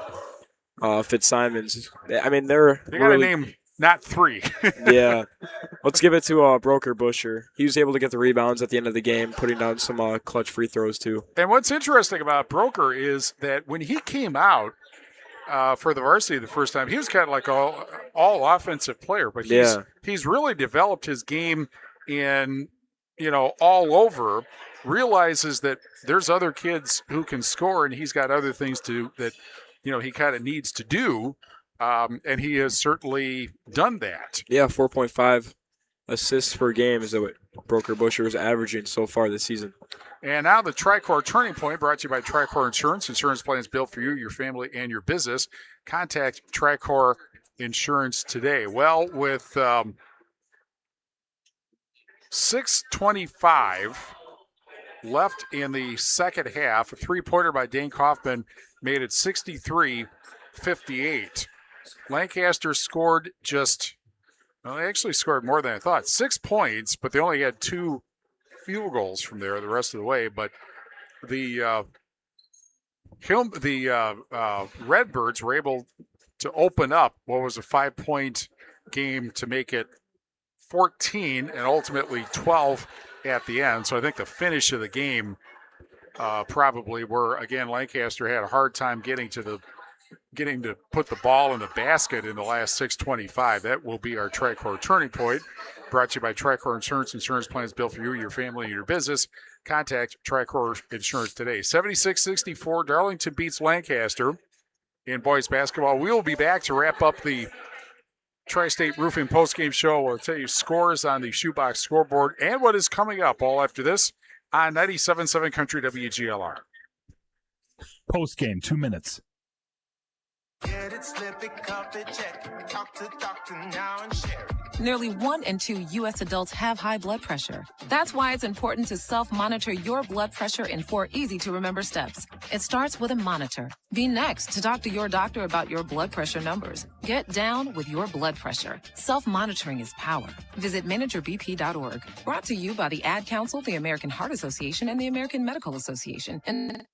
Fitzsimons. I mean, they're You got to name not 3. Yeah. Let's give it to Broker Busher. He was able to get the rebounds at the end of the game, putting down some clutch free throws too. And what's interesting about Broker is that when he came out for the varsity the first time, he was kind of like all offensive player, but he's really developed his game in, all over, realizes that there's other kids who can score and he's got other things that he kind of needs to do. And he has certainly done that. Yeah, 4.5 assists per game is what Broker Busher is averaging so far this season. And now the Tricor Turning Point, brought to you by Tricor Insurance. Insurance plans built for you, your family, and your business. Contact Tricor Insurance today. Well, with 6:25 left in the second half, a three-pointer by Dane Kaufman made it 63-58. Lancaster scored they actually scored more than I thought. 6 points, but they only had 2 field goals from there the rest of the way. But the Redbirds were able to open up what was a 5-point game to make it 14 and ultimately 12 at the end. So I think the finish of the game probably were, again, Lancaster had a hard time getting to put the ball in the basket in the last 6:25. That will be our Tricor Turning Point, brought to you by Tricor Insurance. Insurance plans built for you, your family, and your business. Contact Tricor Insurance today. 76-64, Darlington beats Lancaster in boys basketball. We will be back to wrap up the Tri-State Roofing postgame show. We'll tell you scores on the shoebox scoreboard and what is coming up all after this on 97.7 Country WGLR. Postgame, 2 minutes. Get it, slip it, cup it, check it. Talk to doctor now and share it. Nearly 1 in 2 U.S. adults have high blood pressure. That's why it's important to self-monitor your blood pressure in 4 easy-to-remember steps. It starts with a monitor. Be next to talk to your doctor about your blood pressure numbers. Get down with your blood pressure. Self-monitoring is power. Visit managerbp.org. Brought to you by the Ad Council, the American Heart Association, and the American Medical Association. And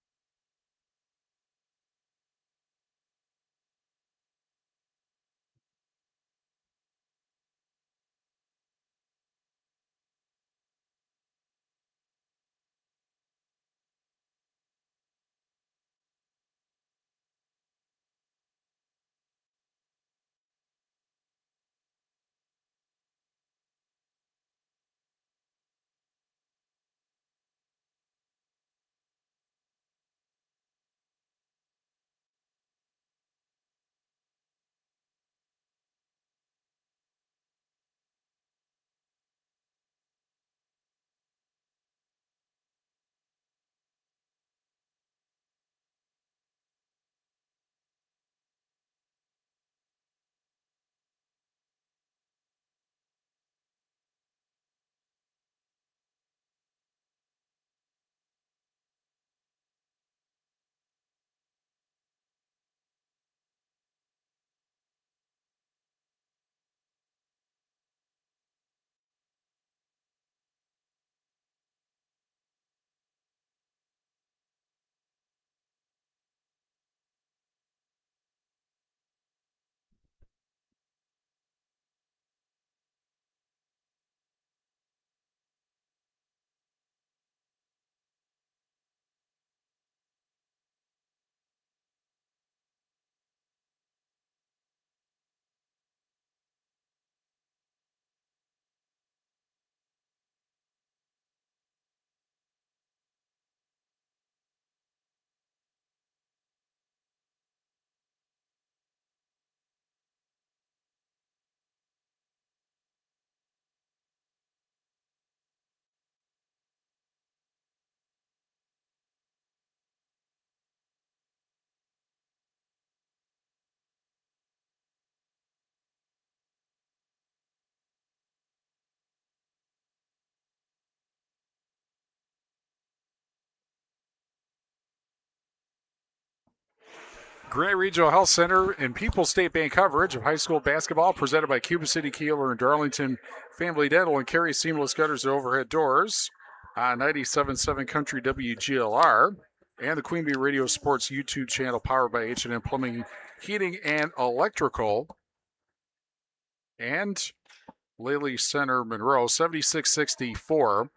Grant Regional Health Center and People's State Bank coverage of high school basketball presented by Cuba City, Kieler, and Darlington Family Dental and Carey Seamless Gutters and Overhead Doors on 97.7 Country WGLR and the Queen Bee Radio Sports YouTube channel powered by H&M Plumbing, Heating, and Electrical. And Lely Center Monroe, 76-64.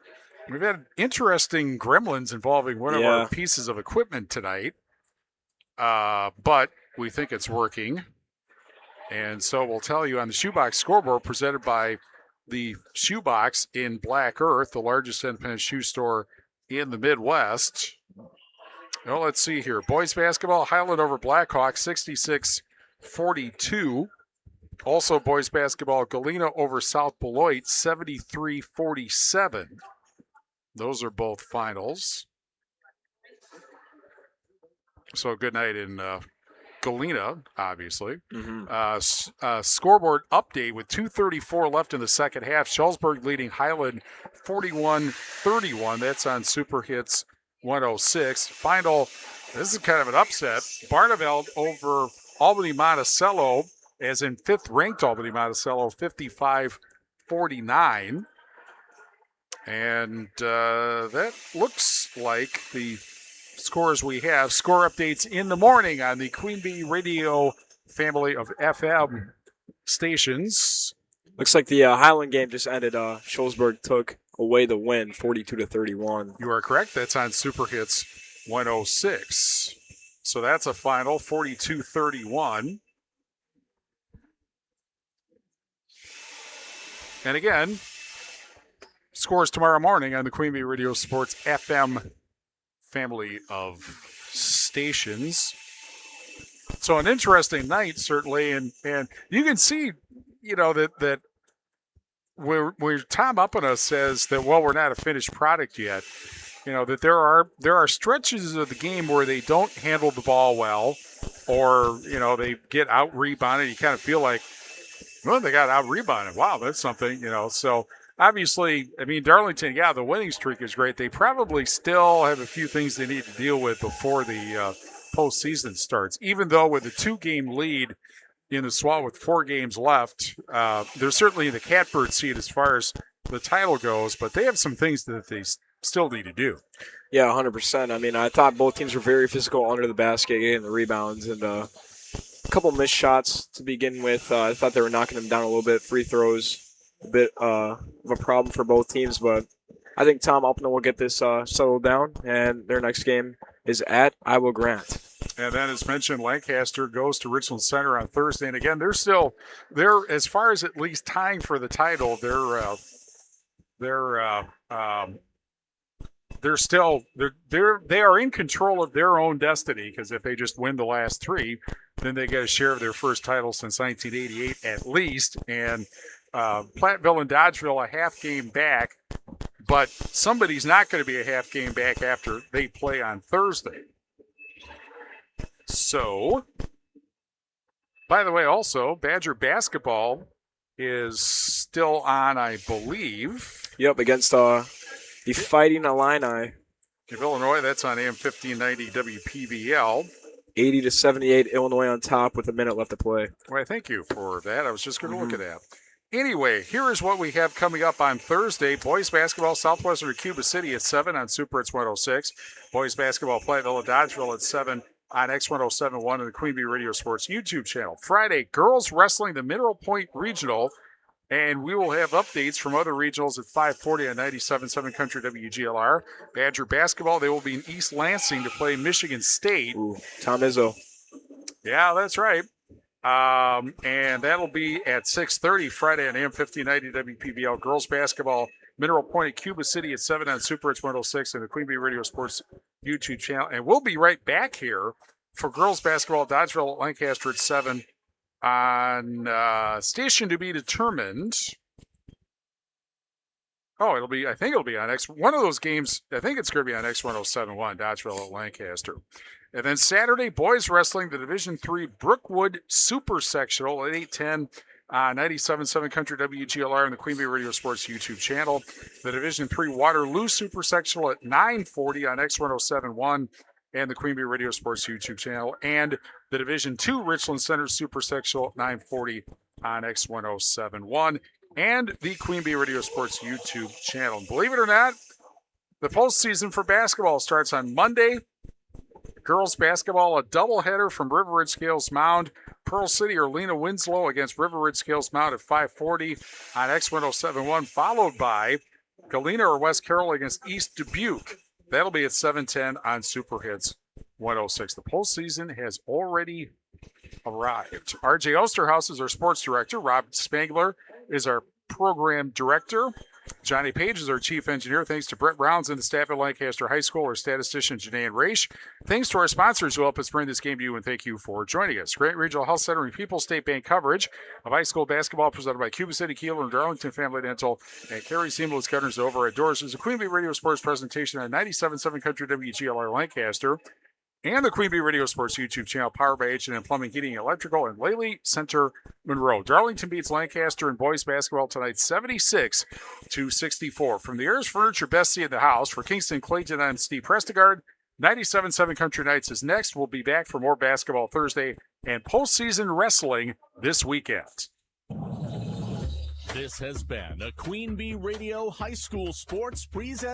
We've had interesting gremlins involving one of our pieces of equipment tonight, but we think it's working. And so we'll tell you on the Shoebox scoreboard presented by the Shoebox in Black Earth, the largest independent shoe store in the Midwest. Well, let's see here. Boys basketball, Highland over Blackhawk, 66-42. Also, boys basketball, Galena over South Beloit, 73-47. Those are both finals. So good night in Galena, obviously. Scoreboard update with 2:34 left in the second half. Schulzburg leading Highland 41-31. That's on Super Hits 106. Final, this is kind of an upset. Barneveld over Albany Monticello, as in fifth-ranked Albany Monticello, 55-49. And that looks like the scores we have. Score updates in the morning on the Queen Bee Radio family of FM stations. Looks like the Highland game just ended. Schulzburg took away the win, 42-31. You are correct. That's on Super Hits 106. So that's a final, 42-31. And again, scores tomorrow morning on the Queen Bee Radio Sports FM family of stations. So an interesting night, certainly, and you can see, you know, that where Tom Uppana says that, well, we're not a finished product yet, you know, that there are stretches of the game where they don't handle the ball well, or, you know, they get out rebounded. You kind of feel like, well, they got out rebounded. Wow, that's something, you know. So obviously, I mean, Darlington, yeah, the winning streak is great. They probably still have a few things they need to deal with before the postseason starts. Even though with a 2-game lead in the SWAT with 4 games left, they're certainly in the catbird seat as far as the title goes, but they have some things that they still need to do. Yeah, 100%. I mean, I thought both teams were very physical under the basket, getting the rebounds, and a couple missed shots to begin with. I thought they were knocking them down a little bit. Free throws, a bit of a problem for both teams, but I think Tom Uppana will get this settled down, and their next game is at Iowa Grant. And then, as mentioned, Lancaster goes to Richland Center on Thursday. And again, they're as far as at least tying for the title, they are in control of their own destiny, because if they just win the last 3, then they get a share of their first title since 1988 at least. And Platteville and Dodgeville a half game back, but somebody's not going to be a half game back after they play on Thursday. So, by the way, also, Badger basketball is still on, I believe. Yep, against the Fighting Illini of Illinois. That's on AM 1590 WPVL. 80-78, Illinois on top with a minute left to play. Well, thank you for that. I was just going to look at that. Anyway, here is what we have coming up on Thursday. Boys basketball, Southwestern Cuba City at 7 on Super Hits 106. Boys basketball, Platteville and Dodgeville at 7 on X1071 and the Queen Bee Radio Sports YouTube channel. Friday, girls wrestling, the Mineral Point Regional. And we will have updates from other regionals at 5:40 on 97.7 Country WGLR. Badger basketball, they will be in East Lansing to play Michigan State. Ooh, Tom Izzo. Yeah, that's right. And that'll be at 6:30 Friday on AM 1590 WPBL. Girls basketball, Mineral Point at Cuba City at 7 on Super Hits 106 and the Queen Bee Radio Sports YouTube channel. And we'll be right back here for girls basketball, Dodgeville at Lancaster at 7 on station to be determined. Oh, I think it'll be on one of those games. I think it's going to be on X1071, Dodgeville at Lancaster. And then Saturday, boys wrestling, the Division III Brookwood Super Sectional at 8:10 on 97.7 Country WGLR and the Queen Bee Radio Sports YouTube channel. The Division III Waterloo Super Sectional at 9:40 on X1071 and the Queen Bee Radio Sports YouTube channel. And the Division II Richland Center Super Sectional 940 on X1071 and the Queen Bee Radio Sports YouTube channel. Believe it or not, the postseason for basketball starts on Monday. Girls basketball, a doubleheader from River Ridge Scales Mound. Pearl City or Lena Winslow against River Ridge Scales Mound at 5:40 on X1071, followed by Galena or West Carroll against East Dubuque. That'll be at 7:10 on Super Hits 106. The postseason has already arrived. RJ Osterhaus is our sports director. Rob Spangler is our program director. Johnny Page is our chief engineer. Thanks to Brett Rounds and the staff at Lancaster High School, our statistician Janae Raish. Thanks to our sponsors who help us bring this game to you, and thank you for joining us. Grant Regional Health Center and People's State Bank coverage of high school basketball presented by Cuba City, Kieler, and Darlington Family Dental, and Carey Seamless Gunners over at Doors. Is a Queen Bee Radio Sports presentation on 97.7 Country WGLR Lancaster and the Queen Bee Radio Sports YouTube channel, powered by H&M Plumbing, Heating, and Electrical, and Lely Center, Monroe. Darlington beats Lancaster in boys basketball tonight, 76-64. From the Ayers Furniture Best Seat in the House, for Kingston Clayton, I'm Steve Prestegard. 97.7 Country Nights is next. We'll be back for more basketball Thursday and postseason wrestling this weekend. This has been a Queen Bee Radio High School Sports Present.